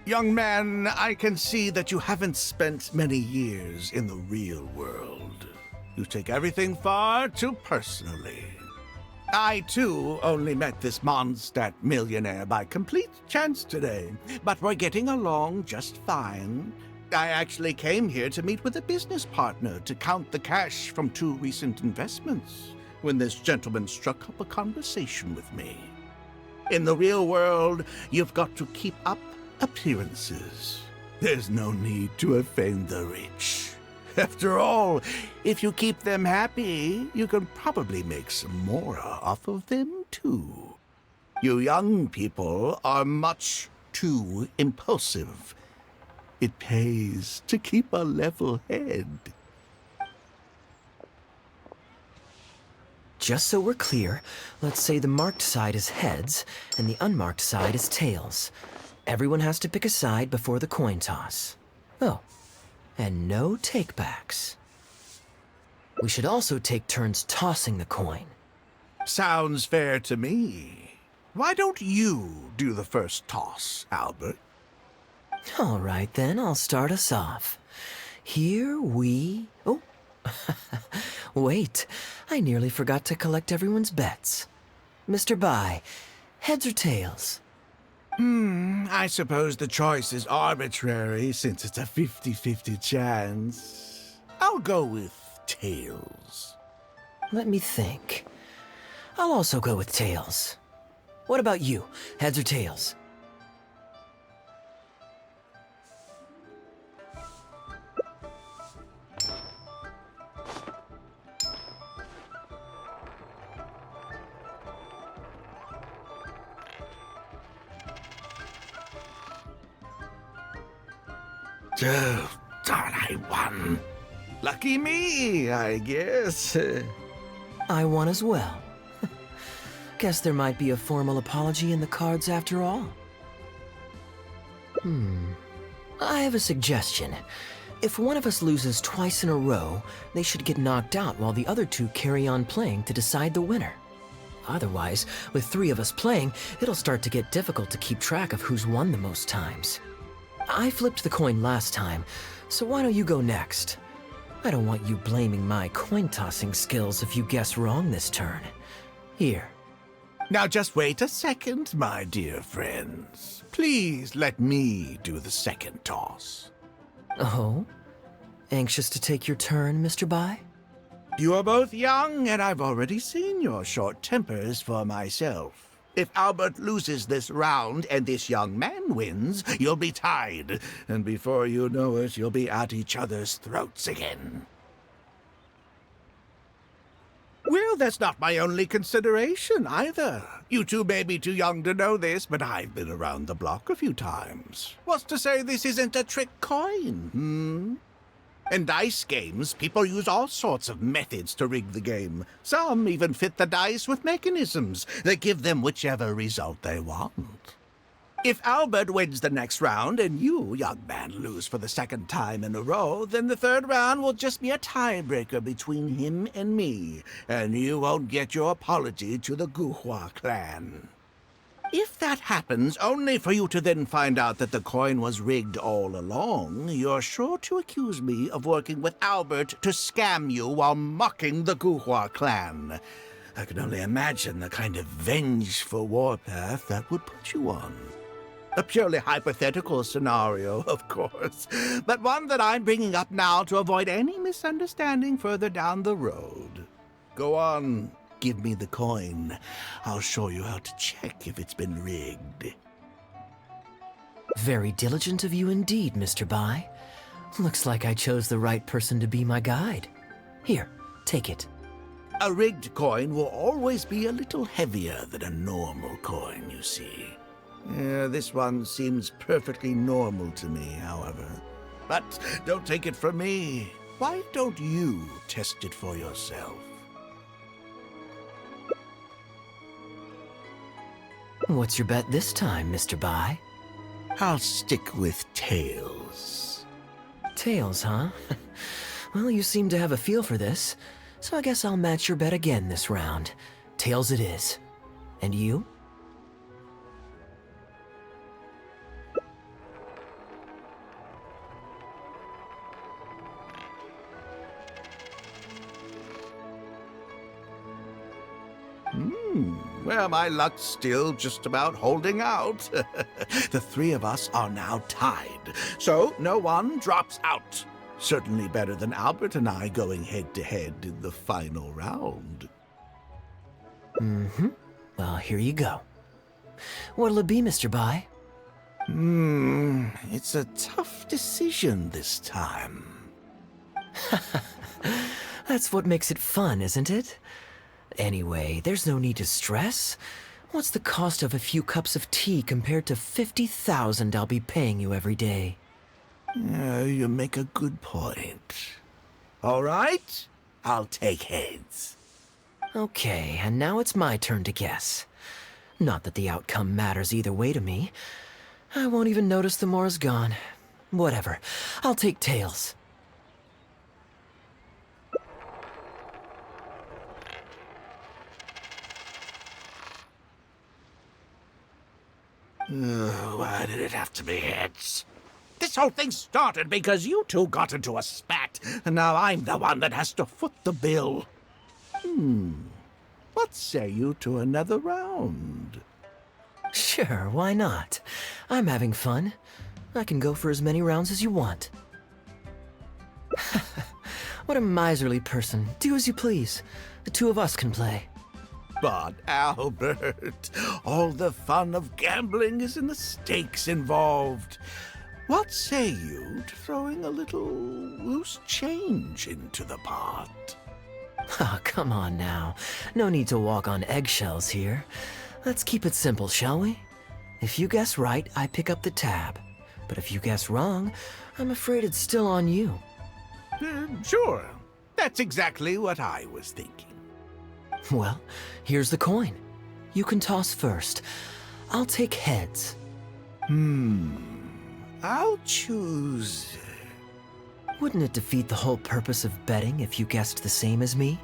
H: Young man, I can see that you haven't spent many years in the real world. You take everything far too personally. I, too, only met this Mondstadt millionaire by complete chance today, but we're getting along just fine. I actually came here to meet with a business partner to count the cash from 2 recent investments, when this gentleman struck up a conversation with me. In the real world, you've got to keep up appearances. There's no need to offend the rich. After all, if you keep them happy, you can probably make some more off of them, too. You young people are much too impulsive. It pays to keep a level head.
A: Just so we're clear, let's say the marked side is heads, and the unmarked side is tails. Everyone has to pick a side before the coin toss. Oh. And no takebacks. We should also take turns tossing the coin.
H: Sounds fair to me. Why don't you do the first toss, Albert?
A: All right then, I'll start us off. Here we... Oh, wait. I nearly forgot to collect everyone's bets. Mr. Bai, heads or tails?
H: I suppose the choice is arbitrary since it's a 50-50 chance. I'll go with tails.
A: Let me think. I'll also go with tails. What about you? Heads or tails?
H: Oh, darn, I won. Lucky me, I guess.
A: I won as well. Guess there might be a formal apology in the cards after all. I have a suggestion. If one of us loses twice in a row, they should get knocked out while the other two carry on playing to decide the winner. Otherwise, with 3 of us playing, it'll start to get difficult to keep track of who's won the most times. I flipped the coin last time, so why don't you go next? I don't want you blaming my coin-tossing skills if you guess wrong this turn. Here.
H: Now just wait a second, my dear friends. Please let me do the second toss.
A: Oh? Anxious to take your turn, Mr. Bai?
H: You are both young, and I've already seen your short tempers for myself. If Albert loses this round and this young man wins, you'll be tied. And before you know it, you'll be at each other's throats again. Well, that's not my only consideration, either. You two may be too young to know this, but I've been around the block a few times. What's to say this isn't a trick coin, In dice games, people use all sorts of methods to rig the game. Some even fit the dice with mechanisms that give them whichever result they want. If Albert wins the next round and you, young man, lose for the second time in a row, then the third round will just be a tiebreaker between him and me, and you won't get your apology to the Guhua clan. If that happens, only for you to then find out that the coin was rigged all along, you're sure to accuse me of working with Albert to scam you while mocking the Guhua clan. I can only imagine the kind of vengeful warpath that would put you on. A purely hypothetical scenario, of course, but one that I'm bringing up now to avoid any misunderstanding further down the road. Go on. Give me the coin. I'll show you how to check if it's been rigged.
A: Very diligent of you indeed, Mr. Bai. Looks like I chose the right person to be my guide. Here, take it.
H: A rigged coin will always be a little heavier than a normal coin, you see. This one seems perfectly normal to me, however. But don't take it from me. Why don't you test it for yourself?
A: What's your bet this time, Mr. Bai?
H: I'll stick with tails.
A: Tails, huh? Well, you seem to have a feel for this, so I guess I'll match your bet again this round. Tails it is. And you?
H: Well, my luck's still just about holding out. The 3 of us are now tied, so no one drops out. Certainly better than Albert and I going head-to-head in the final round.
A: Well, here you go. What'll it be, Mr. Bai?
H: It's a tough decision this time.
A: That's what makes it fun, isn't it? Anyway, there's no need to stress. What's the cost of a few cups of tea compared to 50,000 I'll be paying you every day?
H: You make a good point. All right, I'll take heads.
A: Okay, and now it's my turn to guess. Not that the outcome matters either way to me. I won't even notice the more's gone. Whatever, I'll take tails.
H: Why did it have to be heads? This whole thing started because you two got into a spat, and now I'm the one that has to foot the bill. What say you to another round?
A: Sure, why not? I'm having fun. I can go for as many rounds as you want. What a miserly person. Do as you please. The 2 of us can play.
H: But, Albert, all the fun of gambling is in the stakes involved. What say you to throwing a little loose change into the pot?
A: Oh, come on now. No need to walk on eggshells here. Let's keep it simple, shall we? If you guess right, I pick up the tab. But if you guess wrong, I'm afraid it's still on you.
H: Sure. That's exactly what I was thinking.
A: Well, here's the coin. You can toss first. I'll take heads.
H: I'll choose...
A: Wouldn't it defeat the whole purpose of betting if you guessed the same as me?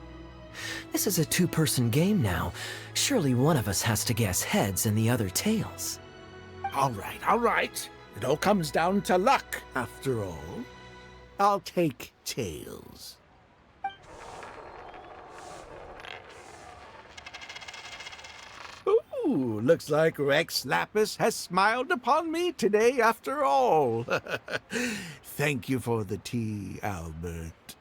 A: This is a two-person game now. Surely one of us has to guess heads and the other tails.
H: All right. It all comes down to luck, after all. I'll take tails. Ooh, looks like Rex Lapis has smiled upon me today after all. Thank you for the tea, Albert.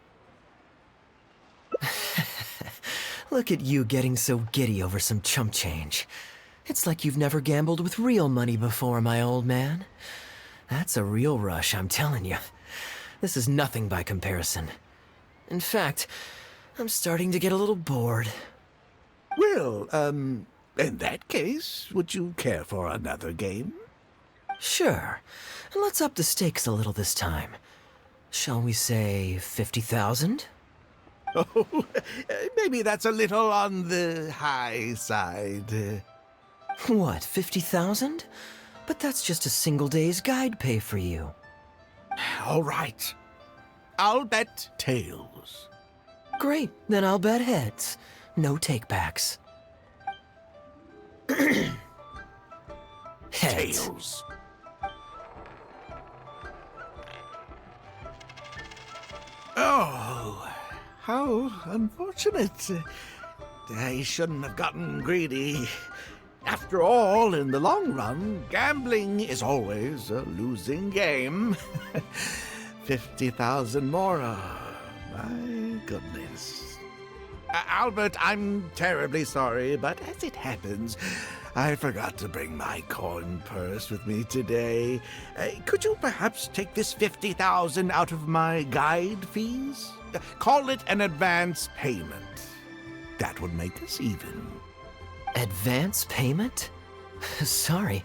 A: Look at you getting so giddy over some chump change. It's like you've never gambled with real money before, my old man. That's a real rush, I'm telling you. This is nothing by comparison. In fact, I'm starting to get a little bored.
H: Well, in that case, would you care for another game?
A: Sure. And let's up the stakes a little this time. Shall we say 50,000?
H: Oh, maybe that's a little on the high side.
A: What, 50,000? But that's just a single day's guide pay for you.
H: All right. I'll bet tails.
A: Great, then I'll bet heads. No takebacks. Heads.
H: Tails. Oh, how unfortunate. I shouldn't have gotten greedy. After all, in the long run, gambling is always a losing game. 50,000 more. My goodness. Albert, I'm terribly sorry, but as it happens, I forgot to bring my coin purse with me today. Could you perhaps take this 50,000 out of my guide fees? Call it an advance payment. That would make us even.
A: Advance payment? Sorry,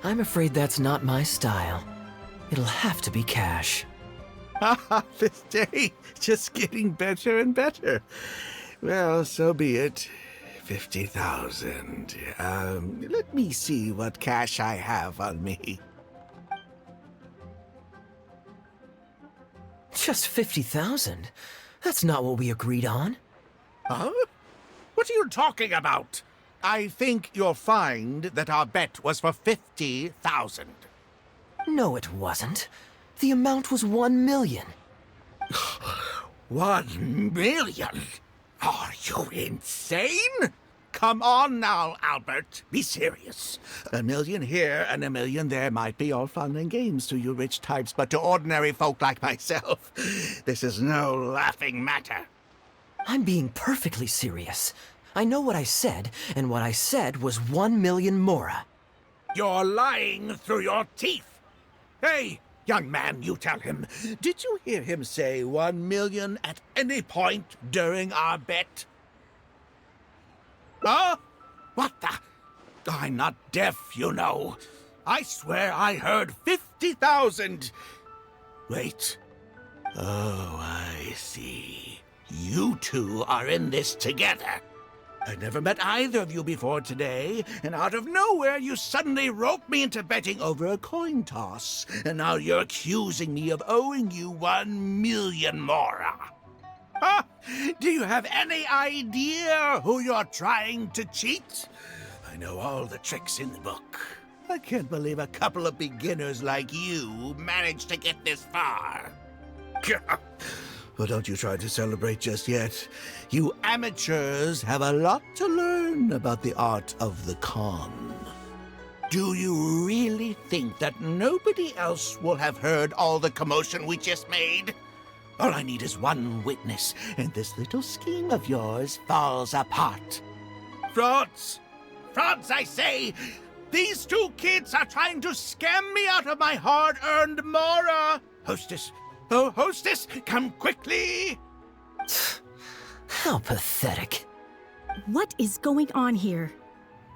A: I'm afraid that's not my style. It'll have to be cash.
H: This day, just getting better and better. Well, so be it. 50,000. Let me see what cash I have on me.
A: Just 50,000? That's not what we agreed on.
H: Huh? What are you talking about? I think you'll find that our bet was for 50,000.
A: No, it wasn't. The amount was 1 million.
H: 1 million? Are you insane? Come on now, Albert. Be serious. 1 million here and 1 million there might be all fun and games to you rich types, but to ordinary folk like myself, this is no laughing matter.
A: I'm being perfectly serious. I know what I said, and what I said was 1 million mora.
H: You're lying through your teeth. Hey, young man, you tell him. Did you hear him say 1 million at any point during our bet? Huh? What the? I'm not deaf, you know. I swear I heard 50,000. Wait. Oh, I see. You two are in this together. I never met either of you before today, and out of nowhere you suddenly roped me into betting over a coin toss, and now you're accusing me of owing you 1 million mora. Huh? Do you have any idea who you're trying to cheat? I know all the tricks in the book. I can't believe a couple of beginners like you managed to get this far. Well, don't you try to celebrate just yet. You amateurs have a lot to learn about the art of the con. Do you really think that nobody else will have heard all the commotion we just made? All I need is one witness, and this little scheme of yours falls apart. Frauds! Frauds, I say! These two kids are trying to scam me out of my hard-earned mora! Hostess! Oh, hostess, come quickly!
A: How pathetic.
S: What is going on here?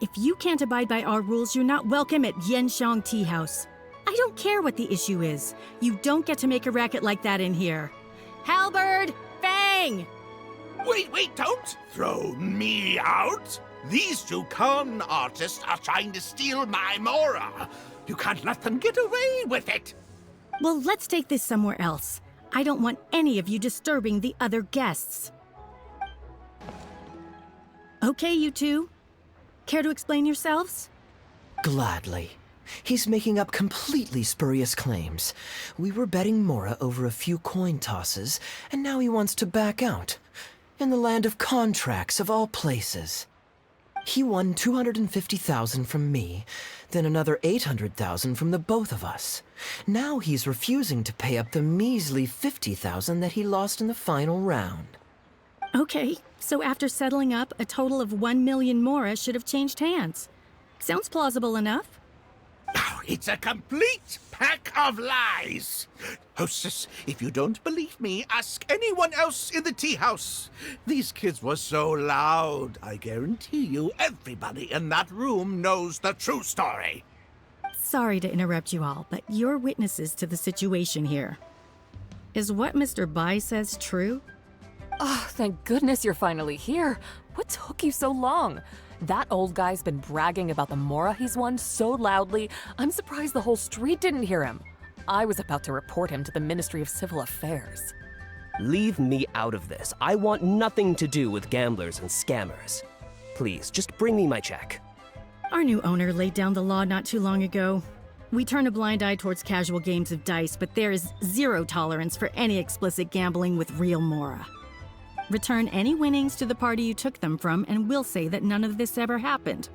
S: If you can't abide by our rules, you're not welcome at Yenshang Tea House. I don't care what the issue is. You don't get to make a racket like that in here. Halberd! Fang!
H: Wait, don't throw me out! These two con artists are trying to steal my Mora. You can't let them get away with it.
S: Well, let's take this somewhere else. I don't want any of you disturbing the other guests. Okay, you two. Care to explain yourselves?
A: Gladly. He's making up completely spurious claims. We were betting Mora over a few coin tosses, and now he wants to back out. In the land of contracts, of all places. He won 250,000 from me, then another 800,000 from the both of us. Now he's refusing to pay up the measly 50,000 that he lost in the final round.
S: Okay, so after settling up, a total of 1 million Mora should have changed hands. Sounds plausible enough.
H: Oh, it's a complete pack of lies. Hostess, if you don't believe me, ask anyone else in the tea house. These kids were so loud. I guarantee you everybody in that room knows the true story.
S: Sorry to interrupt you all, but you're witnesses to the situation here. Is what Mr. Bai says true?
V: Oh, thank goodness you're finally here. What took you so long? That old guy's been bragging about the Mora he's won so loudly, I'm surprised the whole street didn't hear him. I was about to report him to the Ministry of Civil Affairs.
L: Leave me out of this. I want nothing to do with gamblers and scammers. Please, just bring me my check.
S: Our new owner laid down the law not too long ago. We turn a blind eye towards casual games of dice, but there is zero tolerance for any explicit gambling with real Mora. Return any winnings to the party you took them from, and we'll say that none of this ever happened.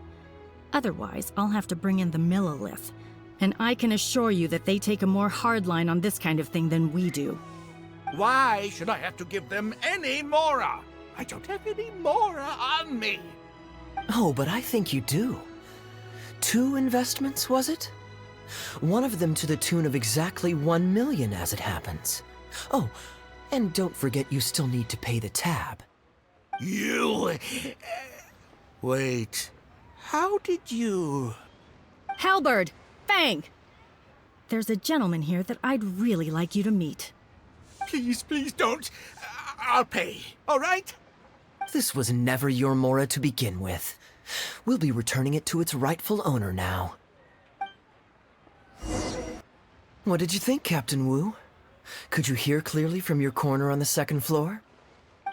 S: Otherwise, I'll have to bring in the Millilith, and I can assure you that they take a more hard line on this kind of thing than we do.
H: Why should I have to give them any Mora? I don't have any Mora on me.
A: Oh, but I think you do. 2 investments, was it? One of them to the tune of exactly 1 million as it happens. Oh, and don't forget you still need to pay the tab.
H: You... Wait. How did you...
S: Halberd! Fang! There's a gentleman here that I'd really like you to meet.
H: Please, please don't. I'll pay, all right?
A: This was never your Mora to begin with. We'll be returning it to its rightful owner now. What did you think, Captain Wu? Could you hear clearly from your corner on the 2nd floor?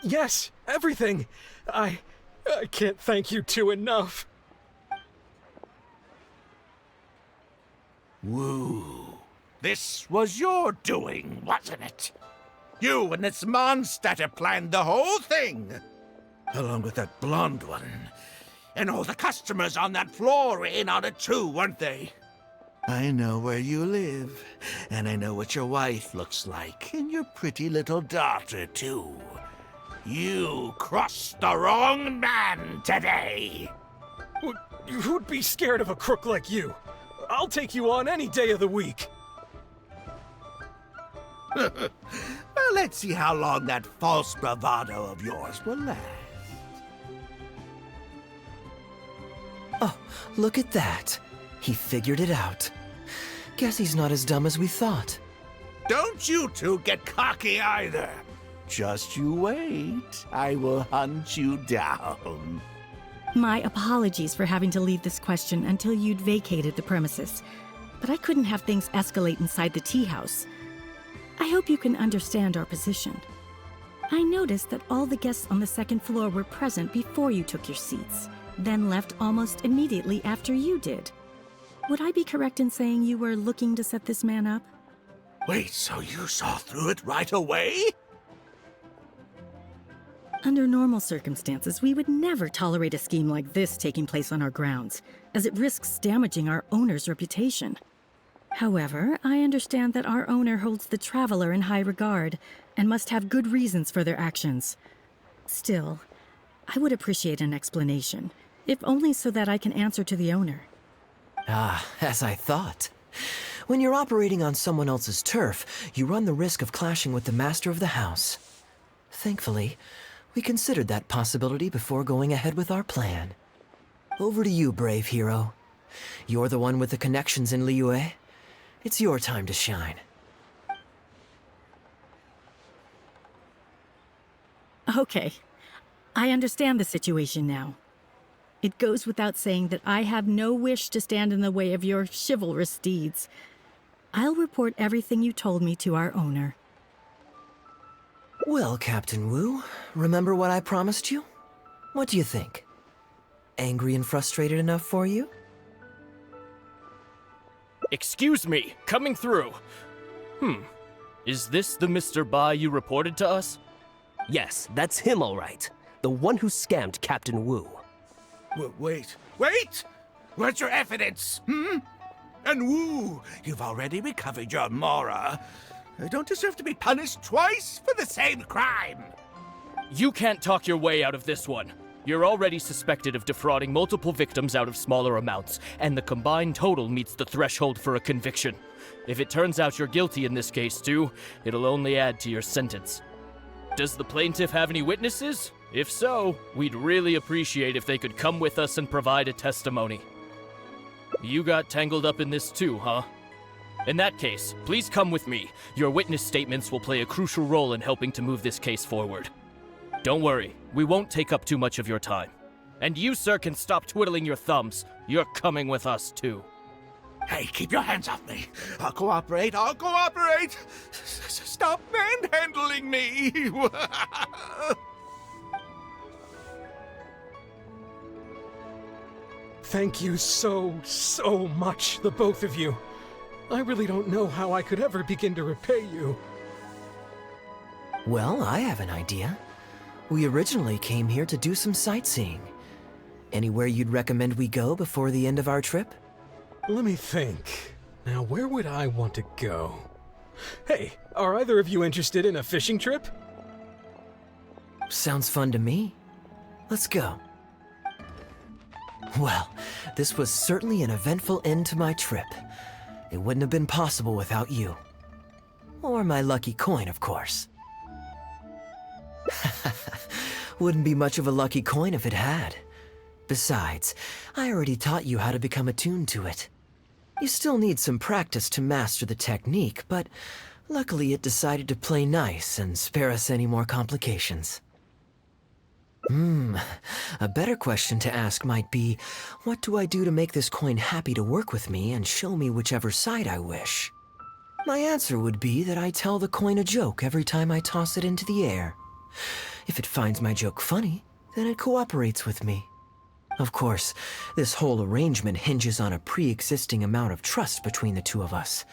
U: Yes, everything. I can't thank you two enough.
H: Wu, this was your doing, wasn't it? You and this monster planned the whole thing. Along with that blonde one. And all the customers on that floor in on it too, weren't they? I know where you live, and I know what your wife looks like, and your pretty little daughter, too. You crossed the wrong man today.
U: Who'd be scared of a crook like you? I'll take you on any day of the week.
H: Well, let's see how long that false bravado of yours will last.
A: Oh, look at that. He figured it out. Guess he's not as dumb as we thought.
H: Don't you two get cocky either. Just you wait. I will hunt you down.
S: My apologies for having to leave this question until you'd vacated the premises, but I couldn't have things escalate inside the tea house. I hope you can understand our position. I noticed that all the guests on the 2nd floor were present before you took your seats, then left almost immediately after you did. Would I be correct in saying you were looking to set this man up?
H: Wait, so you saw through it right away?
S: Under normal circumstances, we would never tolerate a scheme like this taking place on our grounds, as it risks damaging our owner's reputation. However, I understand that our owner holds the Traveler in high regard, and must have good reasons for their actions. Still, I would appreciate an explanation, if only so that I can answer to the owner.
A: Ah, as I thought. When you're operating on someone else's turf, you run the risk of clashing with the master of the house. Thankfully, we considered that possibility before going ahead with our plan. Over to you, brave hero. You're the one with the connections in Liyue. It's your time to shine.
S: Okay, I understand the situation now. It goes without saying that I have no wish to stand in the way of your chivalrous deeds. I'll report everything you told me to our owner.
A: Well, Captain Wu, remember what I promised you? What do you think? Angry and frustrated enough for you?
D: Excuse me, coming through. Is this the Mr. Bai you reported to us?
L: Yes, that's him all right. The one who scammed Captain Wu.
H: Wait! Where's your evidence, And Wu, you've already recovered your Mora. I don't deserve to be punished twice for the same crime.
D: You can't talk your way out of this one. You're already suspected of defrauding multiple victims out of smaller amounts, and the combined total meets the threshold for a conviction. If it turns out you're guilty in this case too, it'll only add to your sentence. Does the plaintiff have any witnesses? If so, we'd really appreciate if they could come with us and provide a testimony. You got tangled up in this too, huh? In that case, please come with me. Your witness statements will play a crucial role in helping to move this case forward. Don't worry, we won't take up too much of your time. And you, sir, can stop twiddling your thumbs. You're coming with us too.
H: Hey, keep your hands off me. I'll cooperate. Stop manhandling me.
U: Thank you so much, the both of you. I really don't know how I could ever begin to repay you.
A: Well, I have an idea. We originally came here to do some sightseeing. Anywhere you'd recommend we go before the end of our trip?
U: Let me think. Now, where would I want to go? Hey, are either of you interested in a fishing trip?
A: Sounds fun to me. Let's go. Well, this was certainly an eventful end to my trip. It wouldn't have been possible without you. Or my lucky coin, of course. Wouldn't be much of a lucky coin if it had. Besides, I already taught you how to become attuned to it. You still need some practice to master the technique, but luckily it decided to play nice and spare us any more complications. A better question to ask might be, what do I do to make this coin happy to work with me and show me whichever side I wish? My answer would be that I tell the coin a joke every time I toss it into the air. If it finds my joke funny, then it cooperates with me. Of course, this whole arrangement hinges on a pre-existing amount of trust between the two of us.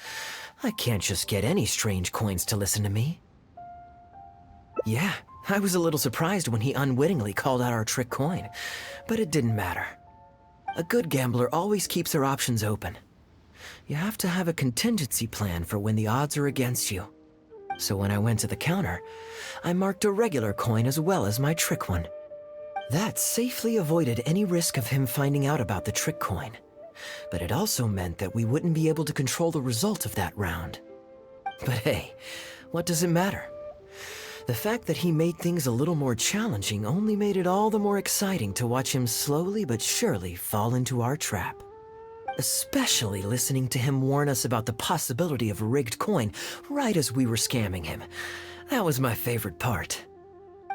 A: I can't just get any strange coins to listen to me. Yeah, I was a little surprised when he unwittingly called out our trick coin, but it didn't matter. A good gambler always keeps their options open. You have to have a contingency plan for when the odds are against you. So when I went to the counter, I marked a regular coin as well as my trick one. That safely avoided any risk of him finding out about the trick coin. But it also meant that we wouldn't be able to control the result of that round. But hey, what does it matter? The fact that he made things a little more challenging only made it all the more exciting to watch him slowly but surely fall into our trap. Especially listening to him warn us about the possibility of a rigged coin right as we were scamming him. That was my favorite part.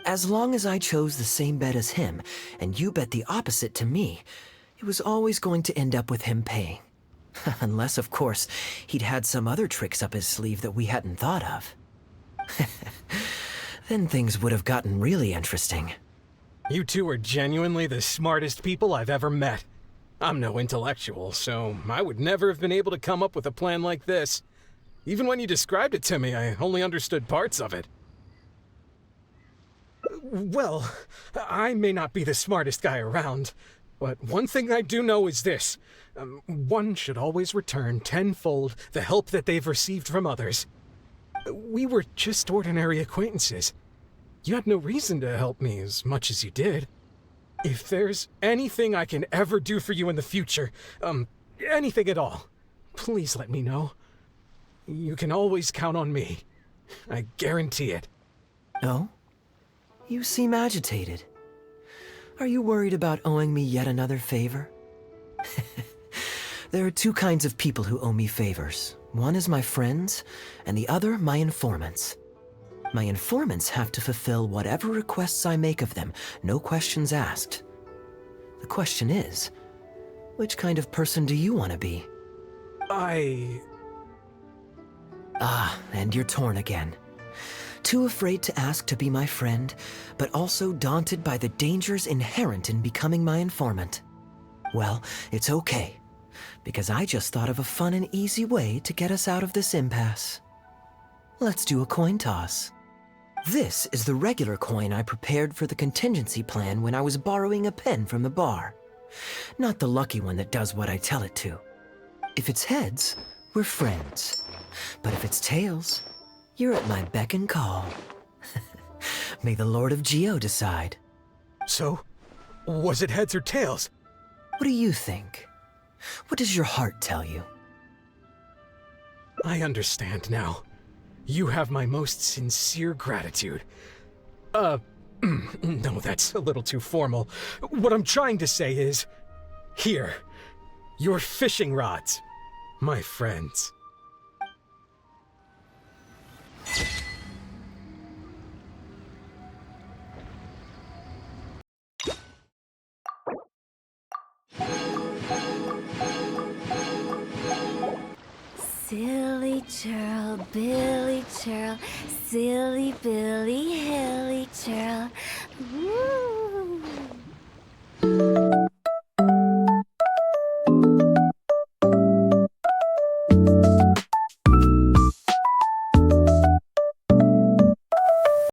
A: As long as I chose the same bet as him, and you bet the opposite to me, it was always going to end up with him paying. Unless, of course, he'd had some other tricks up his sleeve that we hadn't thought of. Then things would have gotten really interesting.
U: You two are genuinely the smartest people I've ever met. I'm no intellectual, so I would never have been able to come up with a plan like this. Even when you described it to me, I only understood parts of it. Well, I may not be the smartest guy around, but one thing I do know is this. One should always return tenfold the help that they've received from others. We were just ordinary acquaintances. You had no reason to help me as much as you did. If there's anything I can ever do for you in the future, anything at all, please let me know. You can always count on me. I guarantee it.
A: Oh? You seem agitated. Are you worried about owing me yet another favor? There are two kinds of people who owe me favors. One is my friends, and the other my informants. My informants have to fulfill whatever requests I make of them, no questions asked. The question is, which kind of person do you want to be? Ah, and you're torn again. Too afraid to ask to be my friend, but also daunted by the dangers inherent in becoming my informant. Well, it's okay, because I just thought of a fun and easy way to get us out of this impasse. Let's do a coin toss. This is the regular coin I prepared for the contingency plan when I was borrowing a pen from the bar. Not the lucky one that does what I tell it to. If it's heads, we're friends. But if it's tails, you're at my beck and call. May the Lord of Geo decide.
U: So, was it heads or tails?
A: What do you think? What does your heart tell you?
U: I understand now. You have my most sincere gratitude. No, that's a little too formal. What I'm trying to say is, here, your fishing rods, my friends.
J: Silly churl, Billy churl, silly Billy, hilly churl. Woo!